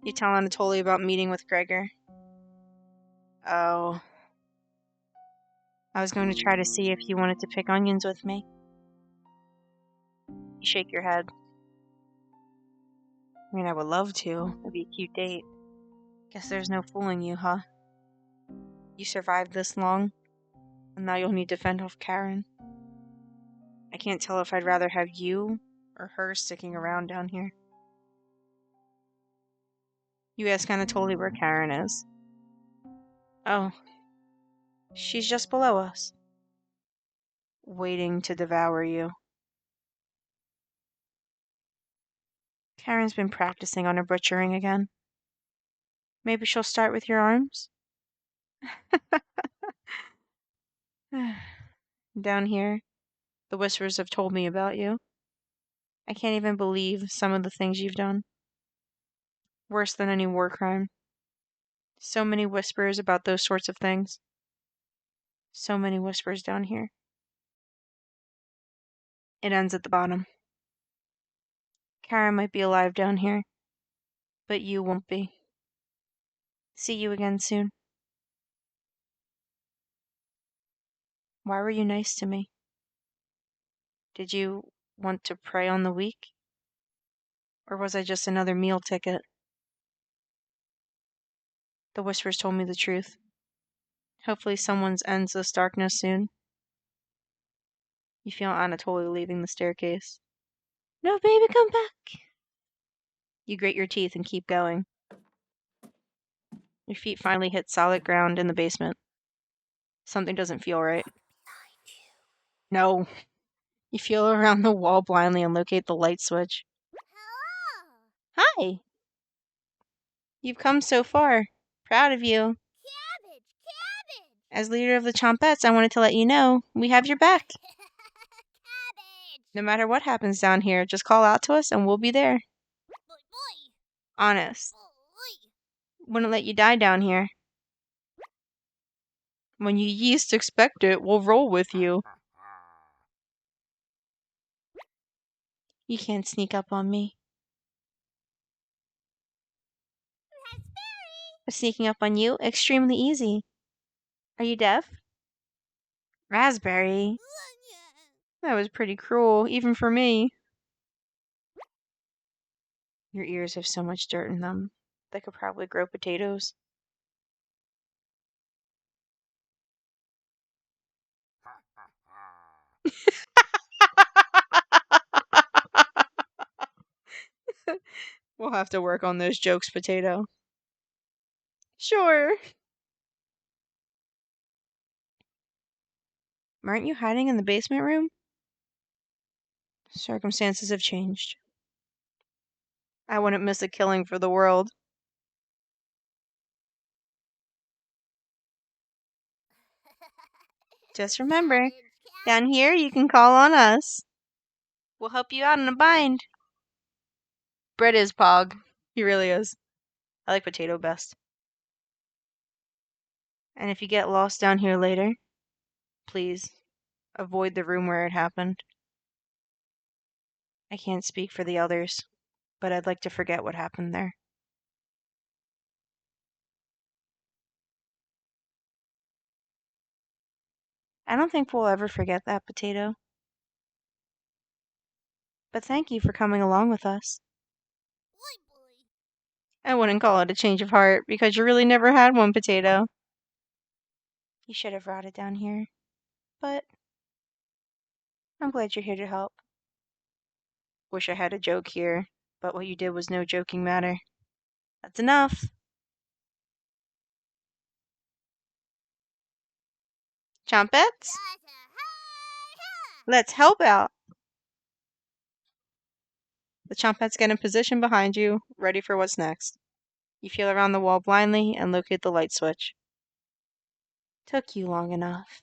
You tell Anatoly about meeting with Gregor. Oh. I was going to try to see if you wanted to pick onions with me. You shake your head. I mean, I would love to. It'd be a cute date. Guess there's no fooling you, huh? You survived this long, and now you'll need to fend off Karen. I can't tell if I'd rather have you or her sticking around down here. You ask Anatoly where Karen is. Oh. She's just below us. Waiting to devour you. Karen's been practicing on her butchering again. Maybe she'll start with your arms? Down here, the whispers have told me about you. I can't even believe some of the things you've done. Worse than any war crime. So many whispers about those sorts of things. So many whispers down here. It ends at the bottom. Karen might be alive down here, but you won't be. See you again soon. Why were you nice to me? Did you want to prey on the weak? Or was I just another meal ticket? The whispers told me the truth. Hopefully someone ends this darkness soon. You feel Anatoly leaving the staircase. No, baby, come back. You grate your teeth and keep going. Your feet finally hit solid ground in the basement. Something doesn't feel right. No. You feel around the wall blindly and locate the light switch. Hello. Hi! You've come so far. Proud of you. Cabbage. As leader of the Chompettes, I wanted to let you know we have your back. Cabbage. No matter what happens down here, just call out to us and we'll be there. Boy. Honest. Boy. Wouldn't let you die down here. When you least expect it, we'll roll with you. You can't sneak up on me. But sneaking up on you, extremely easy. Are you deaf? Raspberry? That was pretty cruel, even for me. Your ears have so much dirt in them. They could probably grow potatoes. We'll have to work on those jokes, potato. Sure. Aren't you hiding in the basement room? Circumstances have changed. I wouldn't miss a killing for the world. Just remember, down here you can call on us. We'll help you out in a bind. Bread is Pog. He really is. I like potato best. And if you get lost down here later, please avoid the room where it happened. I can't speak for the others, but I'd like to forget what happened there. I don't think we'll ever forget that, potato. But thank you for coming along with us. I wouldn't call it a change of heart, because you really never had one, potato. You should have brought it down here. But I'm glad you're here to help. Wish I had a joke here, but what you did was no joking matter. That's enough. Chompettes? Let's help out. The Chompettes get in position behind you, ready for what's next. You feel around the wall blindly and locate the light switch. Took you long enough.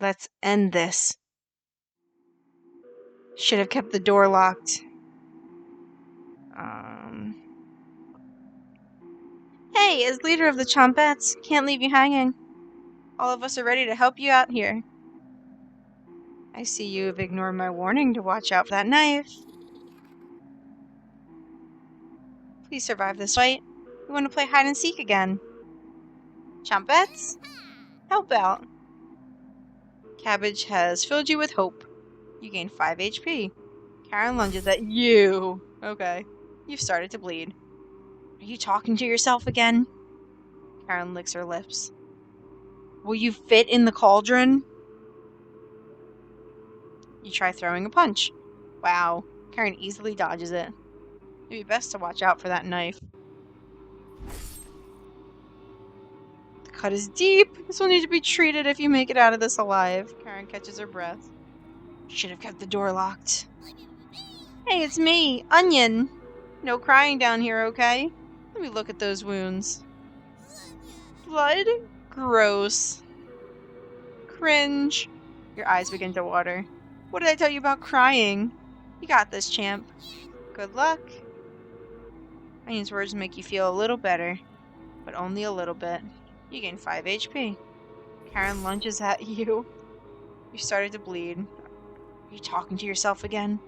Let's end this. Should have kept the door locked. Hey, as leader of the Chompettes, can't leave you hanging. All of us are ready to help you out here. I see you have ignored my warning to watch out for that knife. Please survive this fight. We want to play hide and seek again. Chompettes? Help out. Cabbage has filled you with hope. You gain 5 HP. Karen lunges at you. Okay. You've started to bleed. Are you talking to yourself again? Karen licks her lips. Will you fit in the cauldron? You try throwing a punch. Wow. Karen easily dodges it. It'd be best to watch out for that knife. The cut is deep. This will need to be treated if you make it out of this alive. Karen catches her breath. Should have kept the door locked. Hey, it's me, Onion. No crying down here, okay? Let me look at those wounds. Blood? Gross. Cringe. Your eyes begin to water. What did I tell you about crying? You got this, champ. Good luck. Onion's words make you feel a little better, but only a little bit. You gain 5 HP. Karen lunges at you. You started to bleed. Are you talking to yourself again?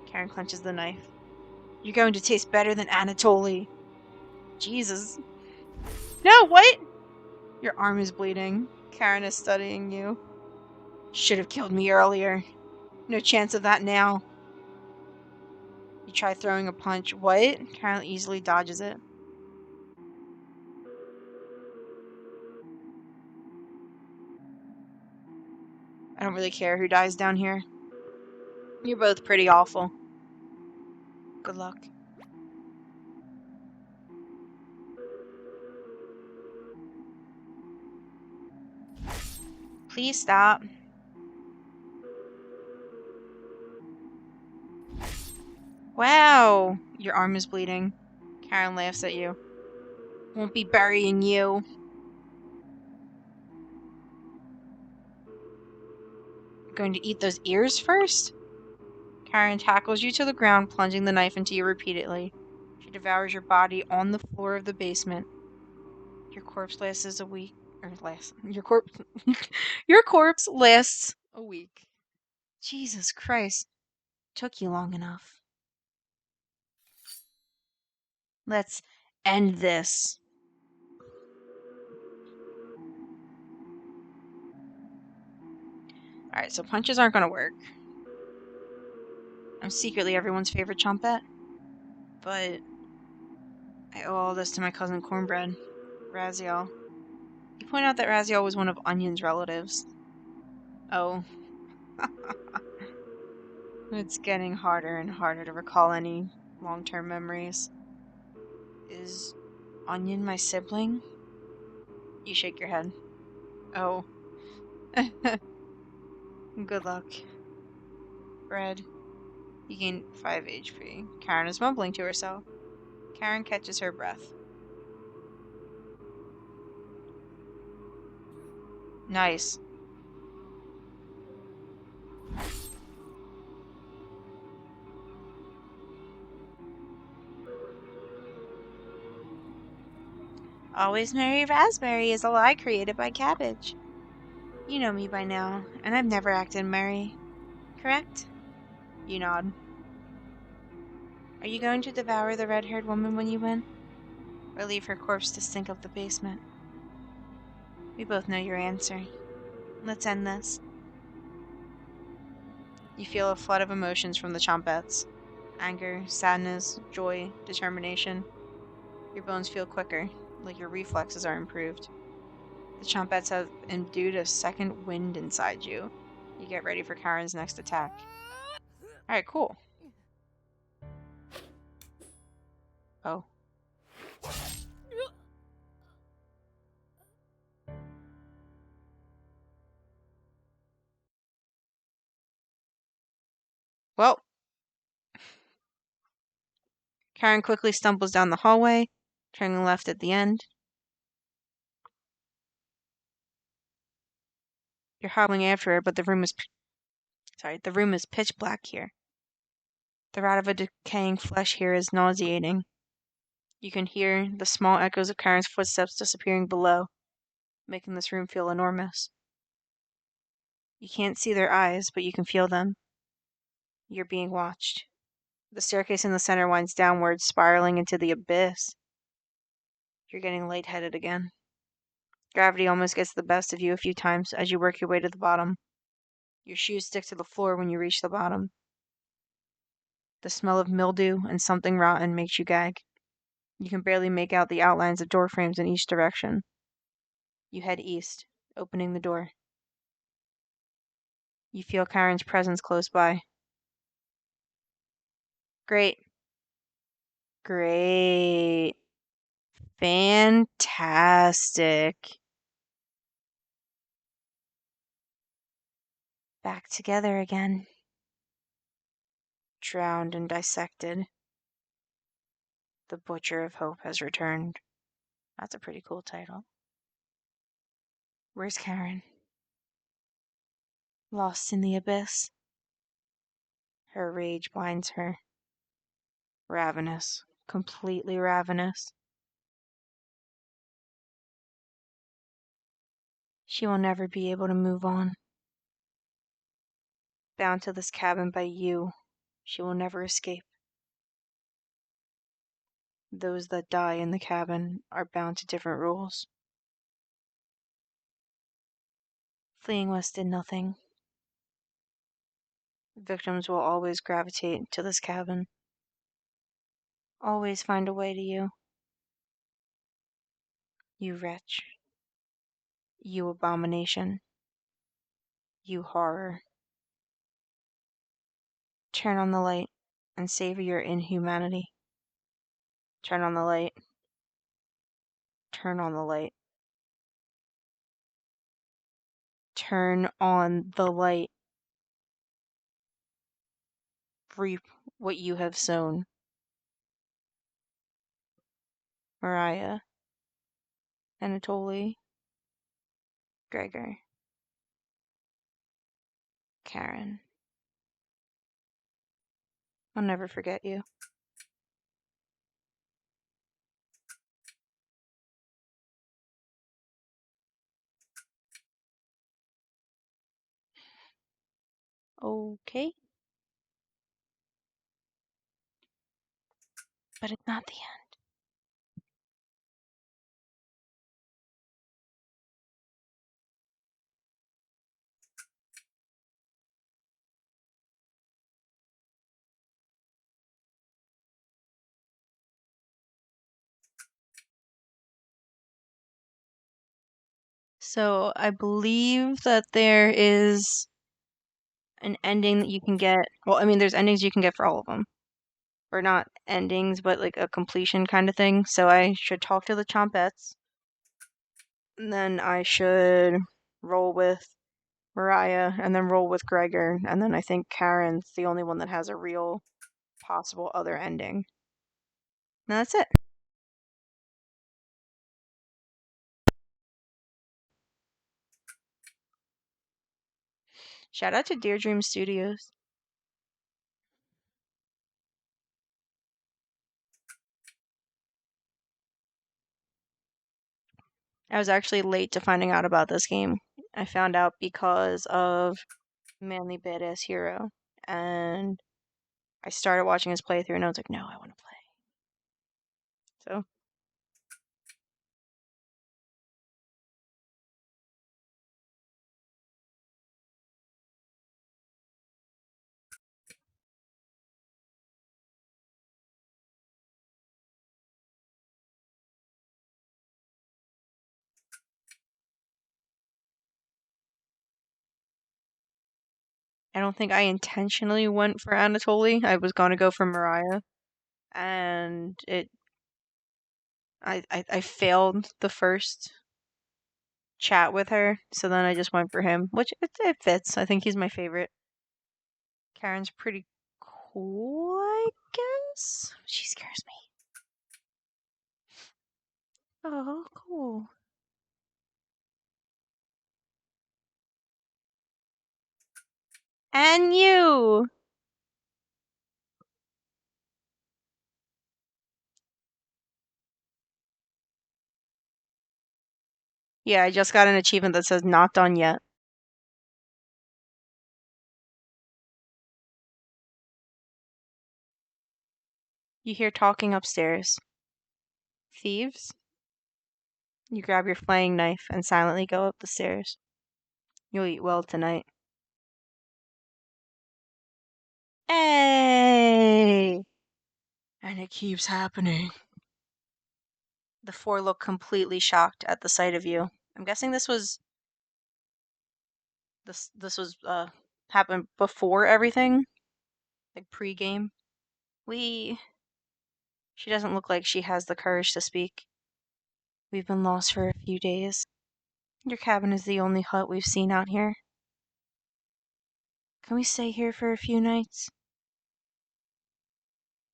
Karen clenches the knife. You're going to taste better than Anatoly. Jesus. No, what? Your arm is bleeding. Karen is studying you. Should have killed me earlier. No chance of that now. You try throwing a punch. What? Karen easily dodges it. I don't really care who dies down here. You're both pretty awful. Good luck. Please stop. Wow! Your arm is bleeding. Karen laughs at you. Won't be burying you. Going to eat those ears first? Karen tackles you to the ground, plunging the knife into you repeatedly. She devours your body on the floor of the basement. Your corpse lasts a week. Your corpse lasts a week. Jesus Christ. Took you long enough. Let's end this. Alright, so punches aren't gonna work. I'm secretly everyone's favorite chompette. But I owe all this to my cousin Cornbread, Raziel. You point out that Raziel was one of Onion's relatives. Oh. It's getting harder and harder to recall any long-term memories. Is Onion my sibling? You shake your head. Oh. Good luck. Bread. You gain 5 HP. Karen is mumbling to herself. Karen catches her breath. Nice. Always Merry Raspberry is a lie created by Cabbage. You know me by now, and I've never acted merry. Correct? You nod. Are you going to devour the red-haired woman when you win? Or leave her corpse to stink up the basement? We both know your answer. Let's end this. You feel a flood of emotions from the chompettes. Anger, sadness, joy, determination. Your bones feel quicker, like your reflexes are improved. The chompettes have endued a second wind inside you. You get ready for Karen's next attack. Alright, cool. Oh. Well, Karen quickly stumbles down the hallway, turning left at the end. You're hobbling after her, but the room is pitch black here. The rot of a decaying flesh here is nauseating. You can hear the small echoes of Karen's footsteps disappearing below, making this room feel enormous. You can't see their eyes, but you can feel them. You're being watched. The staircase in the center winds downwards, spiraling into the abyss. You're getting lightheaded again. Gravity almost gets the best of you a few times as you work your way to the bottom. Your shoes stick to the floor when you reach the bottom. The smell of mildew and something rotten makes you gag. You can barely make out the outlines of door frames in each direction. You head east, opening the door. You feel Karen's presence close by. Great. Great. Fantastic. Back together again. Drowned and dissected. The Butcher of Hope has returned. That's a pretty cool title. Where's Karen? Lost in the abyss. Her rage blinds her. Ravenous. Completely ravenous. She will never be able to move on. Bound to this cabin by you, she will never escape. Those that die in the cabin are bound to different rules. Fleeing west did nothing. Victims will always gravitate to this cabin. Always find a way to you. You wretch. You abomination. You horror. Turn on the light and savor your inhumanity. Turn on the light. Turn on the light. Turn on the light. Reap what you have sown. Mariah. Anatoly. Gregor. Karen. I'll never forget you. Okay. But it's not the end. So I believe that there is an ending that you can get. Well, I mean, there's endings you can get for all of them. Or not endings, but like a completion kind of thing. So I should talk to the Chompettes. And then I should roll with Mariah and then roll with Gregor. And then I think Karen's the only one that has a real possible other ending. And that's it. Shout out to Dear Dream Studios. I was actually late to finding out about this game. I found out because of Manly Badass Hero. And I started watching his playthrough and I was like, no, I want to play. So I don't think I intentionally went for Anatoly. I was going to go for Mariah. And I failed the first chat with her, so then I just went for him, which it fits. I think he's my favorite. Karen's pretty cool, I guess. She scares me. Oh, cool. And you! Yeah, I just got an achievement that says not done yet. You hear talking upstairs. Thieves? You grab your flaying knife and silently go up the stairs. You'll eat well tonight. Hey! And it keeps happening. The four look completely shocked at the sight of you. I'm guessing this was happened before everything, like pre-game. We She doesn't look like she has the courage to speak. We've been lost for a few days. Your cabin is the only hut we've seen out here. Can we stay here for a few nights?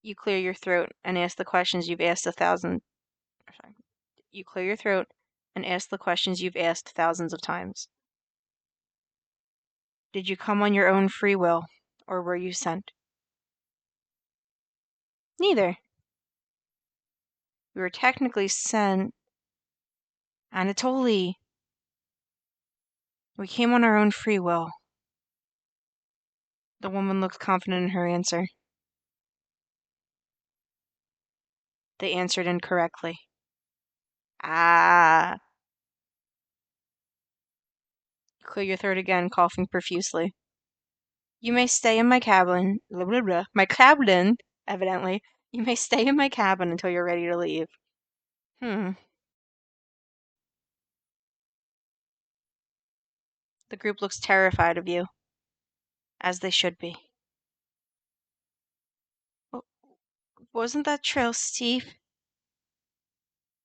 You clear your throat and ask the questions you've asked 1,000. Sorry. You clear your throat and ask the questions you've asked thousands of times. Did you come on your own free will, or were you sent? Neither. We were technically sent. Anatoly. We came on our own free will. The woman looked confident in her answer. They answered incorrectly. Ah. Clear your throat again, coughing profusely. You may stay in my cabin. Blah, blah, blah. My cabin, evidently. You may stay in my cabin until you're ready to leave. The group looks terrified of you. As they should be. Wasn't that trail steep?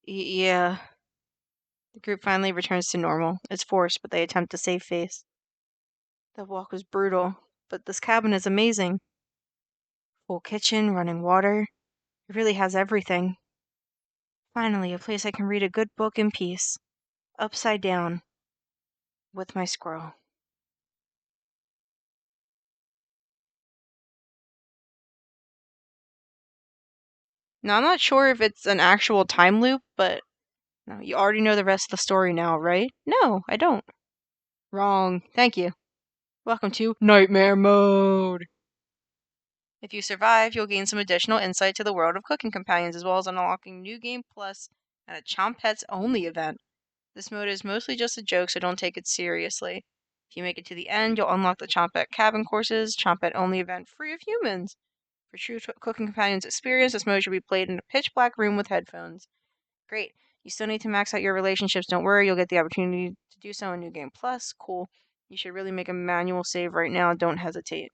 Yeah. The group finally returns to normal. It's forced, but they attempt to save face. The walk was brutal, but this cabin is amazing. Full kitchen, running water. It really has everything. Finally, a place I can read a good book in peace. Upside down. With my squirrel. Now, I'm not sure if it's an actual time loop, but no, you already know the rest of the story now, right? No, I don't. Wrong. Thank you. Welcome to Nightmare Mode. If you survive, you'll gain some additional insight to the world of cooking companions, as well as unlocking New Game Plus and a Chomp Pets Only event. This mode is mostly just a joke, so don't take it seriously. If you make it to the end, you'll unlock the Chomp Pet Cabin courses, Chomp Pet Only event free of humans. For true cooking companions experience, this mode should be played in a pitch black room with headphones. Great. You still need to max out your relationships. Don't worry, you'll get the opportunity to do so in New Game Plus. Cool. You should really make a manual save right now. Don't hesitate.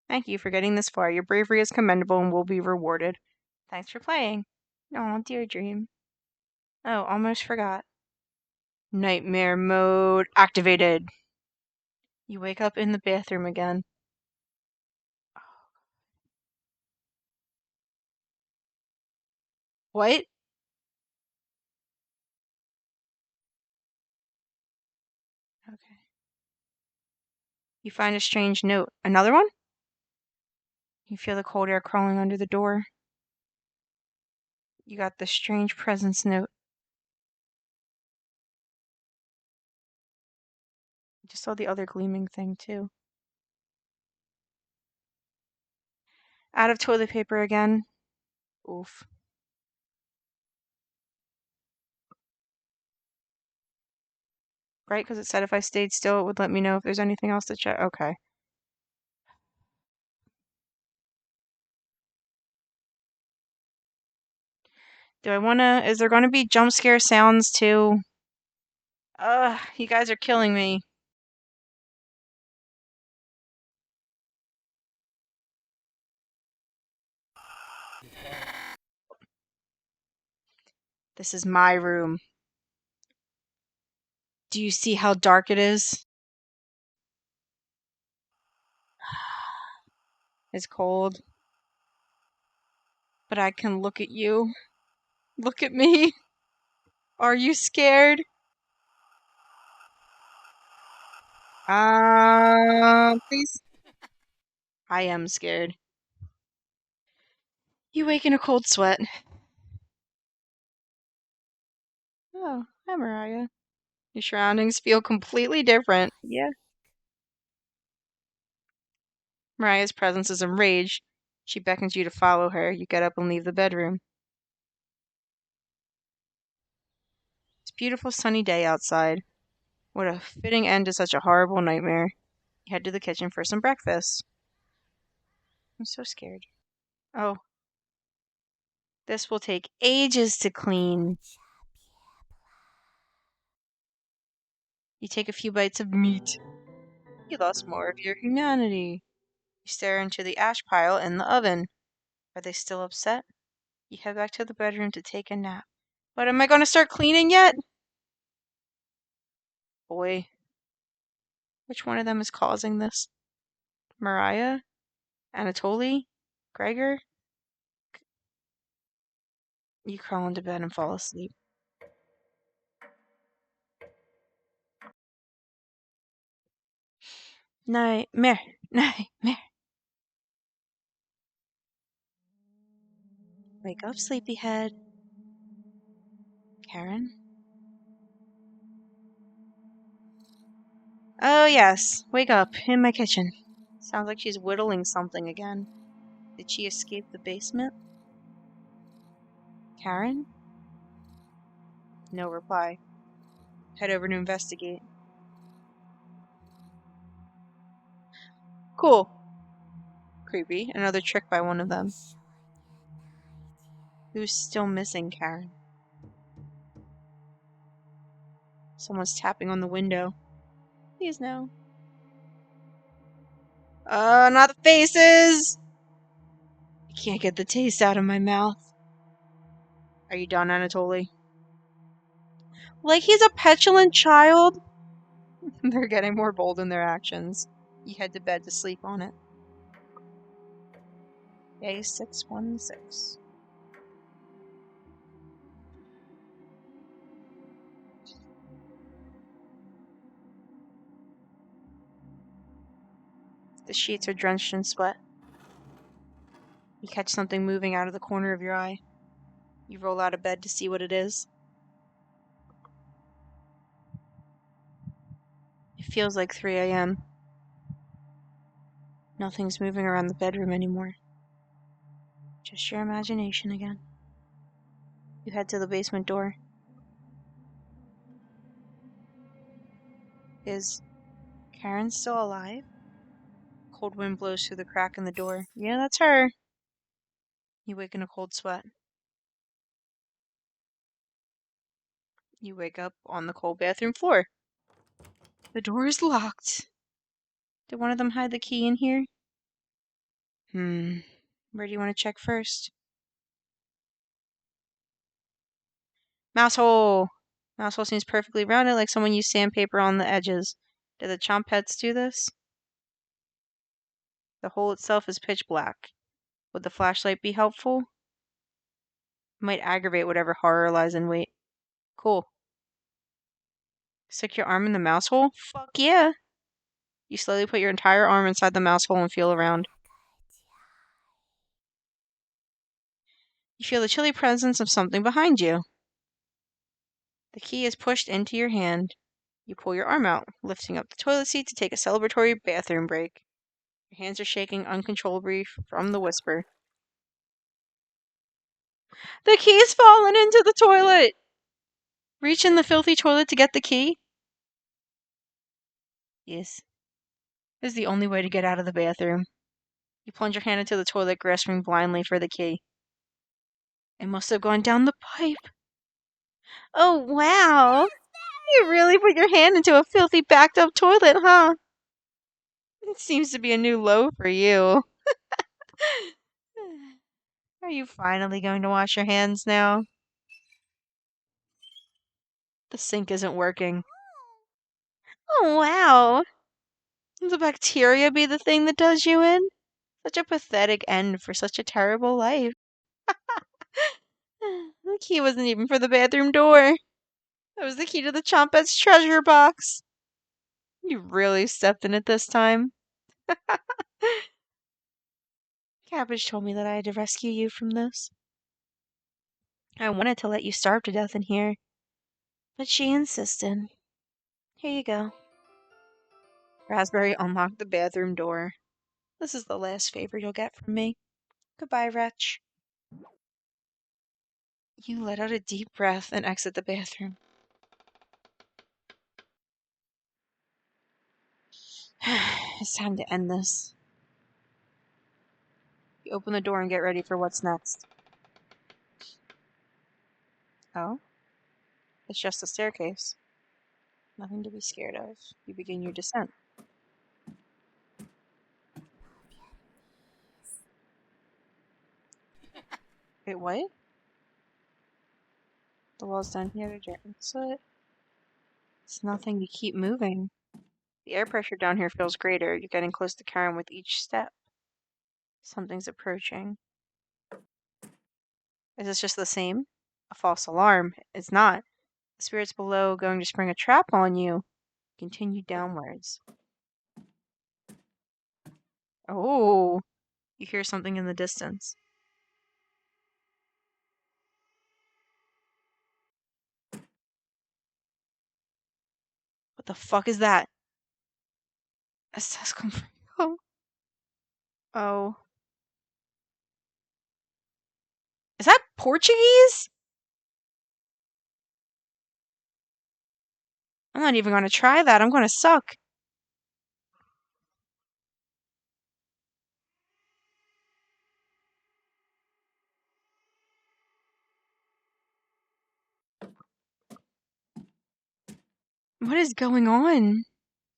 Thank you for getting this far. Your bravery is commendable and will be rewarded. Thanks for playing. Oh, dear dream. Oh, almost forgot. Nightmare mode activated. You wake up in the bathroom again. What? Okay. You find a strange note. Another one? You feel the cold air crawling under the door. You got the strange presence note. You just saw the other gleaming thing, too. Out of toilet paper again. Oof. Right? Because it said if I stayed still, it would let me know if there's anything else to check. Okay. Do I want to... Is there going to be jump scare sounds, too? Ugh, you guys are killing me. This is my room. Do you see how dark it is? It's cold. But I can look at you. Look at me. Are you scared? Please. I am scared. You wake in a cold sweat. Oh, hi, Mariah. Your surroundings feel completely different. Yeah. Mariah's presence is enraged. She beckons you to follow her. You get up and leave the bedroom. It's a beautiful sunny day outside. What a fitting end to such a horrible nightmare. You head to the kitchen for some breakfast. I'm so scared. Oh. This will take ages to clean. You take a few bites of meat. You lost more of your humanity. You stare into the ash pile in the oven. Are they still upset? You head back to the bedroom to take a nap. But am I going to start cleaning yet? Boy. Which one of them is causing this? Mariah? Anatoly? Gregor? You crawl into bed and fall asleep. Nightmare. Nightmare. Wake up, sleepyhead. Karen? Oh, yes. Wake up. In my kitchen. Sounds like she's whittling something again. Did she escape the basement? Karen? No reply. Head over to investigate. Cool. Creepy. Another trick by one of them. Who's still missing, Karen? Someone's tapping on the window. Please no. Not the faces! I can't get the taste out of my mouth. Are you done, Anatoly? Like he's a petulant child? They're getting more bold in their actions. You head to bed to sleep on it. Day 616. The sheets are drenched in sweat. You catch something moving out of the corner of your eye. You roll out of bed to see what it is. It feels like 3 a.m. Nothing's moving around the bedroom anymore. Just your imagination again. You head to the basement door. Is Karen still alive? Cold wind blows through the crack in the door. Yeah, that's her. You wake in a cold sweat. You wake up on the cold bathroom floor. The door is locked. Did one of them hide the key in here? Where do you want to check first? Mouse hole! Mouse hole seems perfectly rounded, like someone used sandpaper on the edges. Did the chomp pets do this? The hole itself is pitch black. Would the flashlight be helpful? Might aggravate whatever horror lies in wait. Cool. Stick your arm in the mouse hole? Fuck yeah! You slowly put your entire arm inside the mouse hole and feel around. You feel the chilly presence of something behind you. The key is pushed into your hand. You pull your arm out, lifting up the toilet seat to take a celebratory bathroom break. Your hands are shaking uncontrollably from the whisper. The key's fallen into the toilet! Reach in the filthy toilet to get the key? Yes. This is the only way to get out of the bathroom. You plunge your hand into the toilet, grasping blindly for the key. It must have gone down the pipe. Oh, wow! You really put your hand into a filthy, backed up toilet, huh? It seems to be a new low for you. Are you finally going to wash your hands now? The sink isn't working. Oh, wow! Will the bacteria be the thing that does you in? Such a pathetic end for such a terrible life. The key wasn't even for the bathroom door. That was the key to the Chompet's treasure box. You really stepped in it this time. Cabbage told me that I had to rescue you from this. I wanted to let you starve to death in here, but she insisted. Here you go. Raspberry unlocked the bathroom door. This is the last favor you'll get from me. Goodbye, wretch. You let out a deep breath and exit the bathroom. It's time to end this. You open the door and get ready for what's next. Oh? It's just a staircase. Nothing to be scared of. You begin your descent. Wait, what? The walls down here are dirt and soot. It's nothing to keep moving. The air pressure down here feels greater. You're getting close to Karen with each step. Something's approaching. Is this just the same? A false alarm. It's not. The spirits below are going to spring a trap on you. Continue downwards. Oh, you hear something in the distance. What the fuck is that? It says come from you. Oh. Is that Portuguese? I'm not even going to try that. I'm going to suck. What is going on?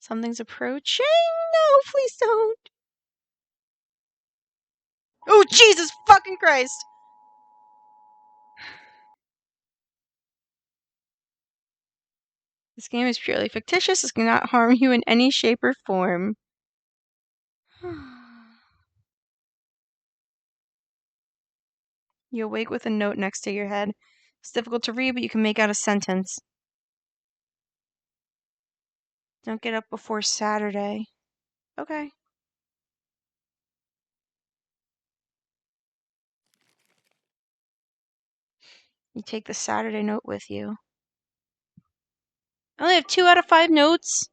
Something's approaching? No, please don't. Oh, Jesus fucking Christ! This game is purely fictitious. It cannot harm you in any shape or form. You awake with a note next to your head. It's difficult to read, but you can make out a sentence. Don't get up before Saturday. Okay. You take the Saturday note with you. I only have 2 out of 5 notes.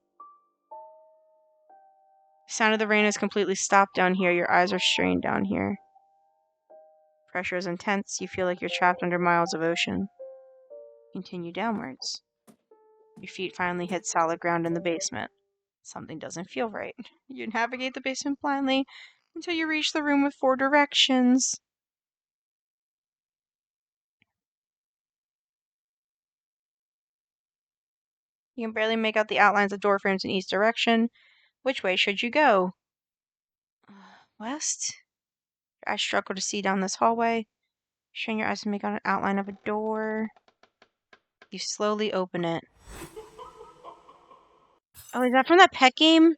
The sound of the rain has completely stopped down here. Your eyes are strained down here. Pressure is intense. You feel like you're trapped under miles of ocean. Continue downwards. Your feet finally hit solid ground in the basement. Something doesn't feel right. You navigate the basement blindly until you reach the room with 4 directions. You can barely make out the outlines of door frames in each direction. Which way should you go? West? Your eyes struggle to see down this hallway. Strain your eyes to make out an outline of a door. You slowly open it. Oh, is that from that pet game?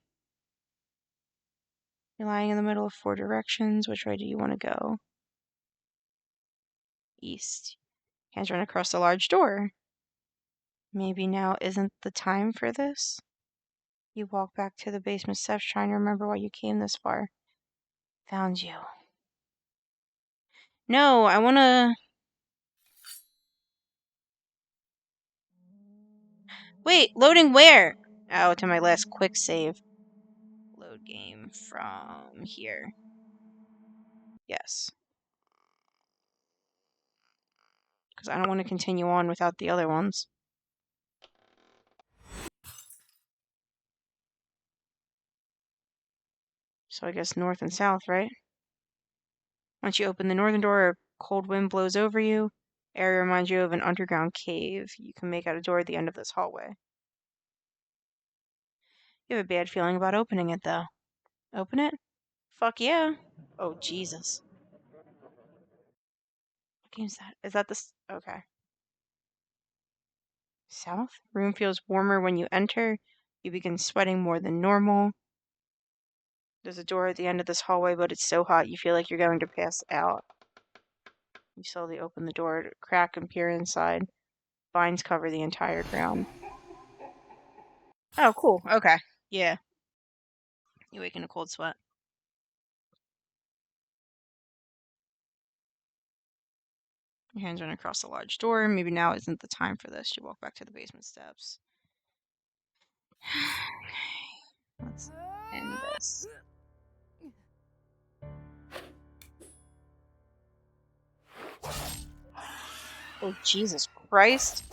You're lying in the middle of 4 directions. Which way do you want to go? East. Hands run across the large door. Maybe now isn't the time for this? You walk back to the basement steps, trying to remember why you came this far. Found you. No, I wanna... Wait, loading where? Oh, to my last quick save. Load game from here. Yes. Because I don't want to continue on without the other ones. So I guess north and south, right? Once you open the northern door, a cold wind blows over you. Area reminds you of an underground cave. You can make out a door at the end of this hallway. You have a bad feeling about opening it, though. Open it? Fuck yeah. Oh, Jesus. What game's that? Is that this? Okay. South? Room feels warmer when you enter. You begin sweating more than normal. There's a door at the end of this hallway, but it's so hot you feel like you're going to pass out. You slowly open the door, crack, and peer inside. Vines cover the entire ground. Oh, cool. Okay. Yeah. You wake in a cold sweat. Your hands run across the large door. Maybe now isn't the time for this. You walk back to the basement steps. Okay. Let's end this. Oh, Jesus Christ.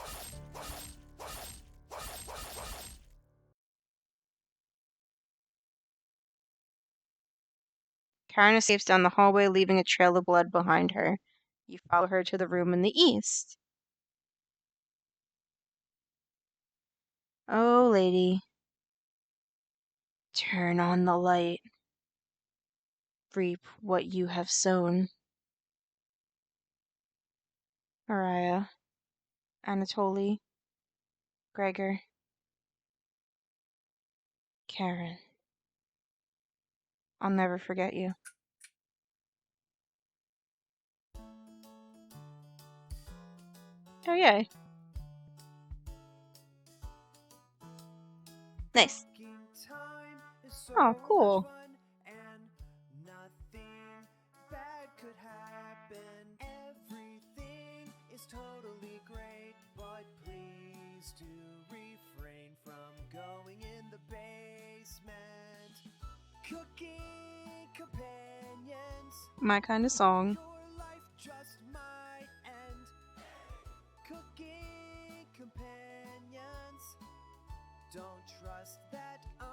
Karen escapes down the hallway, leaving a trail of blood behind her. You follow her to the room in the east. Oh, lady. Turn on the light. Reap what you have sown. Mariah. Anatoly. Gregor. Karen. I'll never forget you. Oh, yay. Nice. Oh, cool. Could happen. Everything is totally great, but please do refrain from going in the basement. Cooking companions, My kind of song. your life just might end. Cooking companions, don't trust that onion.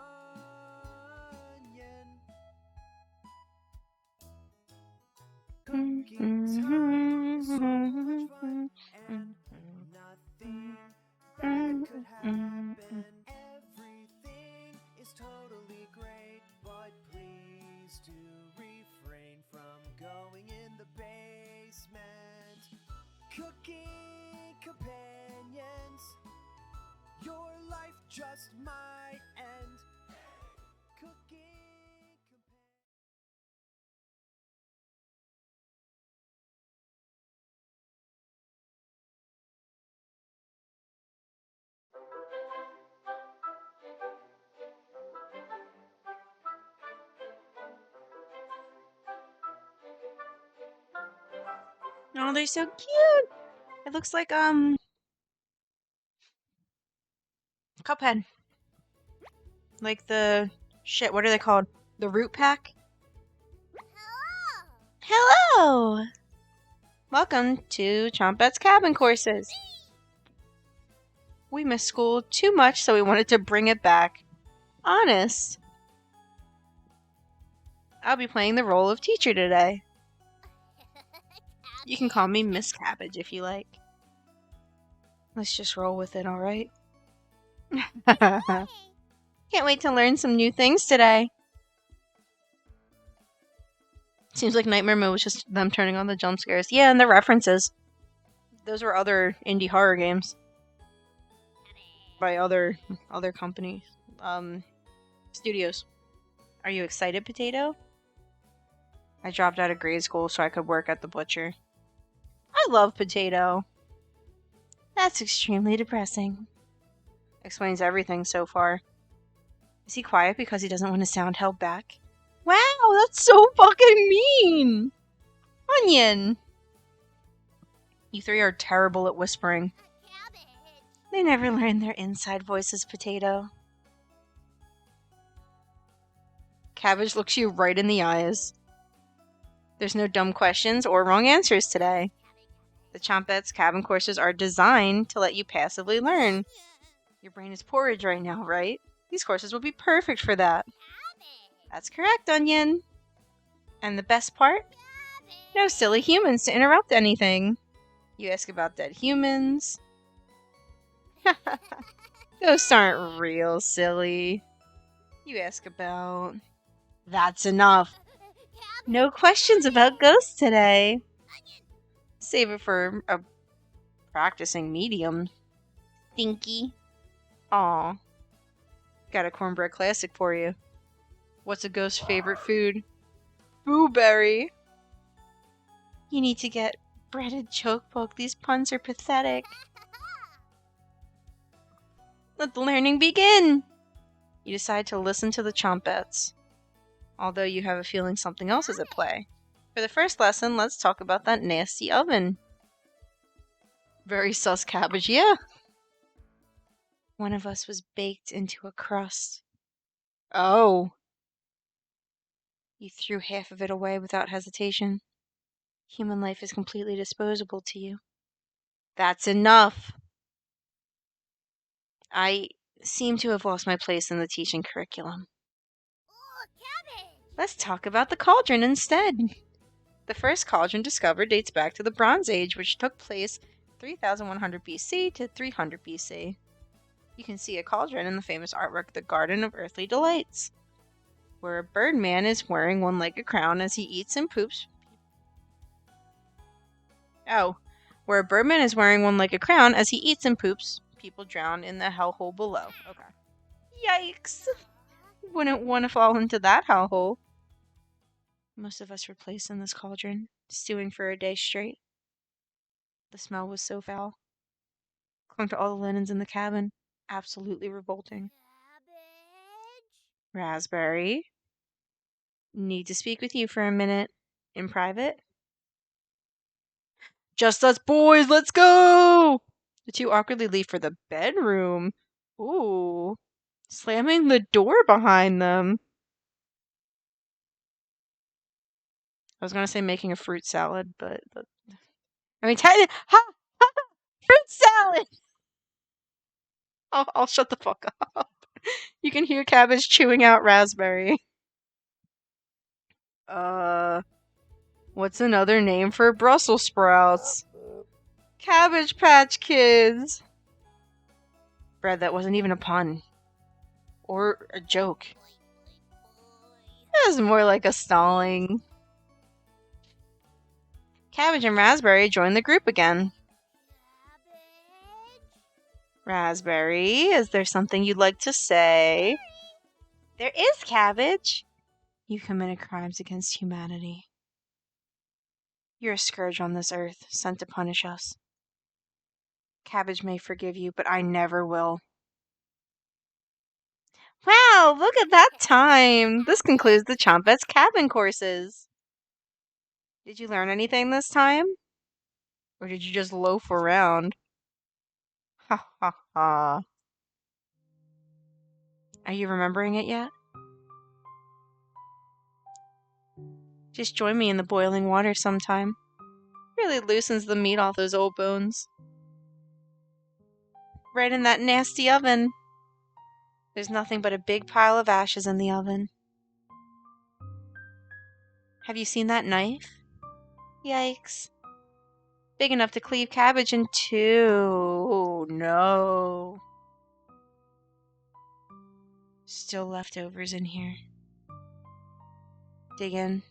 Cooking time is so much fun, and nothing bad could happen. Everything is totally great, but please do refrain from going in the basement. Cooking companions, your life just might end. Cooking Oh, they're so cute. It looks like, Cuphead. Like the, shit, what are they called? The root pack? Hello! Welcome to Chompette's Cabin Courses. We missed school too much, so we wanted to bring it back. Honest. I'll be playing the role of teacher today. You can call me Miss Cabbage if you like. Let's just roll with it, alright? Can't wait to learn some new things today. Seems like Nightmare Mode was just them turning on the jump scares. Yeah, and the references. Those were other indie horror games. By other companies. Studios. Are you excited, Potato? I dropped out of grade school so I could work at the butcher. I love Potato. That's extremely depressing. Explains everything so far. Is he quiet because he doesn't want to sound held back? Wow, that's so fucking mean! Onion! You three are terrible at whispering. They never learn their inside voices, Potato. Cabbage looks you right in the eyes. There's no dumb questions or wrong answers today. The Chompette's Cabin Courses are designed to let you passively learn. Your brain is porridge right now, right? These courses will be perfect for that. That's correct, Onion. And the best part? No silly humans to interrupt anything. You ask about dead humans. Ghosts aren't real, silly. You ask about... That's enough. No questions about ghosts today. Save it for a practicing medium. Stinky. Aw. Got a cornbread classic for you. What's a ghost's favorite food? Blueberry. You need to get breaded choke poke. These puns are pathetic. Let the learning begin! You decide to listen to the Chompettes. Although you have a feeling something else is at play. For the first lesson, let's talk about that nasty oven. Very sus, Cabbage, yeah. One of us was baked into a crust. Oh. You threw half of it away without hesitation. Human life is completely disposable to you. That's enough. I seem to have lost my place in the teaching curriculum. Let's talk about the cauldron instead. The first cauldron discovered dates back to the Bronze Age, which took place 3100 BC to 300 BC. You can see a cauldron in the famous artwork The Garden of Earthly Delights, where a birdman is wearing one-legged crown as he eats and poops. Where a birdman is wearing one-legged crown as he eats and poops, people drown in the hellhole below. Okay. Yikes! Wouldn't want to fall into that hellhole. Most of us were placed in this cauldron, stewing for a day straight. The smell was so foul. Clung to all the linens in the cabin. Absolutely revolting. Cabbage. Raspberry. Need to speak with you for a minute. In private? Just us boys, let's go! The two awkwardly leave for the bedroom. Ooh. Slamming the door behind them. I was gonna say making a fruit salad, but I mean, fruit salad! I'll shut the fuck up. You can hear Cabbage chewing out raspberry. What's another name for Brussels sprouts? Cabbage Patch Kids! Fred, that wasn't even a pun. Or a joke. That was more like a stalling. Cabbage and Raspberry joined the group again. Cabbage. Raspberry, is there something you'd like to say? There is, Cabbage. You committed crimes against humanity. You're a scourge on this earth, sent to punish us. Cabbage may forgive you, but I never will. Wow, look at that time! This concludes the Chompette's cabin courses. Did you learn anything this time? Or did you just loaf around? Ha ha ha. Are you remembering it yet? Just join me in the boiling water sometime. Really loosens the meat off those old bones. Right in that nasty oven. There's nothing but a big pile of ashes in the oven. Have you seen that knife? Yikes. Big enough to cleave cabbage in two. Oh, no. Still leftovers in here. Dig in.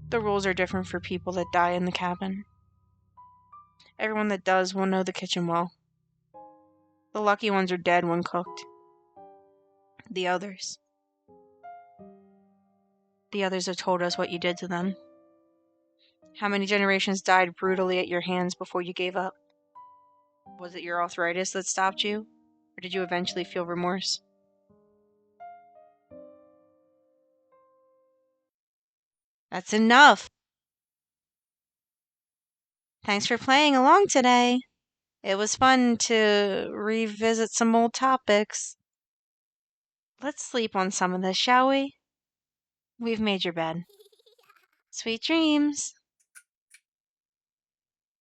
The rules are different for people that die in the cabin. Everyone that does will know the kitchen well. The lucky ones are dead when cooked. The others have told us what you did to them. How many generations died brutally at your hands before you gave up? Was it your arthritis that stopped you? Or did you eventually feel remorse? That's enough! Thanks for playing along today. It was fun to revisit some old topics. Let's sleep on some of this, shall we? We've made your bed. Sweet dreams!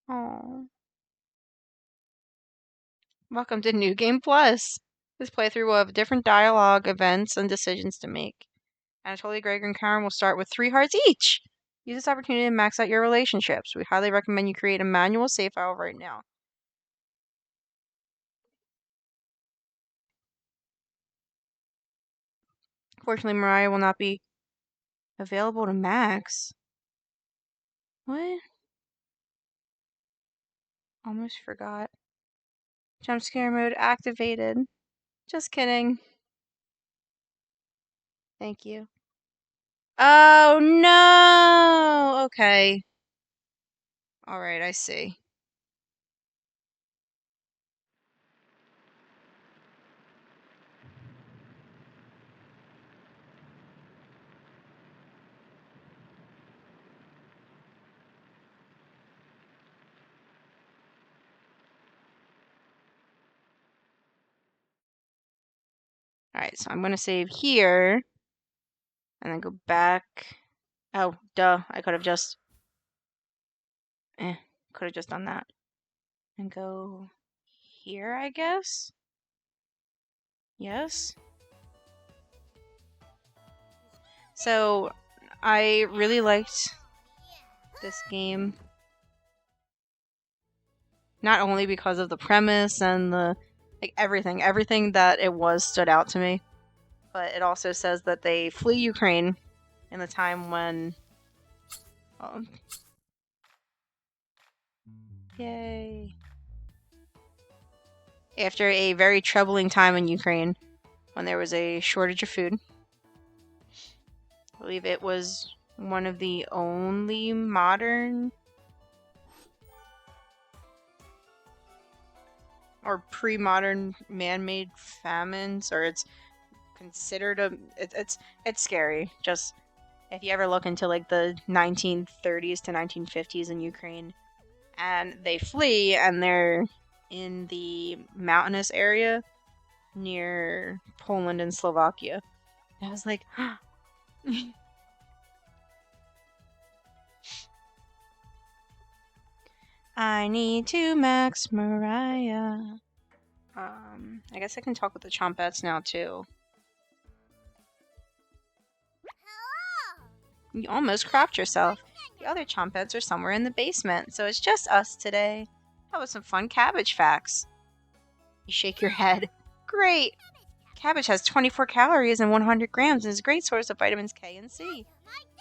Aww. Welcome to New Game Plus! This playthrough will have different dialogue, events, and decisions to make. Anatoly, Greg, and Karen will start with 3 hearts each! Use this opportunity to max out your relationships. We highly recommend you create a manual save file right now. Fortunately, Mariah will not be available to max. What? Almost forgot. Jump scare mode activated. Just kidding. Thank you. Oh no! Okay. Alright, I see. Alright, so I'm gonna save here. And then go back. Oh, duh. I could have just... could have just done that. And go here, I guess? Yes? So, I really liked this game. Not only because of the premise and the... like, everything that it was stood out to me. But it also says that they flee Ukraine in the time when... yay. After a very troubling time in Ukraine, when there was a shortage of food. I believe it was one of the only modern or pre-modern man-made famines, or it's considered a it's scary. Just if you ever look into like the 1930s to 1950s in Ukraine, and they flee and they're in the mountainous area near Poland and Slovakia. I was like, I need to max Mariah. I guess I can talk with the Chompets now too. You almost cropped yourself. The other Chompets are somewhere in the basement, so it's just us today. That was some fun cabbage facts. You shake your head. Great! Cabbage has 24 calories and 100 grams and is a great source of vitamins K and C.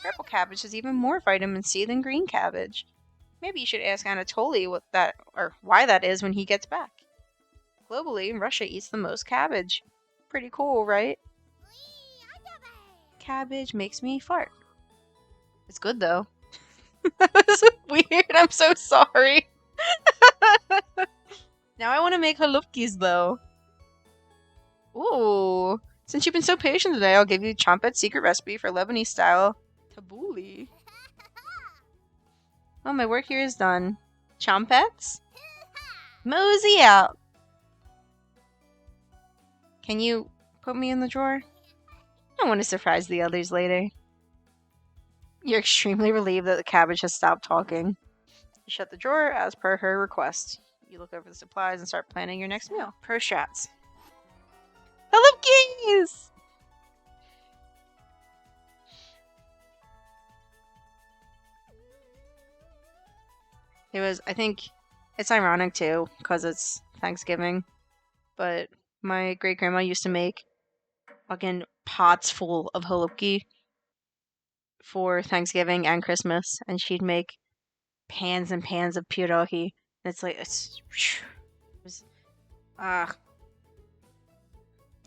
Purple cabbage has even more vitamin C than green cabbage. Maybe you should ask Anatoly what that or why that is when he gets back. Globally, Russia eats the most cabbage. Pretty cool, right? Cabbage makes me fart. It's good though. That was weird. I'm so sorry. Now I want to make halupkis though. Ooh. Since you've been so patient today, I'll give you Chompet's secret recipe for Lebanese style tabbouleh. Oh, my work here is done. Chompets? Mosey out! Can you put me in the drawer? I want to surprise the others later. You're extremely relieved that the cabbage has stopped talking. You shut the drawer as per her request. You look over the supplies and start planning your next meal. Pro strats. Halupkis! It was, I think, it's ironic too, because it's Thanksgiving, but my great-grandma used to make fucking pots full of halupki for Thanksgiving and Christmas, and she'd make pans and pans of pirohy. And it's like, I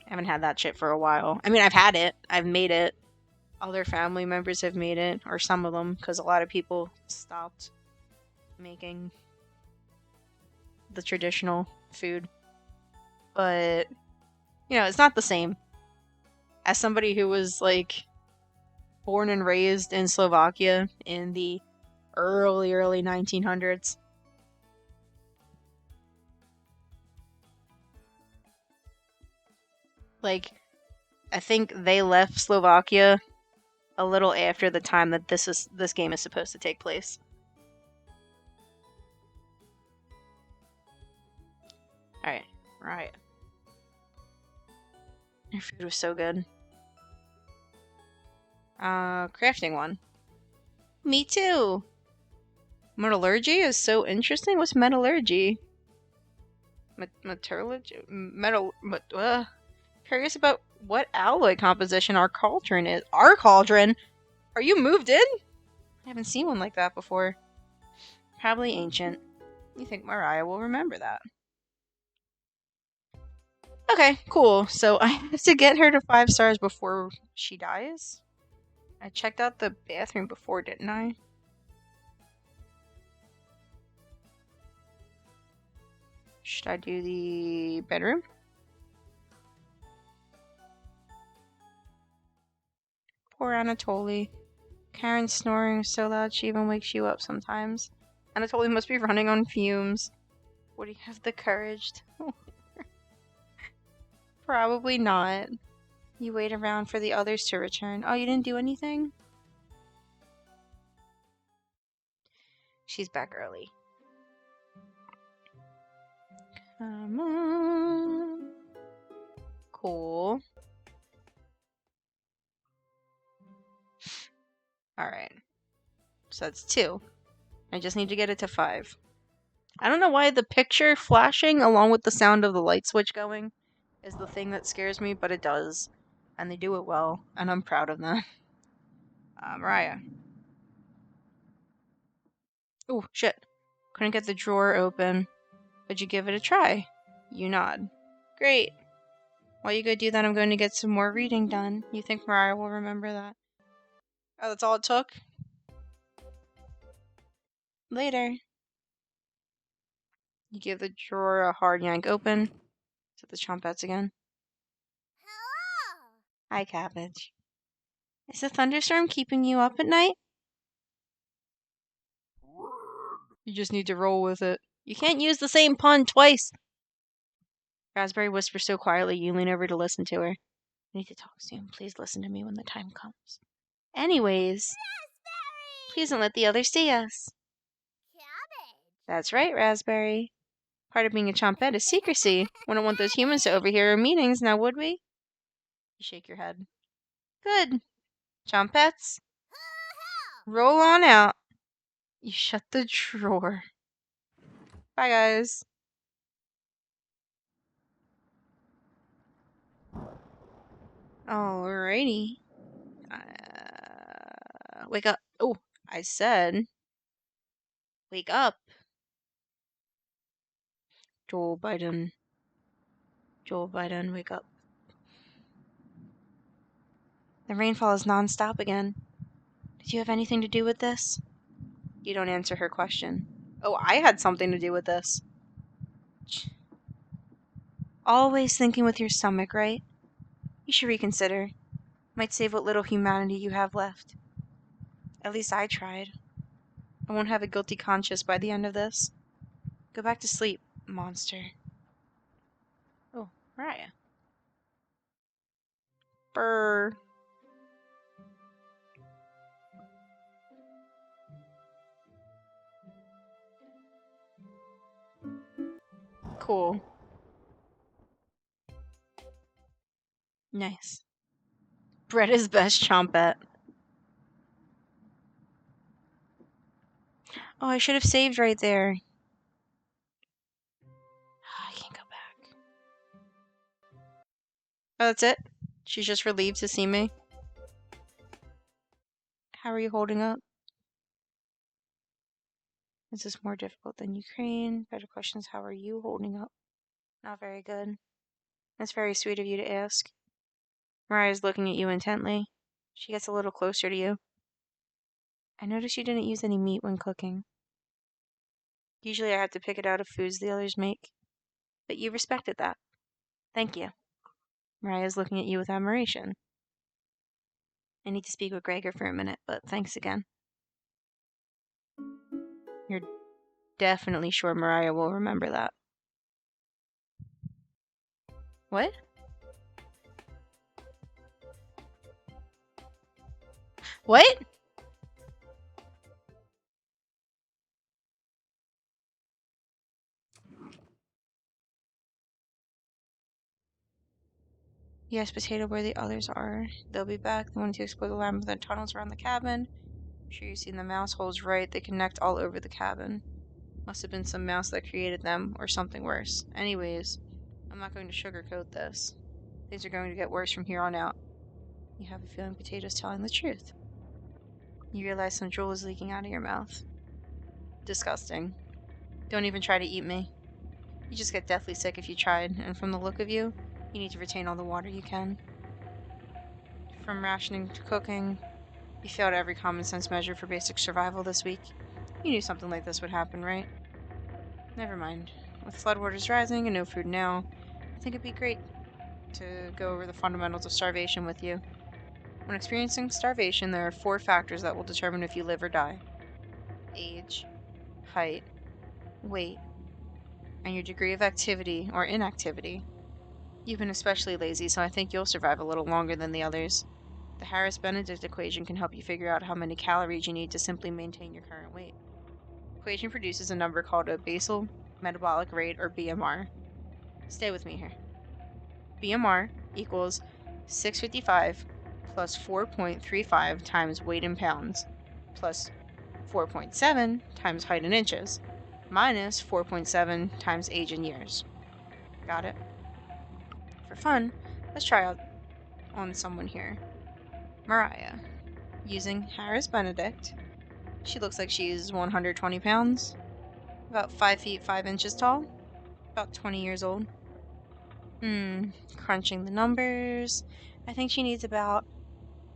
haven't had that shit for a while. I mean, I've had it. I've made it. Other family members have made it, or some of them, because a lot of people stopped making the traditional food. But, you know, it's not the same. As somebody who was, like, born and raised in Slovakia in the early 1900s. Like, I think they left Slovakia a little after the time that this game is supposed to take place. Alright, right. Your food was so good. Crafting one. Me too! Metallurgy is so interesting. What's metallurgy? Metallurgy? Curious about what alloy composition our cauldron is. Our cauldron? Are you moved in? I haven't seen one like that before. Probably ancient. You think Mariah will remember that. Okay, cool. So I have to get her to 5 stars before she dies? I checked out the bathroom before, didn't I? Should I do the bedroom? Poor Anatoly. Karen's snoring is so loud she even wakes you up sometimes. Anatoly must be running on fumes. Would he have the courage to... Probably not. You wait around for the others to return. Oh, you didn't do anything? She's back early. Come on. Cool. Alright. So that's 2. I just need to get it to 5. I don't know why the picture flashing along with the sound of the light switch going is the thing that scares me, but it does. And they do it well, and I'm proud of them. Mariah. Oh, shit. Couldn't get the drawer open. Would you give it a try? You nod. Great. While you go do that, I'm going to get some more reading done. You think Mariah will remember that? Oh, that's all it took? Later. You give the drawer a hard yank open. To the Chompettes again. Hello. Hi, Cabbage. Is the thunderstorm keeping you up at night? You just need to roll with it. You can't use the same pun twice. Raspberry whispers so quietly you lean over to listen to her. I need to talk soon. Please listen to me when the time comes. Anyways, Raspberry. please don't let the others see us. Cabbage. That's right, Raspberry. Part of being a Chompette is secrecy. Wouldn't want those humans to overhear our meetings, now would we? You shake your head. Good. Chompettes, roll on out. You shut the drawer. Bye, guys. Alrighty. Wake up. Oh, I said, wake up. Joel Biden. Joel Biden, wake up. The rainfall is non-stop again. Did you have anything to do with this? You don't answer her question. Oh, I had something to do with this. Always thinking with your stomach, right? You should reconsider. Might save what little humanity you have left. At least I tried. I won't have a guilty conscience by the end of this. Go back to sleep, monster. Oh, Mariah. Brr. Cool. Nice. Bread is best, Chompette. Oh, I should have saved right there. I can't go back. Oh, that's it? She's just relieved to see me? How are you holding up? Is this more difficult than Ukraine? Better question is, how are you holding up? Not very good. That's very sweet of you to ask. Mariah's looking at you intently. She gets a little closer to you. I noticed you didn't use any meat when cooking. Usually I have to pick it out of foods the others make. But you respected that. Thank you. Mariah's looking at you with admiration. I need to speak with Gregor for a minute, but thanks again. You're definitely sure Mariah will remember that. What? What? Yes, potato where the others are. They'll be back. They wanted to explore the labyrinth tunnels around the cabin. I'm sure you've seen the mouse holes, right? They connect all over the cabin. Must have been some mouse that created them, or something worse. Anyways, I'm not going to sugarcoat this. Things are going to get worse from here on out. You have a feeling Potato's telling the truth. You realize some drool is leaking out of your mouth. Disgusting. Don't even try to eat me. You just get deathly sick if you tried, and from the look of you, you need to retain all the water you can. From rationing to cooking, you failed every common sense measure for basic survival this week. You knew something like this would happen, right? Never mind. With floodwaters rising and no food now, I think it'd be great to go over the fundamentals of starvation with you. When experiencing starvation, there are 4 factors that will determine if you live or die. Age, height, weight, and your degree of activity or inactivity. You've been especially lazy, so I think you'll survive a little longer than the others. The Harris-Benedict equation can help you figure out how many calories you need to simply maintain your current weight. The equation produces a number called a basal metabolic rate, or BMR. Stay with me here. BMR equals 655 plus 4.35 times weight in pounds, plus 4.7 times height in inches, minus 4.7 times age in years. Got it? For fun, let's try out on someone here. Mariah. Using Harris-Benedict. She looks like she's 120 pounds, about 5 feet 5 inches tall, about 20 years old. Crunching the numbers. I think she needs about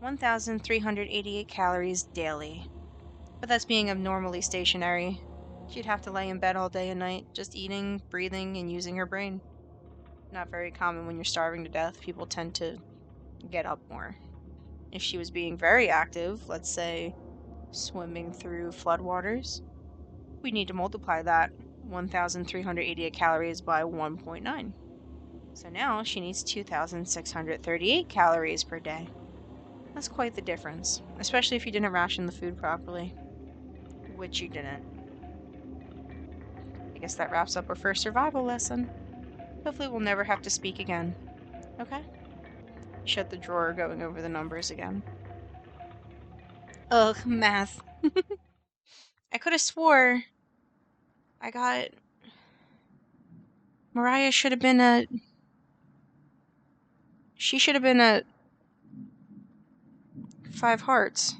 1,388 calories daily. But that's being abnormally stationary. She'd have to lay in bed all day and night, just eating, breathing, and using her brain. Not very common when you're starving to death. People tend to get up more. If she was being very active, let's say swimming through floodwaters, we need to multiply that 1,388 calories by 1.9. So now she needs 2,638 calories per day. That's quite the difference, especially if you didn't ration the food properly, which you didn't. I guess that wraps up our first survival lesson. Hopefully we'll never have to speak again. Okay? Shut the drawer, going over the numbers again. Ugh, math. I could have swore I got... Mariah should have been a... She should have been a... 5 hearts.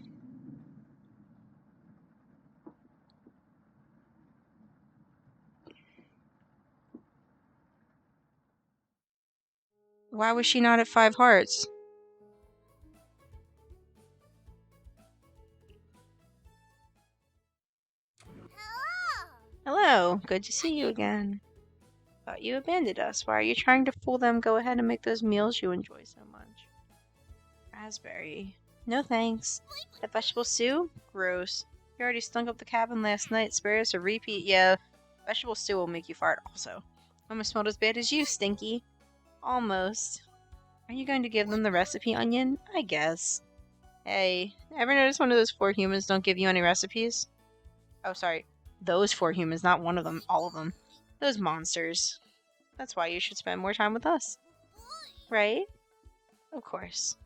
Why was she not at 5 hearts? Hello, good to see you again. Thought you abandoned us. Why are you trying to fool them? Go ahead and make those meals you enjoy so much. Raspberry. No thanks. That vegetable stew? Gross. You already stunk up the cabin last night. Spare us a repeat? Yeah. Vegetable stew will make you fart also. Almost smelled as bad as you, Stinky. Almost. Are you going to give them the recipe, Onion? I guess. Hey, ever notice one of those 4 humans don't give you any recipes? Oh, sorry. Those 4 humans, not one of them, all of them. Those monsters. That's why you should spend more time with us. Right? Of course.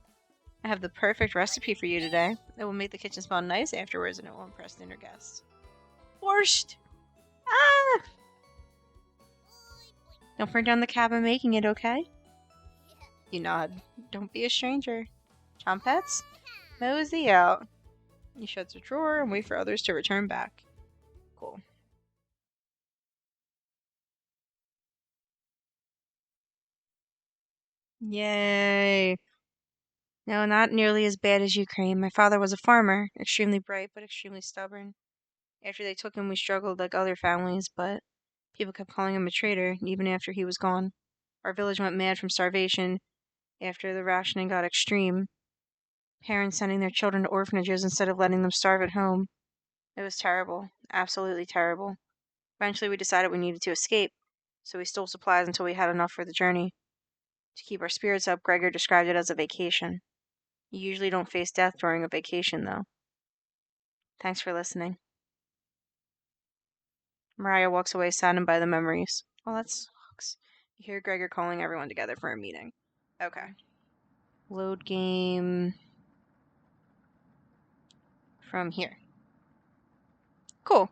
I have the perfect recipe for you today. It will make the kitchen smell nice afterwards and it will impress dinner guests. Borscht! Ah! Don't burn down the cabin making it, okay? You nod. Don't be a stranger. Chompets? Mosey out. He shuts a drawer and wait for others to return back. Cool. Yay! No, not nearly as bad as Ukraine. My father was a farmer, extremely bright but extremely stubborn. After they took him, we struggled like other families, but people kept calling him a traitor, even after he was gone. Our village went mad from starvation after the rationing got extreme. Parents sending their children to orphanages instead of letting them starve at home. It was terrible. Absolutely terrible. Eventually, we decided we needed to escape, so we stole supplies until we had enough for the journey. To keep our spirits up, Gregor described it as a vacation. You usually don't face death during a vacation, though. Thanks for listening. Mariah walks away, saddened by the memories. Oh, that sucks. You hear Gregor calling everyone together for a meeting. Okay. Load game... from here. Cool.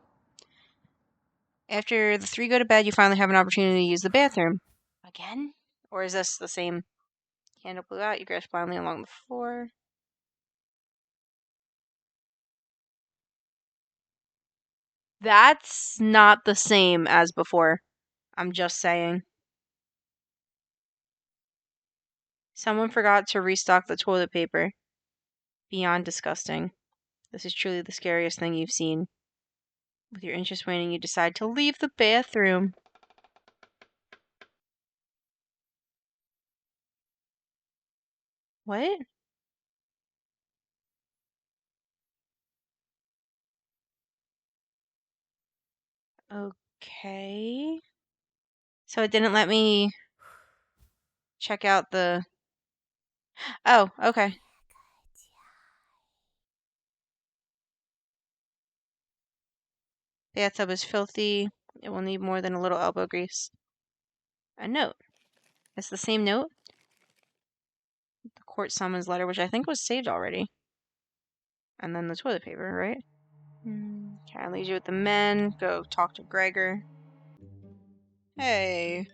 After the 3 go to bed, you finally have an opportunity to use the bathroom. Again? Or is this the same? Candle blew out, you grasped blindly along the floor. That's not the same as before. I'm just saying. Someone forgot to restock the toilet paper. Beyond disgusting. This is truly the scariest thing you've seen. With your interest waning, you decide to leave the bathroom. What? Okay. So it didn't let me check out the... Oh, okay. Bathtub is filthy. It will need more than a little elbow grease. A note. It's the same note? The court summons letter, which I think was saved already. And then the toilet paper, right? Okay, I leave you with the men. Go talk to Gregor. Hey.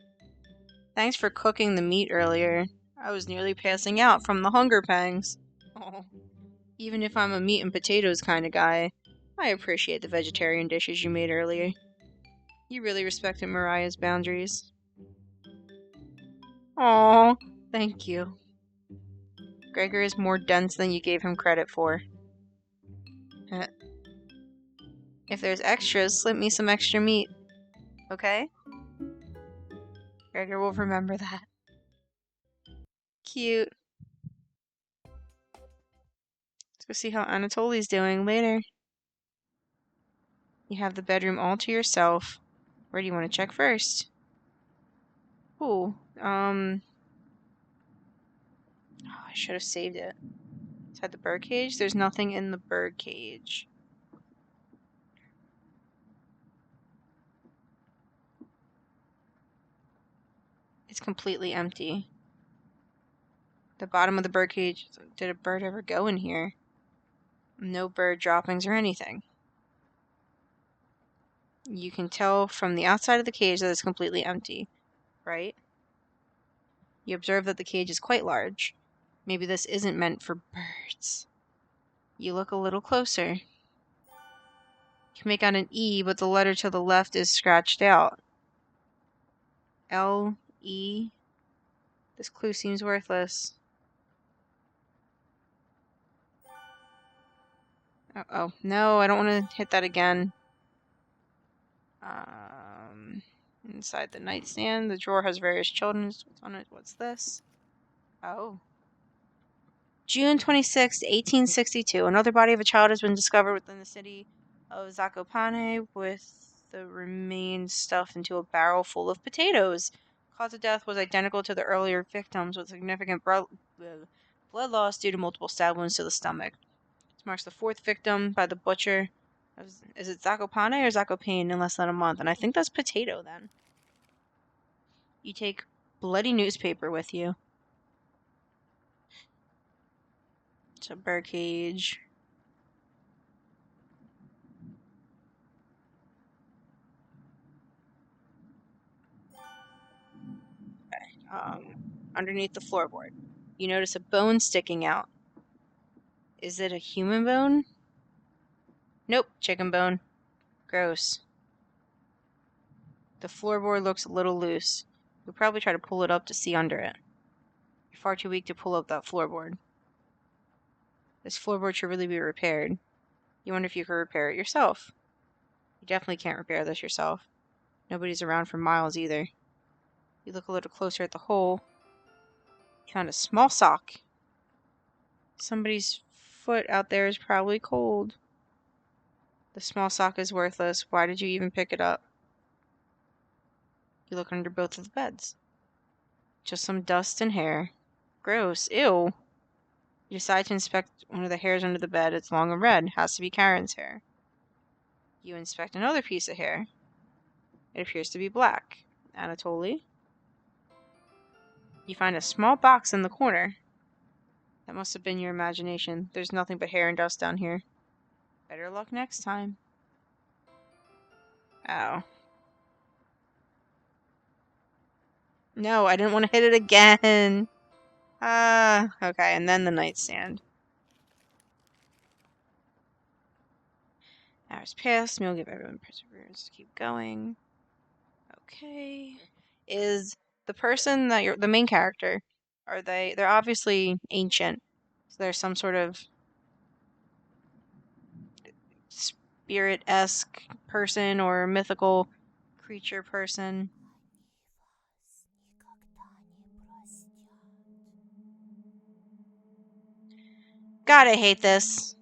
Thanks for cooking the meat earlier. I was nearly passing out from the hunger pangs. Oh. Even if I'm a meat and potatoes kind of guy, I appreciate the vegetarian dishes you made earlier. You really respected Mariah's boundaries. Aw, thank you. Gregor is more dense than you gave him credit for. If there's extras, slip me some extra meat. Okay? Gregor will remember that. Cute. Let's go see how Anatoly's doing later. You have the bedroom all to yourself. Where do you want to check first? Ooh, oh, I should have saved it. Inside the bird cage? There's nothing in the bird cage. It's completely empty. The bottom of the bird cage. Did a bird ever go in here? No bird droppings or anything. You can tell from the outside of the cage that it's completely empty, right? You observe that the cage is quite large. Maybe this isn't meant for birds. You look a little closer. You can make out an E, but the letter to the left is scratched out. L-E. This clue seems worthless. Uh-oh. No, I don't want to hit that again. Inside the nightstand, the drawer has various children's. What's on it? What's this? Oh. June 26, 1862. Another body of a child has been discovered within the city of Zakopane with the remains stuffed into a barrel full of potatoes. Cause of death was identical to the earlier victims with significant blood loss due to multiple stab wounds to the stomach. This marks the fourth victim by the butcher. Is it Zakopane or Zakopane in less than a month? And I think that's potato then. You take bloody newspaper with you. It's a bird cage. Underneath the floorboard. You notice a bone sticking out. Is it a human bone? Nope, chicken bone. Gross. The floorboard looks a little loose. You'll probably try to pull it up to see under it. You're far too weak to pull up that floorboard. This floorboard should really be repaired. You wonder if you could repair it yourself. You definitely can't repair this yourself. Nobody's around for miles either. You look a little closer at the hole. You found a small sock. Somebody's foot out there is probably cold. The small sock is worthless. Why did you even pick it up? You look under both of the beds. Just some dust and hair. Gross. Ew. You decide to inspect one of the hairs under the bed. It's long and red. Has to be Karen's hair. You inspect another piece of hair. It appears to be black. Anatoly. You find a small box in the corner. That must have been your imagination. There's nothing but hair and dust down here. Better luck next time. Ow. No, I didn't want to hit it again. Okay, and then the nightstand. Hours pass. We'll give everyone perseverance to keep going. Okay. Is the person that you're the main character? They're obviously ancient. So there's some sort of spirit-esque person or mythical creature person. God, I hate this.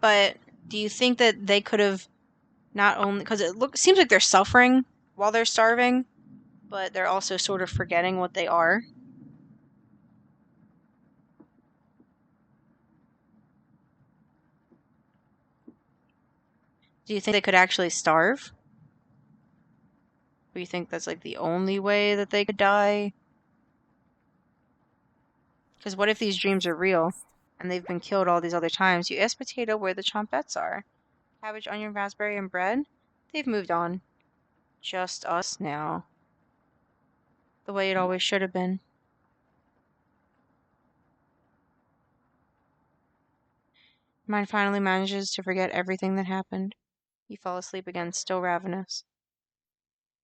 But do you think that they could have not only because seems like they're suffering while they're starving, but they're also sort of forgetting what they are? Do you think they could actually starve? Or you think that's like the only way that they could die? Because what if these dreams are real and they've been killed all these other times. You ask Potato where the chompettes are. Cabbage, onion, raspberry, and bread? They've moved on. Just us now. The way it always should have been. Mine finally manages to forget everything that happened. You fall asleep again, still ravenous.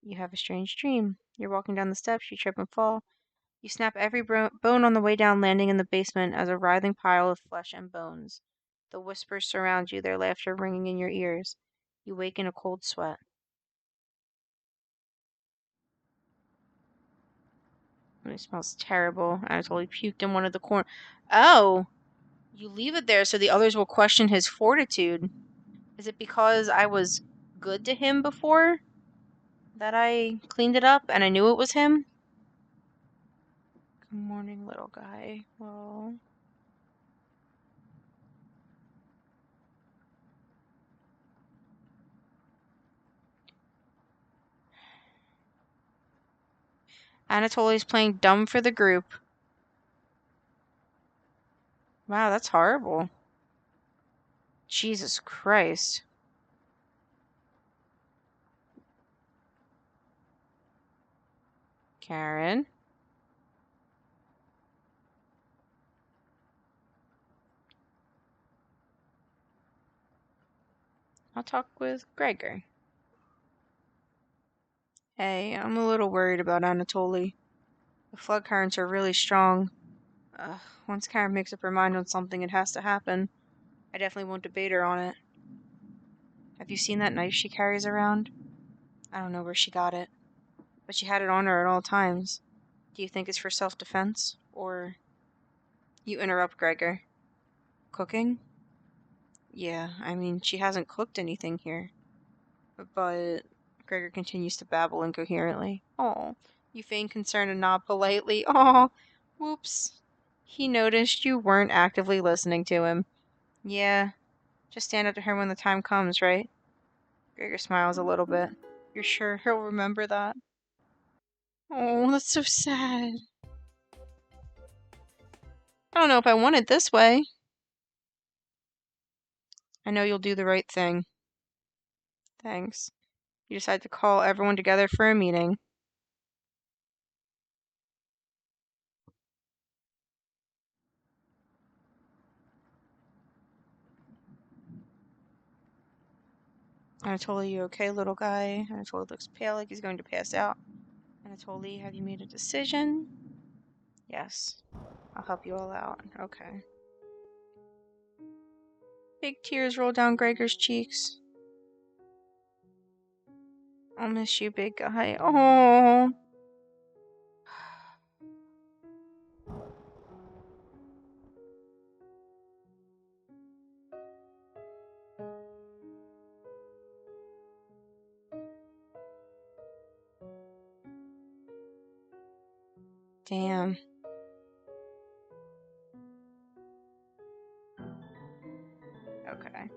You have a strange dream. You're walking down the steps, you trip and fall. You snap every bone on the way down, landing in the basement as a writhing pile of flesh and bones. The whispers surround you, their laughter ringing in your ears. You wake in a cold sweat. It smells terrible. Anatoly puked in one of the corners. Oh! You leave it there so the others will question his fortitude. Is it because I was good to him before that I cleaned it up and I knew it was him? Good morning, little guy. Well... Anatoly's playing dumb for the group. Wow, that's horrible. Jesus Christ. Karen? I'll talk with Gregor. Hey, I'm a little worried about Anatoly. The flood currents are really strong. Once Karen makes up her mind on something, it has to happen. I definitely won't debate her on it. Have you seen that knife she carries around? I don't know where she got it, but she had it on her at all times. Do you think it's for self-defense, or... You interrupt Gregor. Cooking? Yeah, I mean, she hasn't cooked anything here. But Gregor continues to babble incoherently. Oh, you feign concern and nod politely. Oh, whoops. He noticed you weren't actively listening to him. Yeah, just stand up to her when the time comes, right? Gregor smiles a little bit. You're sure he'll remember that? Oh, that's so sad. I don't know if I want it this way. I know you'll do the right thing. Thanks. You decide to call everyone together for a meeting. Anatoly, you okay, little guy? Anatoly looks pale like he's going to pass out. Anatoly, have you made a decision? Yes. I'll help you all out. Okay. Big tears roll down Gregor's cheeks. I'll miss you, big guy. Oh. Damn. Okay.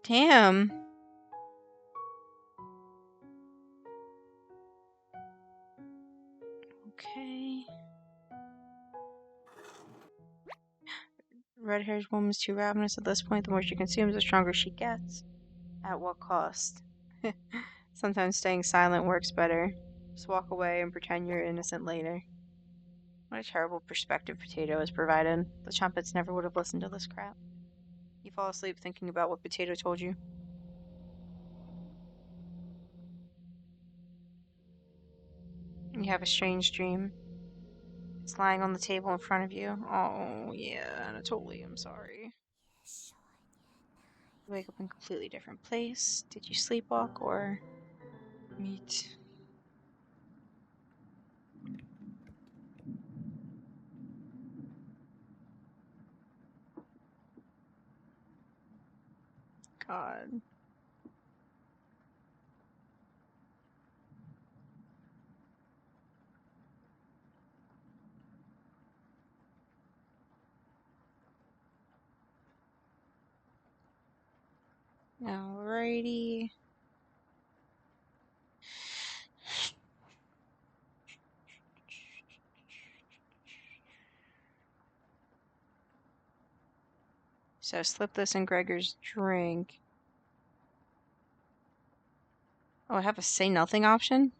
Damn. Okay. Red-haired woman's too ravenous at this point. The more she consumes, the stronger she gets. At what cost? Sometimes staying silent works better. Just walk away and pretend you're innocent later. What a terrible perspective Potato has provided. The Chumpets never would have listened to this crap. You fall asleep thinking about what Potato told you. You have a strange dream. It's lying on the table in front of you. Oh, yeah, Anatoly, I'm sorry. You wake up in a completely different place. Did you sleepwalk or meet? God. Alrighty. So slip this in Gregor's drink. Oh, I have a say nothing option?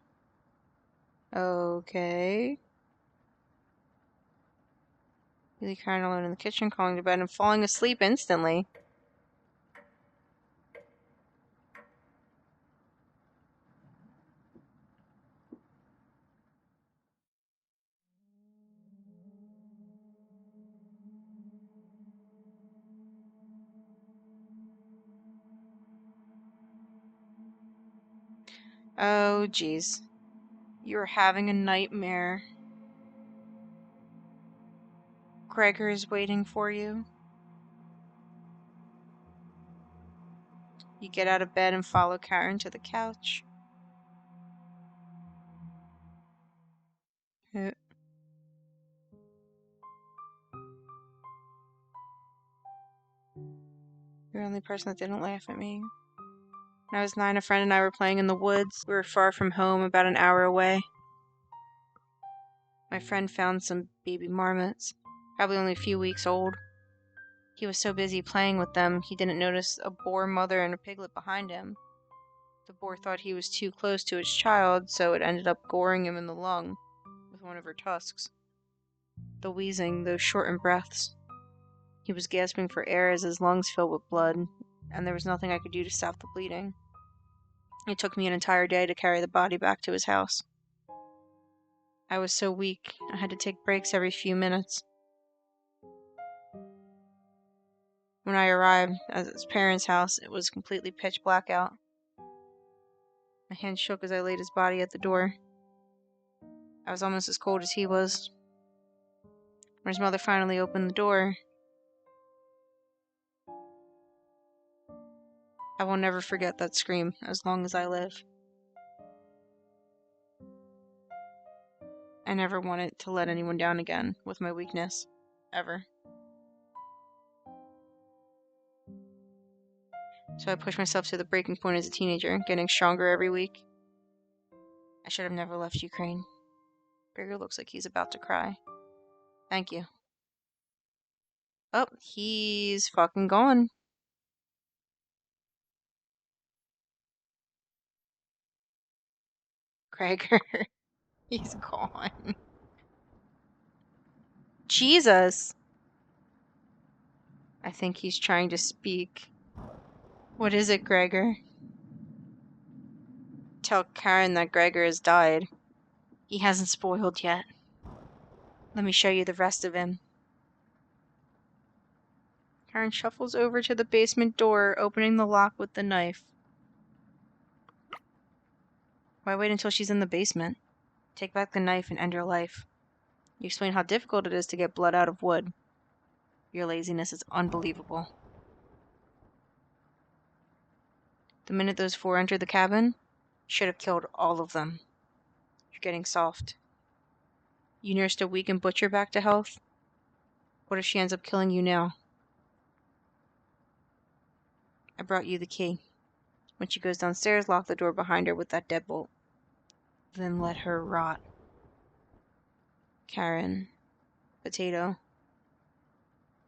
Okay. You leave Karen alone in the kitchen, calling to bed and falling asleep instantly. Oh, jeez. You're having a nightmare. Gregor is waiting for you. You get out of bed and follow Karen to the couch. Uh, You're the only person that didn't laugh at me. When I was 9, a friend and I were playing in the woods. We were far from home, about an hour away. My friend found some baby marmots, probably only a few weeks old. He was so busy playing with them, he didn't notice a boar mother and a piglet behind him. The boar thought he was too close to its child, so it ended up goring him in the lung with one of her tusks. The wheezing, those shortened breaths. He was gasping for air as his lungs filled with blood, and there was nothing I could do to stop the bleeding. It took me an entire day to carry the body back to his house. I was so weak, I had to take breaks every few minutes. When I arrived at his parents' house, it was completely pitch black out. My hand shook as I laid his body at the door. I was almost as cold as he was. When his mother finally opened the door, I will never forget that scream as long as I live. I never wanted to let anyone down again with my weakness. Ever. So I pushed myself to the breaking point as a teenager, getting stronger every week. I should have never left Ukraine. Gregor looks like he's about to cry. Thank you. Oh, he's fucking gone. Gregor. He's gone. Jesus. I think he's trying to speak. What is it, Gregor? Tell Karen that Gregor has died. He hasn't spoiled yet. Let me show you the rest of him. Karen shuffles over to the basement door, opening the lock with the knife. Why wait until she's in the basement? Take back the knife and end her life. You explain how difficult it is to get blood out of wood. Your laziness is unbelievable. The minute those 4 entered the cabin, should have killed all of them. You're getting soft. You nursed a weakened butcher back to health? What if she ends up killing you now? I brought you the key. When she goes downstairs, lock the door behind her with that deadbolt. Then let her rot. Karen. Potato.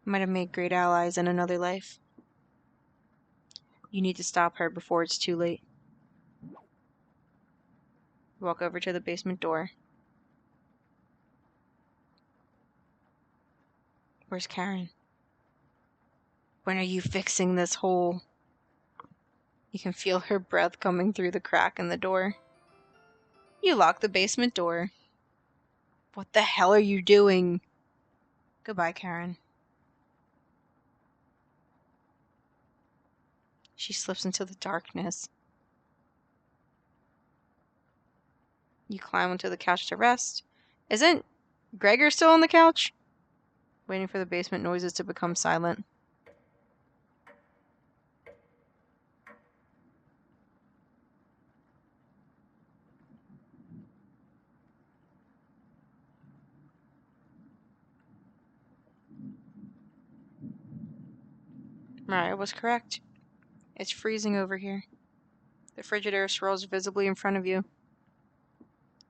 Might have made great allies in another life. You need to stop her before it's too late. Walk over to the basement door. Where's Karen? When are you fixing this hole? You can feel her breath coming through the crack in the door. You lock the basement door. What the hell are you doing? Goodbye, Karen. She slips into the darkness. You climb onto the couch to rest. Isn't Gregor still on the couch? Waiting for the basement noises to become silent. Mariah was correct. It's freezing over here. The Frigidaire swirls visibly in front of you.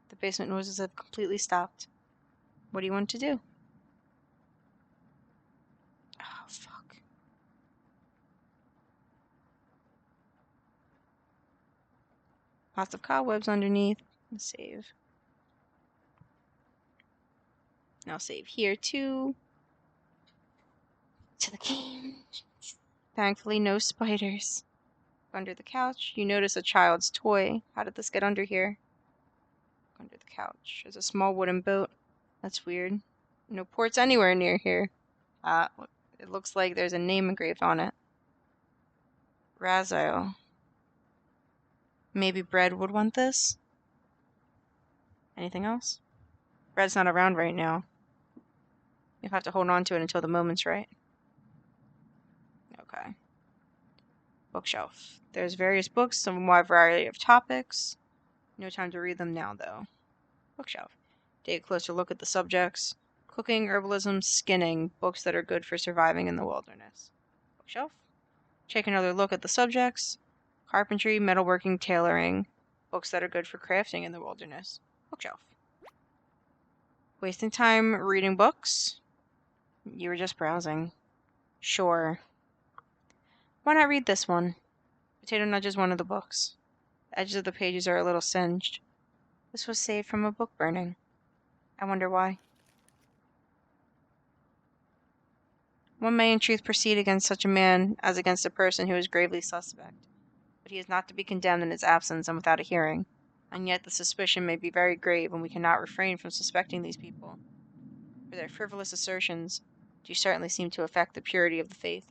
The basement noises have completely stopped. What do you want to do? Oh, fuck. Lots of cobwebs underneath. Let's save. Now save here too. To the game. Thankfully, no spiders. Under the couch, you notice a child's toy. How did this get under here? Under the couch. There's a small wooden boat. That's weird. No ports anywhere near here. It looks like there's a name engraved on it. Raziel. Maybe Bread would want this? Anything else? Bread's not around right now. You'll have to hold on to it until the moment's right. Okay. Bookshelf. There's various books, some wide variety of topics. No time to read them now, though. Bookshelf. Take a closer look at the subjects. Cooking, herbalism, skinning. Books that are good for surviving in the wilderness. Bookshelf. Take another look at the subjects. Carpentry, metalworking, tailoring. Books that are good for crafting in the wilderness. Bookshelf. Wasting time reading books? You were just browsing. Sure. Why not read this one? Potato nudges one of the books. The edges of the pages are a little singed. This was saved from a book burning. I wonder why. One may in truth proceed against such a man as against a person who is gravely suspect, but he is not to be condemned in his absence and without a hearing, and yet the suspicion may be very grave, and we cannot refrain from suspecting these people, for their frivolous assertions do certainly seem to affect the purity of the faith.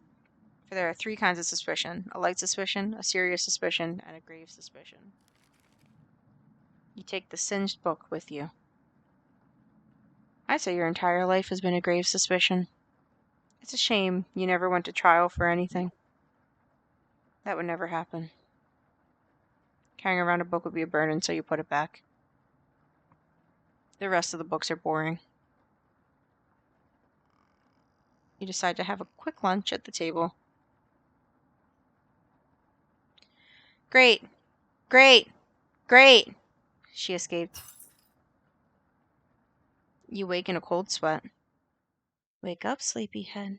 For there are 3 kinds of suspicion: a light suspicion, a serious suspicion, and a grave suspicion. You take the singed book with you. I'd say your entire life has been a grave suspicion. It's a shame you never went to trial for anything. That would never happen. Carrying around a book would be a burden, so you put it back. The rest of the books are boring. You decide to have a quick lunch at the table. Great! Great! Great! She escaped. You wake in a cold sweat. Wake up, sleepyhead.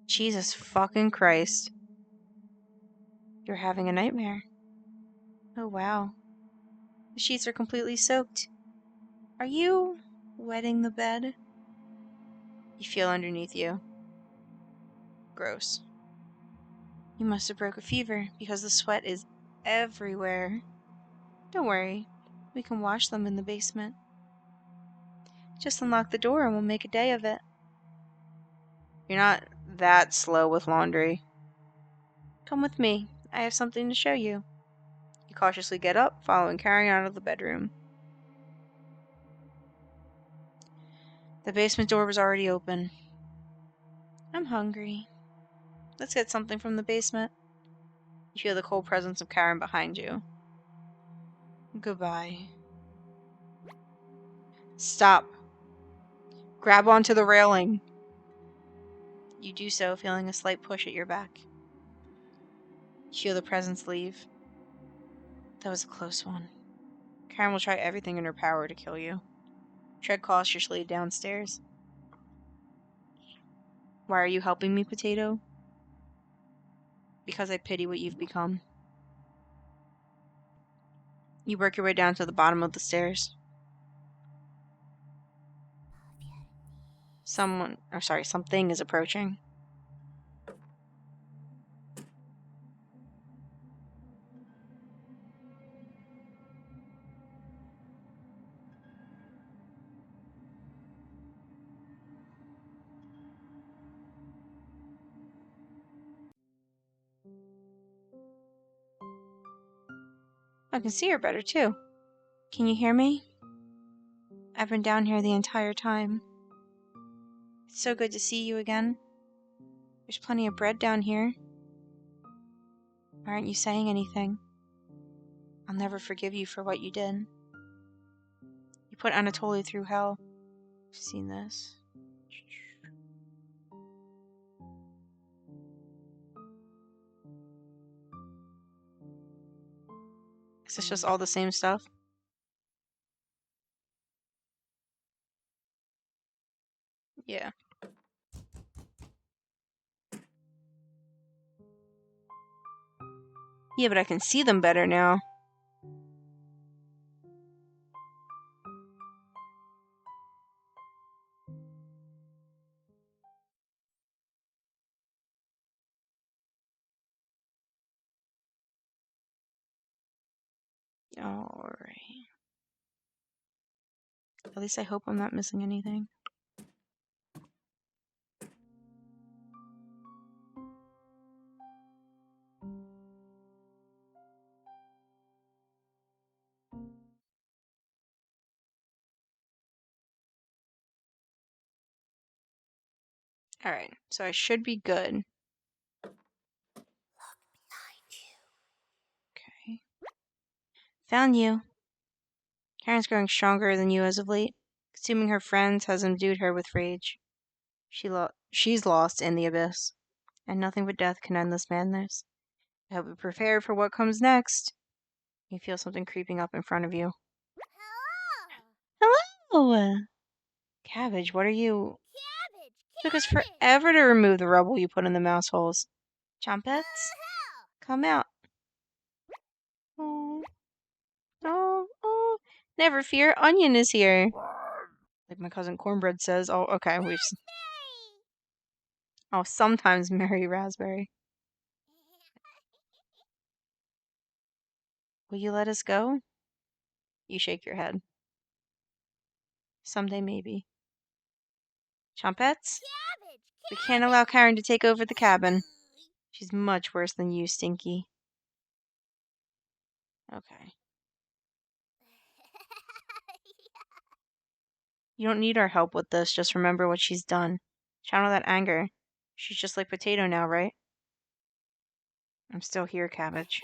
Jesus fucking Christ. You're having a nightmare. Oh wow. The sheets are completely soaked. Are you wetting the bed? You feel underneath you. Gross. You must have broke a fever because the sweat is everywhere. Don't worry. We can wash them in the basement. Just unlock the door and we'll make a day of it. You're not that slow with laundry. Come with me. I have something to show you. You cautiously get up, following Karen out of the bedroom. The basement door was already open. I'm hungry. Let's get something from the basement. You feel the cold presence of Karen behind you. Goodbye. Stop. Grab onto the railing. You do so, feeling a slight push at your back. You feel the presence leave. That was a close one. Karen will try everything in her power to kill you. Tread cautiously downstairs. Why are you helping me, Potato? Because I pity what you've become. You work your way down to the bottom of the stairs. Something is approaching. I can see her better, too. Can you hear me? I've been down here the entire time. It's so good to see you again. There's plenty of bread down here. Why aren't you saying anything? I'll never forgive you for what you did. You put Anatoly through hell. I've seen this. Is this just all the same stuff? Yeah. Yeah, but I can see them better now. Alright. At least I hope I'm not missing anything. Alright, so I should be good. Okay. Found you. Karen's growing stronger than you as of late. Consuming her friends has imbued her with rage. She's lost in the abyss, and nothing but death can end this madness. I hope you're prepared for what comes next. You feel something creeping up in front of you. Hello! Hello! Cabbage, what are you? Cabbage! Took us Cabbage! forever to remove the rubble you put in the mouse holes. Chompets, Help! come out. Oh, oh. Never fear, Onion is here. Like my cousin Cornbread says. Oh, okay. Raspberry! Oh, sometimes Mary Raspberry. Will you let us go? You shake your head. Someday, maybe. Chompets? Cabbage! We can't allow Karen to take over the cabin. She's much worse than you, Stinky. Okay. You don't need our help with this. Just remember what she's done. Channel that anger. She's just like Potato now, right? I'm still here, Cabbage.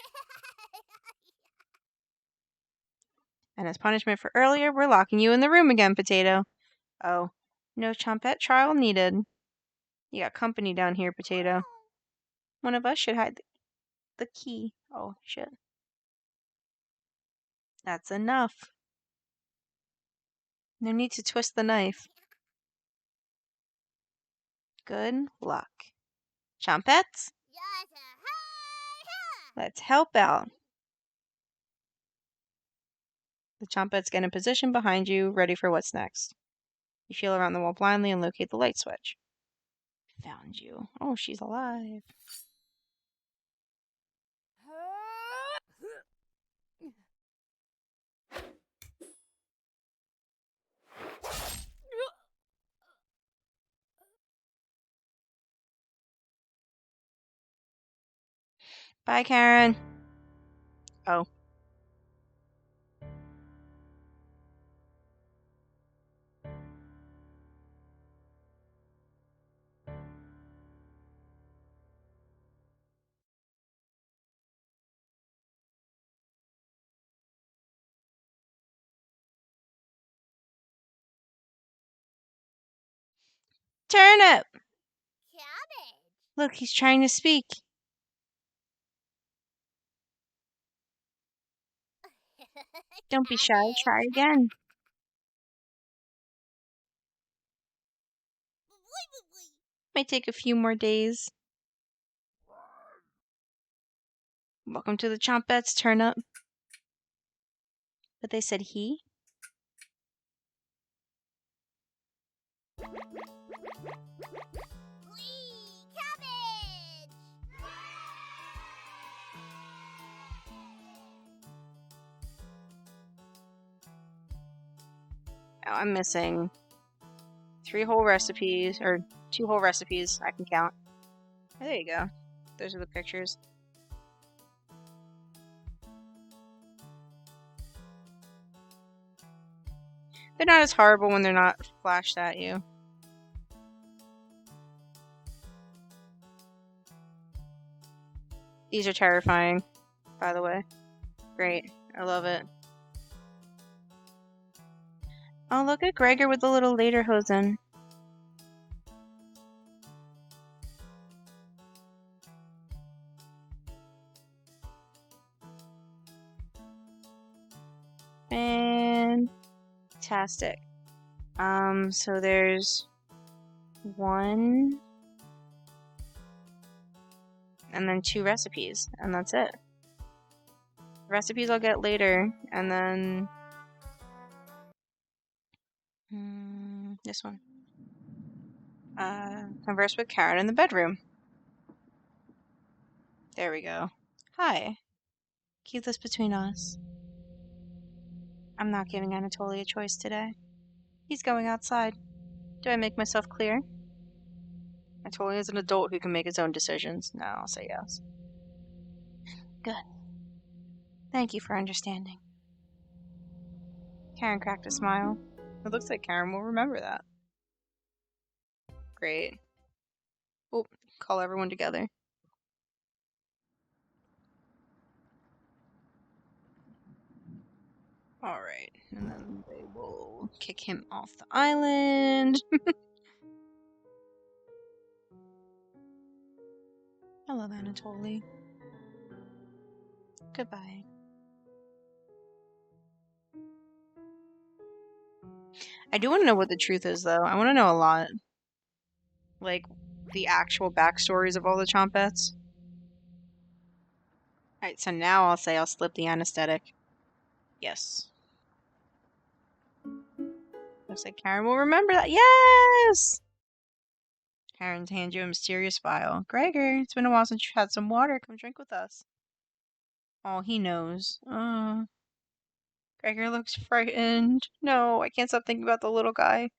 And as punishment for earlier, we're locking you in the room again, Potato. Oh, no Chompette trial needed. You got company down here, Potato. One of us should hide the key. Oh, shit. That's enough. No need to twist the knife. Good luck. Chompettes? Let's help out. The Chompettes get in position behind you, ready for what's next. You feel around the wall blindly and locate the light switch. Found you. Oh, she's alive. Bye, Karen. Oh. Turnip! Cabbage! Look, he's trying to speak. Don't be shy. Try again. Might take a few more days. Welcome to the Chompettes, Turnip. But they said he? Cabbage! Oh, I'm missing 3 whole recipes, or 2 whole recipes I can count. Oh, there you go. Those are the pictures. They're not as horrible when they're not flashed at you. These are terrifying, by the way. Great. I love it. Oh, look at Gregor with the little lederhosen. Fantastic. So there's 1 and then 2 recipes, and that's it. Recipes I'll get later, and then this one. Converse with Karen in the bedroom. There we go. Hi. Keep this between us. I'm not giving Anatoly a choice today. He's going outside. Do I make myself clear? Anatoly is an adult who can make his own decisions. No, I'll say yes. Good. Thank you for understanding. Karen cracked a smile. It looks like Karen will remember that. Great. Oh, call everyone together. Alright, and then they will kick him off the island. I love Anatoly. Goodbye. I do want to know what the truth is, though. I want to know a lot. Like, the actual backstories of all the Chompets. Alright, so now I'll say I'll slip the anesthetic. Yes. Looks like Karen will remember that. Yes! Karen's hands you a mysterious vial. Gregor, it's been a while since you had some water. Come drink with us. Oh, he knows. Gregor looks frightened. No, I can't stop thinking about the little guy.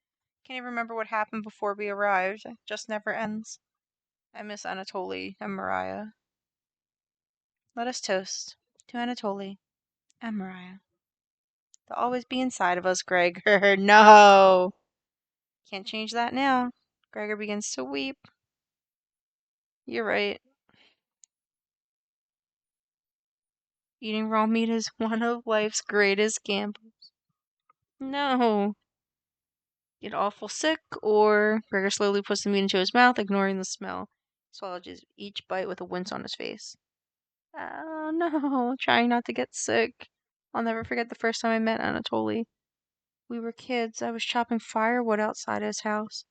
Can't even remember what happened before we arrived. It just never ends. I miss Anatoly and Mariah. Let us toast to Anatoly and Mariah. They'll always be inside of us, Gregor. No! Can't change that now. Gregor begins to weep. You're right. Eating raw meat is one of life's greatest gambles. No. Get awful sick, or Gregor slowly puts the meat into his mouth, ignoring the smell. He swallows each bite with a wince on his face. Oh no, trying not to get sick. I'll never forget the first time I met Anatoly. We were kids. I was chopping firewood outside his house.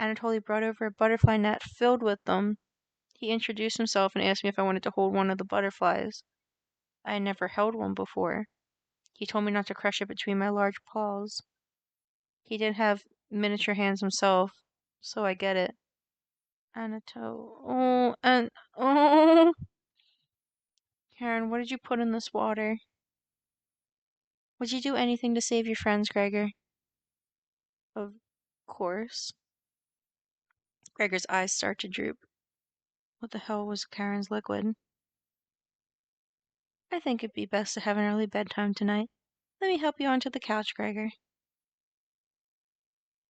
Anatoly brought over a butterfly net filled with them. He introduced himself and asked me if I wanted to hold one of the butterflies. I had never held one before. He told me not to crush it between my large paws. He did have miniature hands himself, so I get it. Anatoly. Oh. Karen, what did you put in this water? Would you do anything to save your friends, Gregor? Of course. Gregor's eyes start to droop. What the hell was Karen's liquid? I think it'd be best to have an early bedtime tonight. Let me help you onto the couch, Gregor.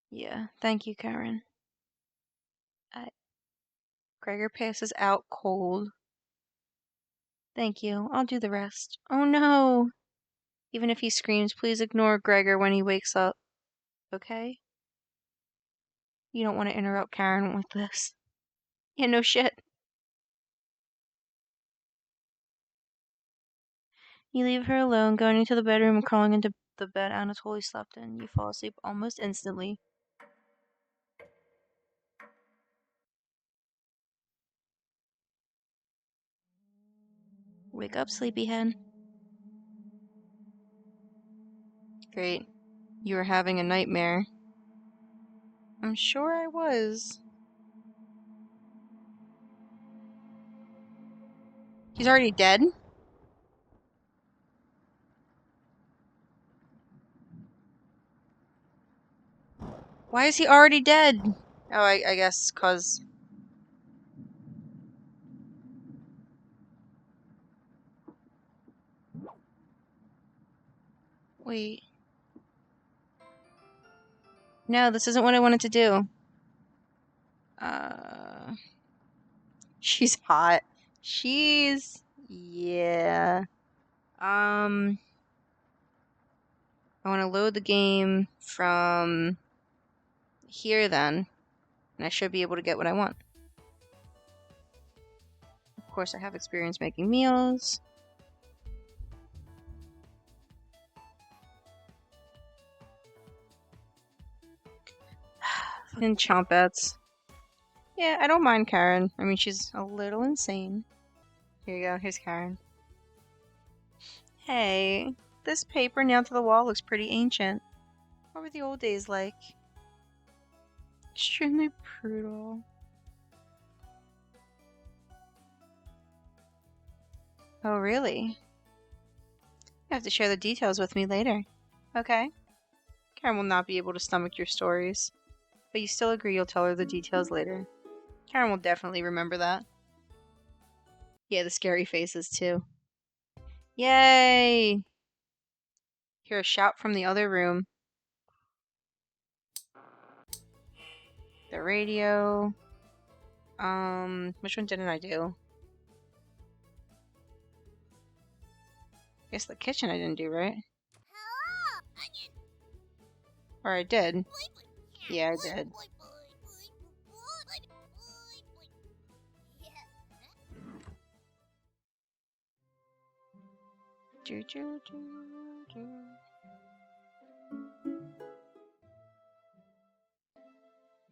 Yeah, thank you, Karen. Gregor passes out cold. Thank you. I'll do the rest. Oh no! Even if he screams, please ignore Gregor when he wakes up. Okay? You don't want to interrupt Karen with this. Yeah, no shit. You leave her alone, going into the bedroom and crawling into the bed Anatoly slept in. You fall asleep almost instantly. Wake up, sleepyhead. Great. You were having a nightmare. I'm sure I was. He's already dead? Why is he already dead? Oh, I guess 'cause... Wait. No, this isn't what I wanted to do. She's hot. Yeah. I want to load the game from here then, and I should be able to get what I want. Of course, I have experience making meals. Fucking chompets. Yeah, I don't mind Karen. I mean, she's a little insane. Here you go. Here's Karen. Hey, this paper nailed to the wall looks pretty ancient. What were the old days like? Extremely brutal. Oh, really? have to share the details with me later. Okay? Karen will not be able to stomach your stories. But you still agree you'll tell her the details later. Karen will definitely remember that. Yeah, the scary faces too. Yay! Hear a shout from the other room. The radio. Which one didn't I do? Guess the kitchen I didn't do, right? Hello, onion. Or I did. Boy, boy. Yeah, I did. Boy, boy, boy, boy, boy, boy. Yeah. Choo, choo, choo, choo.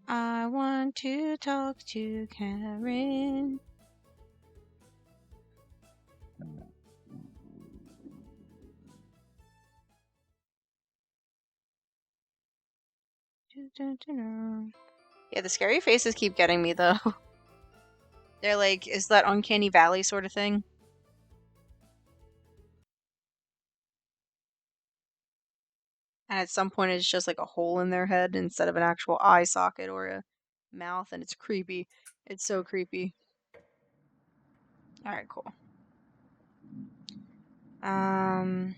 I want to talk to Karen. Yeah, the scary faces keep getting me though. They're like, is that uncanny valley sort of thing? And at some point it's just like a hole in their head instead of an actual eye socket or a mouth, and it's creepy. It's so creepy. Alright, cool. There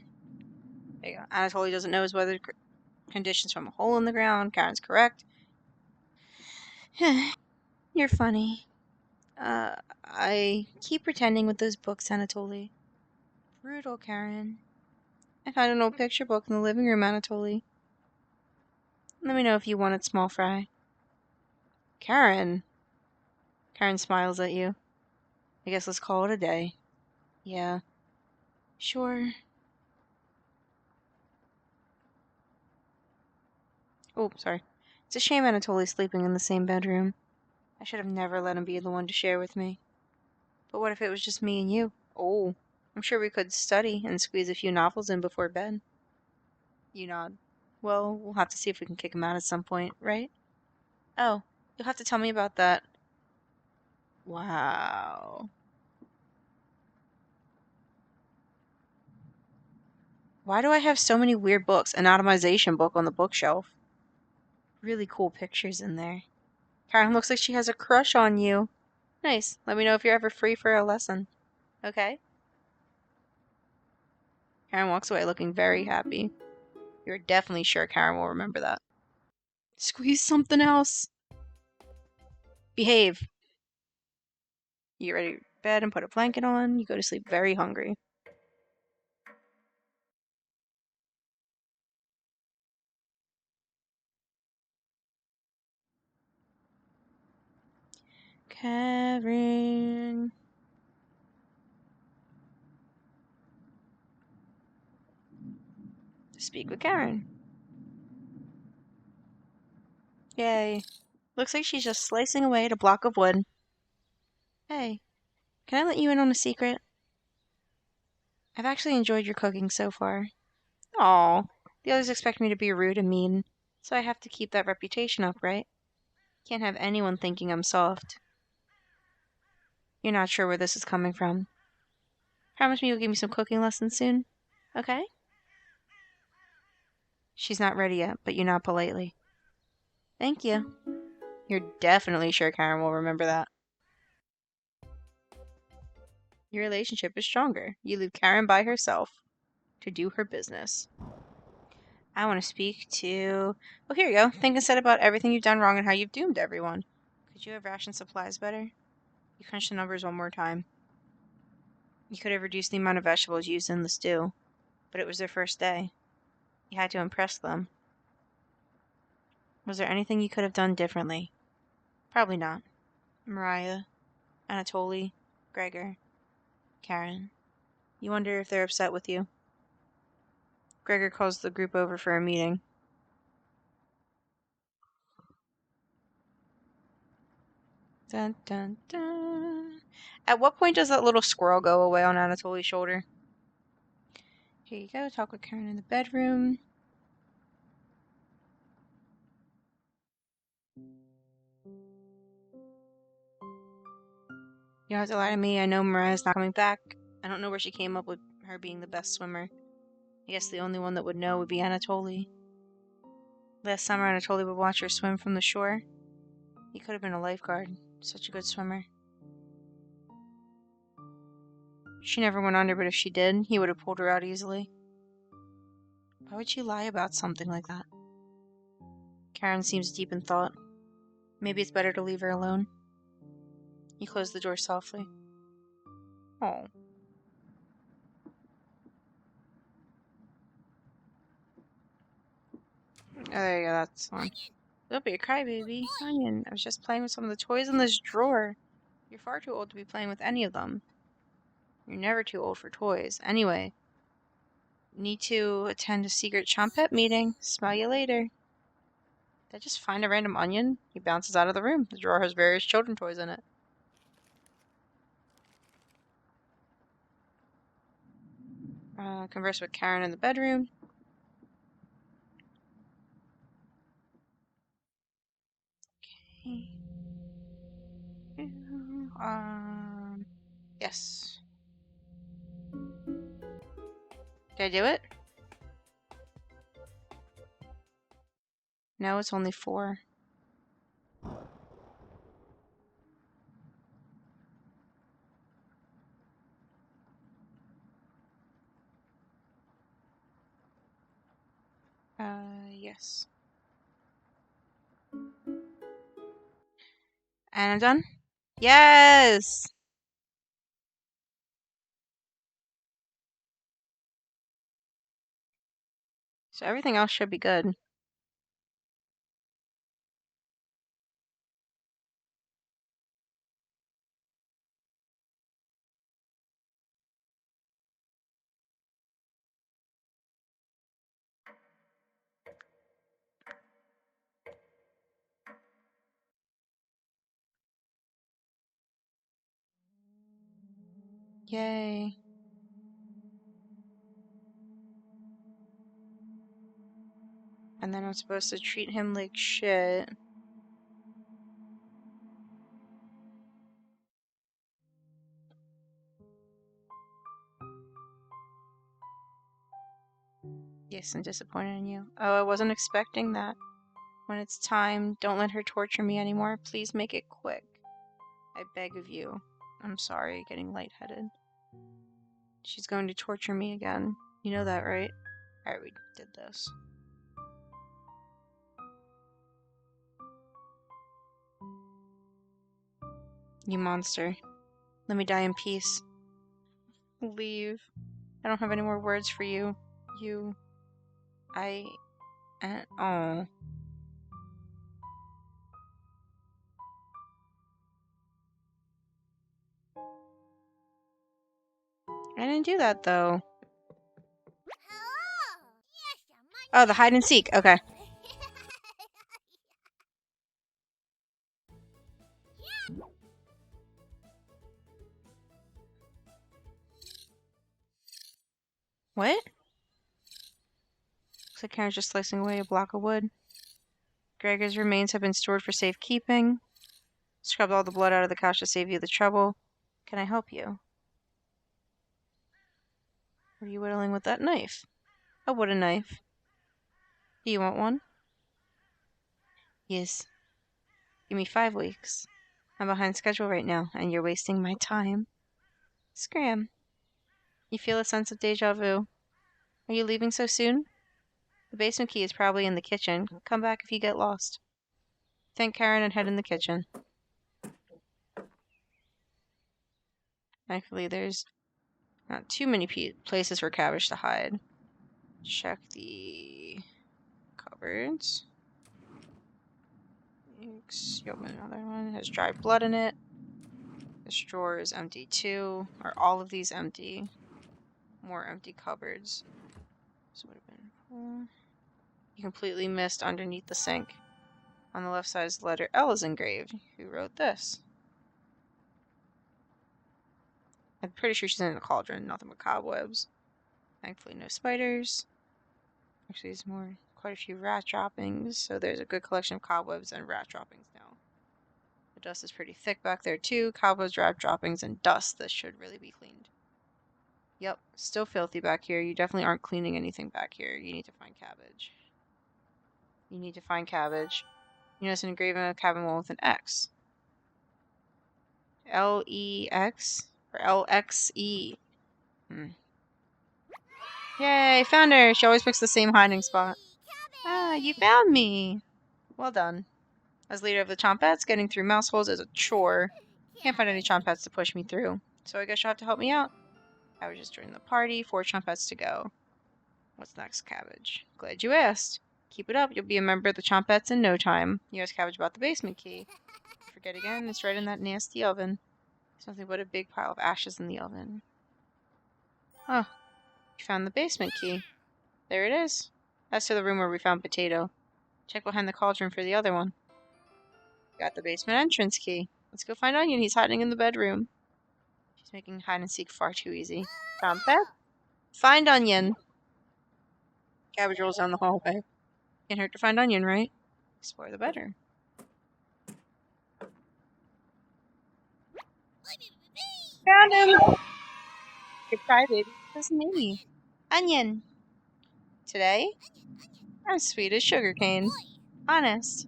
you go. Anatoly doesn't know his weather conditions from a hole in the ground. Karen's correct. You're funny. I keep pretending with those books, Anatoly. Brutal, Karen. I found an old picture book in the living room, Anatoly. Let me know if you wanted small fry. Karen. Karen smiles at you. I guess let's call it a day. Yeah. Sure. Oh, sorry. It's a shame Anatoly's sleeping in the same bedroom. I should have never let him be the one to share with me. But what if it was just me and you? Oh, I'm sure we could study and squeeze a few novels in before bed. You nod. Well, we'll have to see if we can kick him out at some point, right? Oh, you'll have to tell me about that. Wow. Why do I have so many weird books? An atomization book on the bookshelf. Really cool pictures in there. Karen looks like she has a crush on you. Nice. Let me know if you're ever free for a lesson. Okay? Karen walks away looking very happy. You're definitely sure Karen will remember that. Squeeze something else. Behave. You get ready to bed and put a blanket on. You go to sleep very hungry. Karen. Speak with Karen. Yay. Looks like she's just slicing away at a block of wood. Hey, can I let you in on a secret? I've actually enjoyed your cooking so far. Aw, the others expect me to be rude and mean, so I have to keep that reputation up, right? Can't have anyone thinking I'm soft. You're not sure where this is coming from. Promise me you'll give me some cooking lessons soon, okay? She's not ready yet, but you nod politely. Thank you. You're definitely sure Karen will remember that. Your relationship is stronger. You leave Karen by herself to do her business. I want to speak to... Oh, here you go. Think instead about everything you've done wrong and how you've doomed everyone. Could you have rationed supplies better? You crunch the numbers one more time. You could have reduced the amount of vegetables used in the stew, but it was their first day. You had to impress them. Was there anything you could have done differently? Probably not. Mariah, Anatoly, Gregor, Karen. You wonder if they're upset with you. Gregor calls the group over for a meeting. Dun dun dun. At what point does that little squirrel go away on Anatoly's shoulder? Here you go, talk with Karen in the bedroom. You don't have to lie to me. I know Mariah's not coming back. I don't know where she came up with her being the best swimmer. I guess the only one that would know would be Anatoly. Last summer, Anatoly would watch her swim from the shore. He could have been a lifeguard. Such a good swimmer. She never went under, but if she did, he would have pulled her out easily. Why would she lie about something like that? Karen seems deep in thought. Maybe it's better to leave her alone. He closed the door softly. Oh. Oh, there you go, that's one. Don't be a crybaby. Onion, I was just playing with some of the toys in this drawer. You're far too old to be playing with any of them. You're never too old for toys. Anyway, need to attend a secret chompette meeting. Smell you later. Did I just find a random onion? He bounces out of the room. The drawer has various children toys in it. Converse with Karen in the bedroom. Okay. Yes. Did I do it? No, it's only 4. Yes. And I'm done? Yes! So everything else should be good. Yay. And then I'm supposed to treat him like shit. Yes, I'm disappointed in you. Oh, I wasn't expecting that. When it's time, don't let her torture me anymore. Please make it quick. I beg of you. I'm sorry, getting lightheaded. She's going to torture me again. You know that, right? Alright, we did this. You monster. Let me die in peace. Leave. I don't have any more words for you. You... oh. I didn't do that, though. Hello. Yes, Oh, the hide and seek. Okay. What? Looks like Karen's just slicing away a block of wood. Gregor's remains have been stored for safekeeping. Scrubbed all the blood out of the couch to save you the trouble. Can I help you? What are you whittling with that knife? A wooden knife. Do you want one? Yes. Give me 5 weeks. I'm behind schedule right now, and you're wasting my time. Scram. You feel a sense of deja vu. Are you leaving so soon? The basement key is probably in the kitchen. Come back if you get lost. Thank Karen and head in the kitchen. Thankfully, there's not too many places for cabbage to hide. Check the cupboards. Thanks. You open another one. It has dried blood in it. This drawer is empty too. Are all of these empty? More empty cupboards. This would have been 4. You completely missed underneath the sink. On the left side is the letter L is engraved. Who wrote this? I'm pretty sure she's in the cauldron. Nothing but cobwebs. Thankfully, no spiders. Actually, there's quite a few rat droppings. So there's a good collection of cobwebs and rat droppings now. The dust is pretty thick back there too. Cobwebs, rat droppings, and dust. This should really be cleaned. Yep, still filthy back here. You definitely aren't cleaning anything back here. You need to find cabbage. You need to find cabbage. You notice an engraving of a cabin wall with an X. L-E-X? Or L-X-E? Yay, found her! She always picks the same hiding spot. Ah, you found me! Well done. As leader of the Chompets, getting through mouse holes is a chore. Can't find any Chompets to push me through, so I guess you'll have to help me out. I was just joining the party, 4 Chompets to go. What's next, Cabbage? Glad you asked. Keep it up, you'll be a member of the Chompets in no time. You asked Cabbage about the basement key. Forget again, it's right in that nasty oven. There's nothing but a big pile of ashes in the oven. Oh, you found the basement key. There it is. That's to the room where we found Potato. Check behind the cauldron for the other one. Got the basement entrance key. Let's go find Onion. He's hiding in the bedroom. She's making hide and seek far too easy. Chompet? Find Onion. Cabbage rolls down the hallway. Can't hurt to find Onion, right? Explore the bedroom. Found him! Good try, baby. That's me. Onion. Today, I'm sweet as sugarcane. Honest.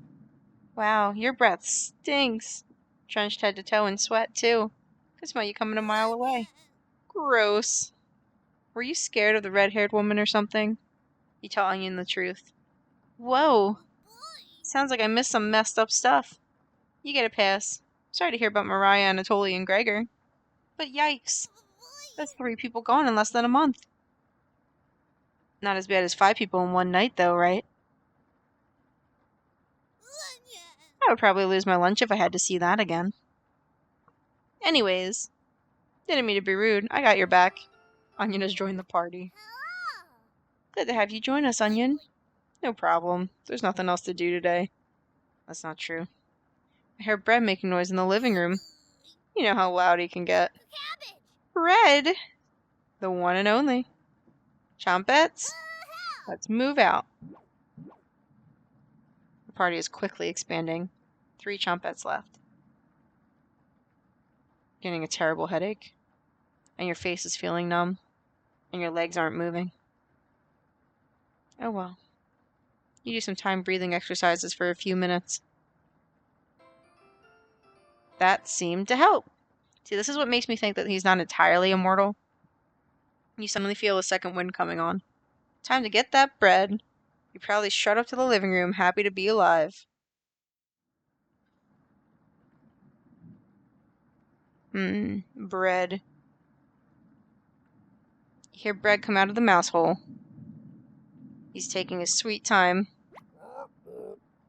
Wow, your breath stinks. Drenched head to toe in sweat, too. Could smell you coming a mile away. Gross. Were you scared of the red-haired woman or something? You tell Onion the truth. Whoa. Sounds like I missed some messed up stuff. You get a pass. Sorry to hear about Mariah, Anatoly, and Gregor. But yikes. That's 3 people gone in less than a month. Not as bad as 5 people in one night, though, right? I would probably lose my lunch if I had to see that again. Anyways, didn't mean to be rude. I got your back. Onion has joined the party. Glad to have you join us, Onion. No problem. There's nothing else to do today. That's not true. I heard Bread making noise in the living room. You know how loud he can get. Bread! The one and only. Chompets, let's move out. The party is quickly expanding. 3 Chompets left. Getting a terrible headache. And your face is feeling numb. And your legs aren't moving. Oh well. You do some time breathing exercises for a few minutes. That seemed to help. See, this is what makes me think that he's not entirely immortal. You suddenly feel a second wind coming on. Time to get that bread. You proudly strut up to the living room, happy to be alive. Bread. You hear Bread come out of the mouse hole. He's taking his sweet time.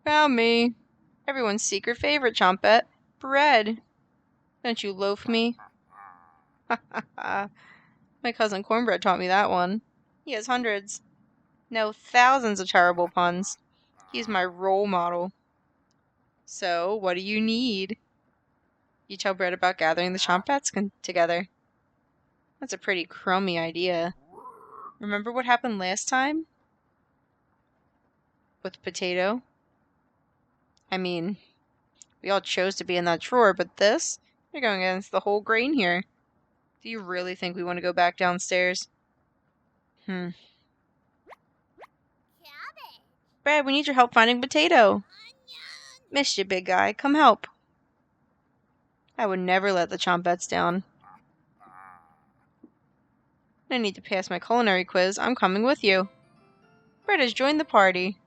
Found me. Everyone's secret favorite, Chompet. Bread. Don't you loaf me? My cousin Cornbread taught me that one. He has hundreds. No, thousands of terrible puns. He's my role model. So, what do you need? You tell Bread about gathering the Chompets together. That's a pretty crummy idea. Remember what happened last time? With Potato? I mean, we all chose to be in that drawer, but this? You're going against the whole grain here. Do you really think we want to go back downstairs? Brad, we need your help finding Potato. Missed you, big guy. Come help. I would never let the Chompets down. I need to pass my culinary quiz. I'm coming with you. Bread has joined the party.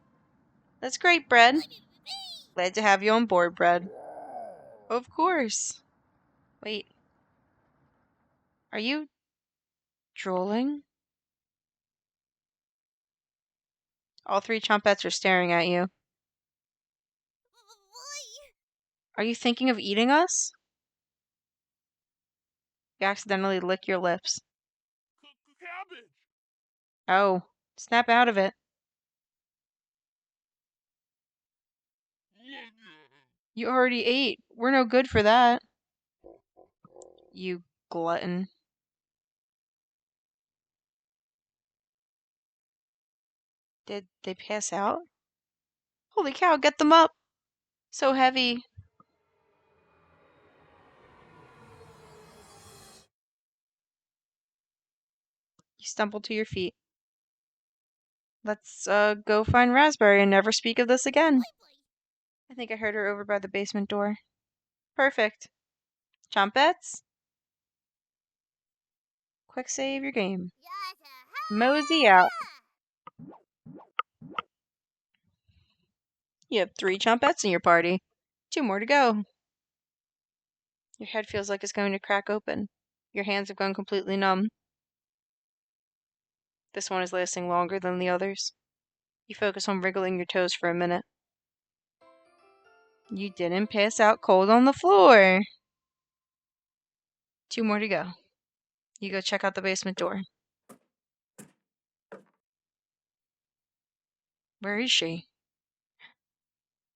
That's great, Bread. Glad to have you on board, Bread. Of course. Wait. Are you drooling? All 3 Chompets are staring at you. Are you thinking of eating us? You accidentally lick your lips. Cabbage! Oh, snap out of it. You already ate. We're no good for that. You glutton. Did they pass out? Holy cow, get them up! So heavy. You stumble to your feet. Let's go find Raspberry and never speak of this again. I think I heard her over by the basement door. Perfect. Chumpets? Quick save your game. Mosey out. You have 3 Chumpets in your party. 2 more to go. Your head feels like it's going to crack open. Your hands have gone completely numb. This one is lasting longer than the others. You focus on wriggling your toes for a minute. You didn't pass out cold on the floor. 2 more to go. You go check out the basement door. Where is she?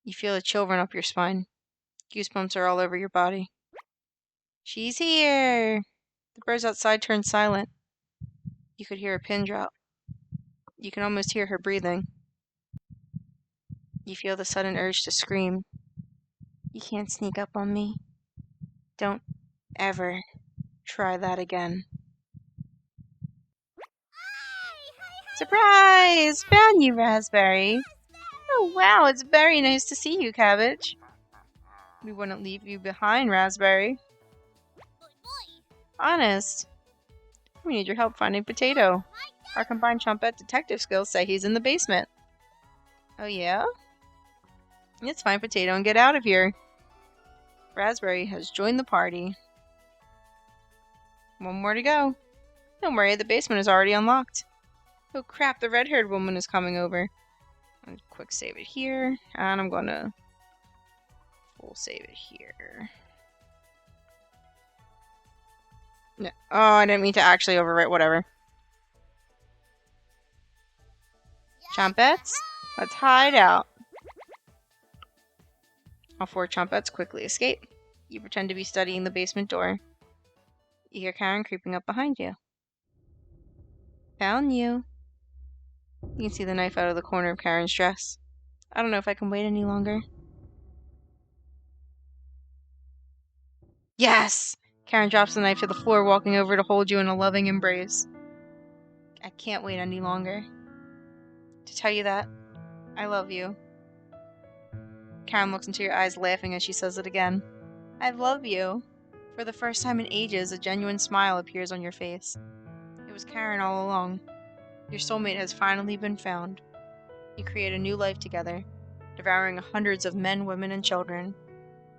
You feel a chill run up your spine. Goosebumps are all over your body. She's here! The birds outside turn silent. You could hear a pin drop. You can almost hear her breathing. You feel the sudden urge to scream. You can't sneak up on me. Don't ever try that again. Surprise! Found you, Raspberry. Oh wow, it's very nice to see you, Cabbage. We wouldn't leave you behind, Raspberry. Honest. We need your help finding Potato. Our combined Chumpet detective skills say he's in the basement. Oh yeah? Let's find Potato and get out of here. Raspberry has joined the party. 1 more to go. Don't worry, the basement is already unlocked. Oh crap, the red-haired woman is coming over. I'll quick save it here, and I'm gonna full save it here. No. Oh, I didn't mean to actually overwrite, whatever. Chumpets, let's hide out. All 4 Chumpets quickly escape. You pretend to be studying the basement door. You hear Karen creeping up behind you. Found you. You can see the knife out of the corner of Karen's dress. I don't know if I can wait any longer. Yes! Karen drops the knife to the floor, walking over to hold you in a loving embrace. I can't wait any longer. To tell you that, I love you. Karen looks into your eyes, laughing as she says it again. I love you. For the first time in ages, a genuine smile appears on your face. It was Karen all along. Your soulmate has finally been found. You create a new life together, devouring hundreds of men, women, and children.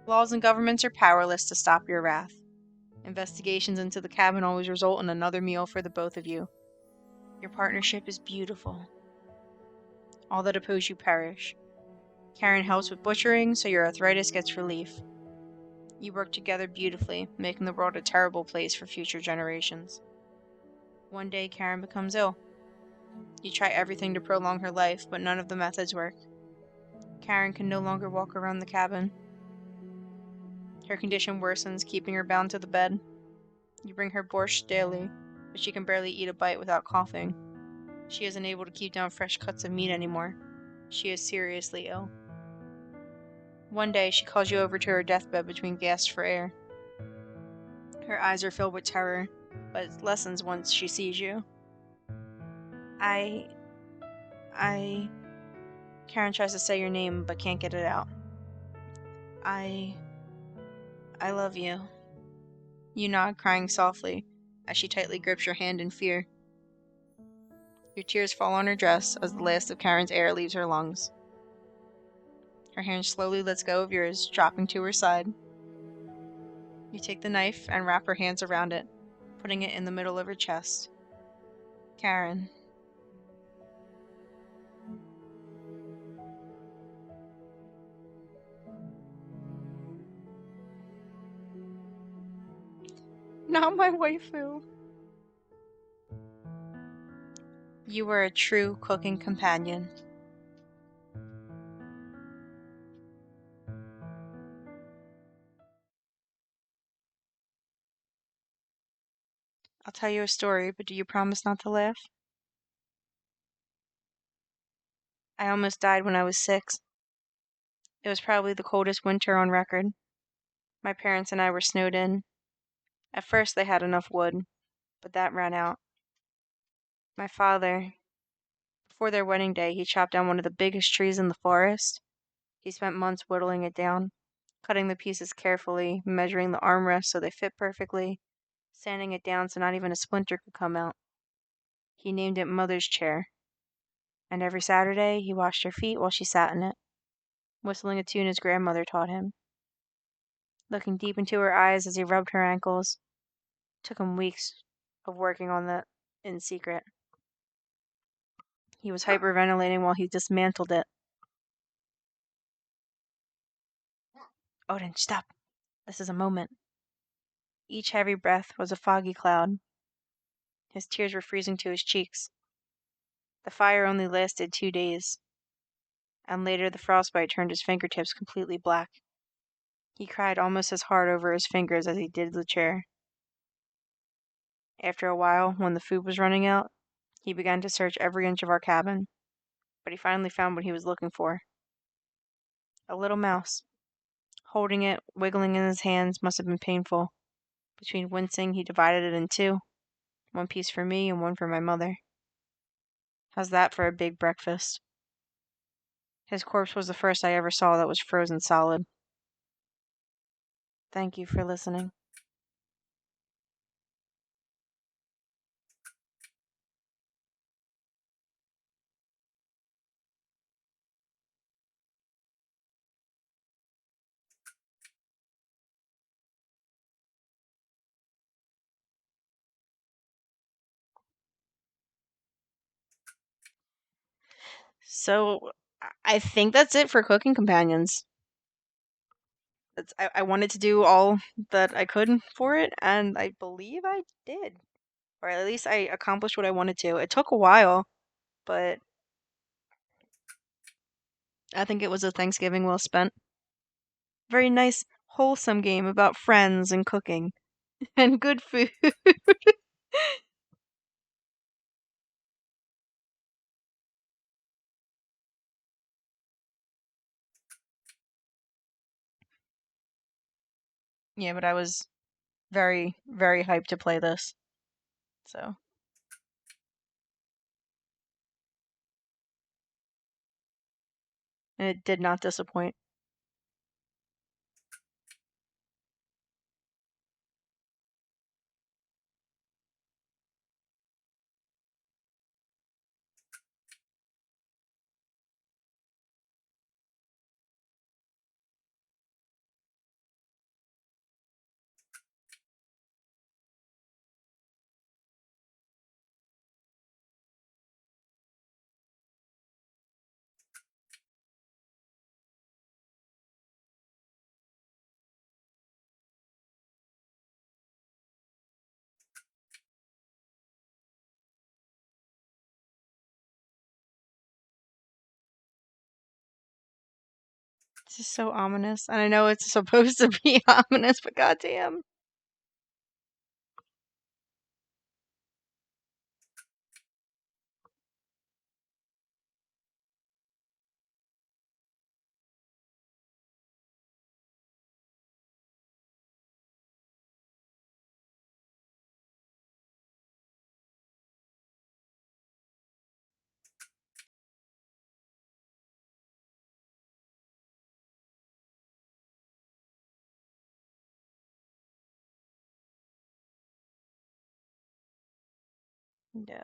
Laws and governments are powerless to stop your wrath. Investigations into the cabin always result in another meal for the both of you. Your partnership is beautiful. All that oppose you perish. Karen helps with butchering, so your arthritis gets relief. You work together beautifully, making the world a terrible place for future generations. One day, Karen becomes ill. You try everything to prolong her life, but none of the methods work. Karen can no longer walk around the cabin. Her condition worsens, keeping her bound to the bed. You bring her borscht daily, but she can barely eat a bite without coughing. She isn't able to keep down fresh cuts of meat anymore. She is seriously ill. One day, she calls you over to her deathbed between gasps for air. Her eyes are filled with terror, but it lessens once she sees you. Karen tries to say your name, but can't get it out. I love you. You nod, crying softly, as she tightly grips your hand in fear. Your tears fall on her dress as the last of Karen's air leaves her lungs. Her hand slowly lets go of yours, dropping to her side. You take the knife and wrap her hands around it, putting it in the middle of her chest. Karen. Not my waifu. You were a true cooking companion. I'll tell you a story, but do you promise not to laugh? I almost died when I was 6. It was probably the coldest winter on record. My parents and I were snowed in. At first they had enough wood, but that ran out. My father, before their wedding day, he chopped down one of the biggest trees in the forest. He spent months whittling it down, cutting the pieces carefully, measuring the armrests so they fit perfectly, sanding it down so not even a splinter could come out. He named it Mother's Chair, and every Saturday he washed her feet while she sat in it, whistling a tune his grandmother taught him, looking deep into her eyes as he rubbed her ankles. It took him weeks of working on that in secret. He was hyperventilating while he dismantled it. Odin, stop. This is a moment. Each heavy breath was a foggy cloud. His tears were freezing to his cheeks. The fire only lasted 2 days, and later the frostbite turned his fingertips completely black. He cried almost as hard over his fingers as he did the chair. After a while, when the food was running out, he began to search every inch of our cabin, but he finally found what he was looking for. A little mouse. Holding it, wiggling in his hands, must have been painful. Between wincing, he divided it in two, one piece for me and one for my mother. How's that for a big breakfast? His corpse was the first I ever saw that was frozen solid. Thank you for listening. So, I think that's it for cooking companions. I wanted to do all that I could for it, and I believe I did. Or at least I accomplished what I wanted to. It took a while, but I think it was a Thanksgiving well spent. Very nice, wholesome game about friends and cooking and good food. Yeah, but I was very, very hyped to play this. So, and it did not disappoint. This is so ominous. And I know it's supposed to be ominous, but goddamn.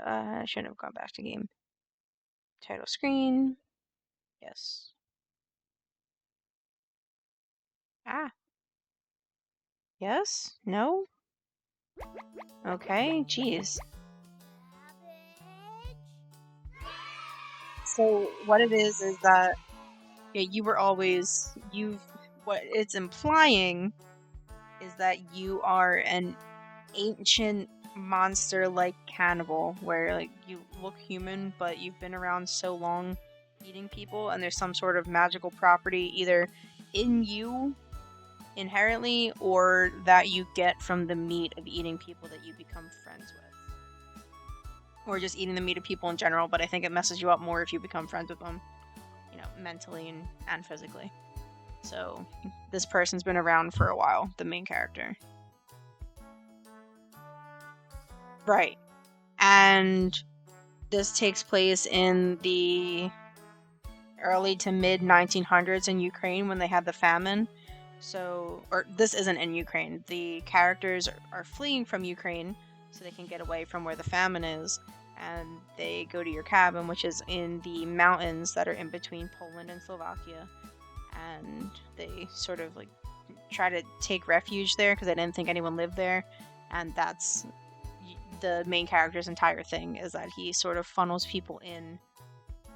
I shouldn't have gone back to game. Title screen. Yes. Ah. Yes? No? Okay, jeez. Cabbage. So what it is that you were always what it's implying is that you are an ancient monster like cannibal where like you look human but you've been around so long eating people and there's some sort of magical property either in you inherently or that you get from the meat of eating people that you become friends with. Or just eating the meat of people in general, but I think it messes you up more if you become friends with them, mentally and physically. So, this person's been around for a while, the main character. Right. And this takes place in the early to mid 1900s in Ukraine when they had the famine. So, or this isn't in Ukraine. The characters are fleeing from Ukraine so they can get away from where the famine is. And they go to your cabin, which is in the mountains that are in between Poland and Slovakia. And they sort of like try to take refuge there because they didn't think anyone lived there. And that's the main character's entire thing, is that he sort of funnels people in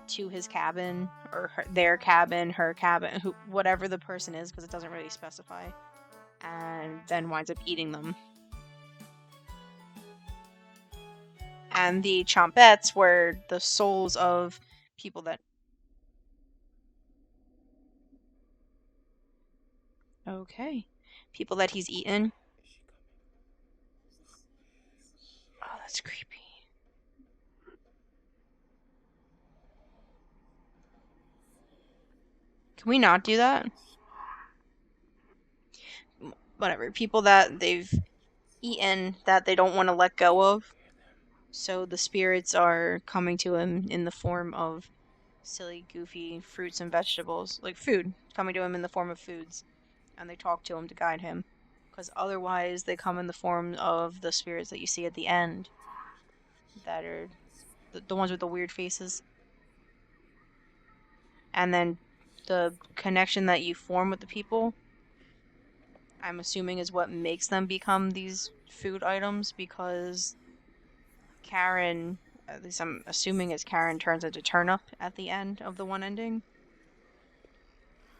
to his cabin, or their cabin, her cabin, whatever the person is, because it doesn't really specify, and then winds up eating them. And the chompettes were the souls of people that... Okay. People that he's eaten. Oh, that's creepy. Can we not do that? Whatever. People that they've eaten that they don't want to let go of. So the spirits are coming to him in the form of silly, goofy fruits and vegetables. Like food. Coming to him in the form of foods. And they talk to him to guide him. Because otherwise they come in the form of the spirits that you see at the end. That are the ones with the weird faces. And then the connection that you form with the people, I'm assuming, is what makes them become these food items, because Karen, at least I'm assuming, is Karen turns into Turnip at the end of the one ending.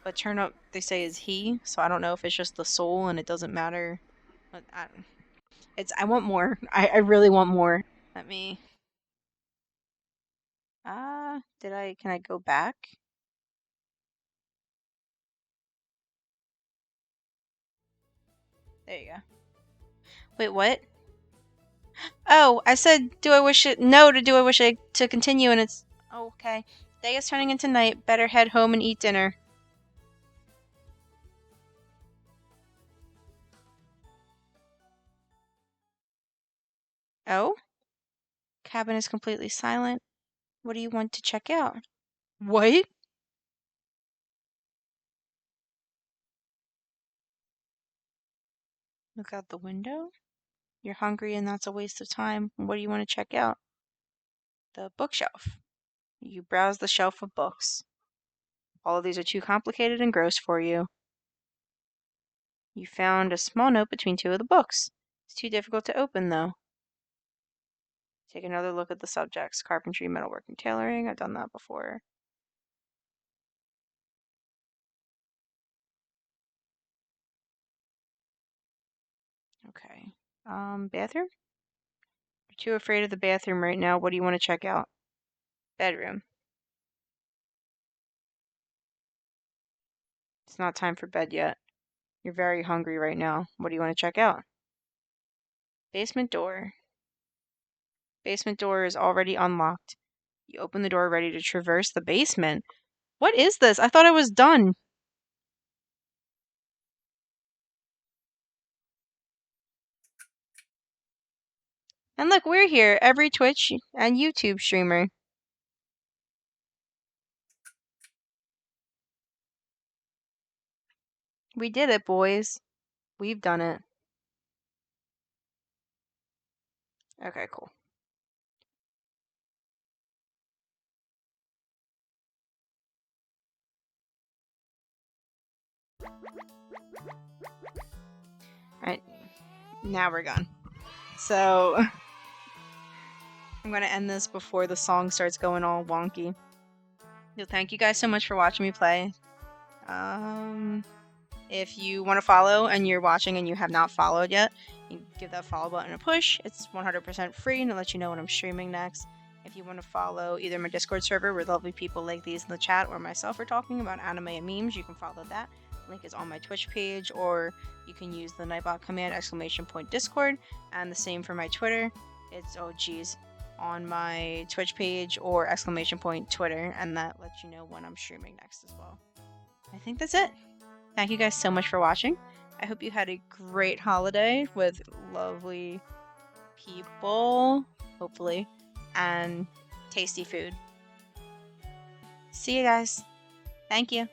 But Turnip, they say, is he, so I don't know if it's just the soul and it doesn't matter. But I want more. I really want more. Let me... can I go back? There you go. Wait, what? Oh, I said, do I wish it... No, do I wish it to continue, and it's... Oh, okay. Day is turning into night. Better head home and eat dinner. Oh? Cabin is completely silent. What do you want to check out? What? Look out the window? You're hungry and that's a waste of time. What do you want to check out? The bookshelf. You browse the shelf of books. All of these are too complicated and gross for you. You found a small note between two of the books. It's too difficult to open, though. Take another look at the subjects. Carpentry, metalworking, tailoring. I've done that before. Okay. Bathroom? You're too afraid of the bathroom right now. What do you want to check out? Bedroom. It's not time for bed yet. You're very hungry right now. What do you want to check out? Basement door. Basement door is already unlocked. You open the door ready to traverse the basement. What is this? I thought I was done. And look, we're here. Every Twitch and YouTube streamer. We did it, boys. We've done it. Okay, cool. Alright, now we're gone. So, I'm going to end this before the song starts going all wonky. So thank you guys so much for watching me play. If you want to follow and you're watching and you have not followed yet, you give that follow button a push. It's 100% free and it'll let you know when I'm streaming next. If you want to follow either my Discord server where lovely people like these in the chat or myself are talking about anime and memes, you can follow that. Link is on my Twitch page, or you can use the Nightbot command !Discord, and the same for my Twitter. It's on my Twitch page or !Twitter, and that lets you know when I'm streaming next as well. I think that's it. Thank you guys so much for watching. I hope you had a great holiday with lovely people, hopefully, and tasty food. See you guys. Thank you.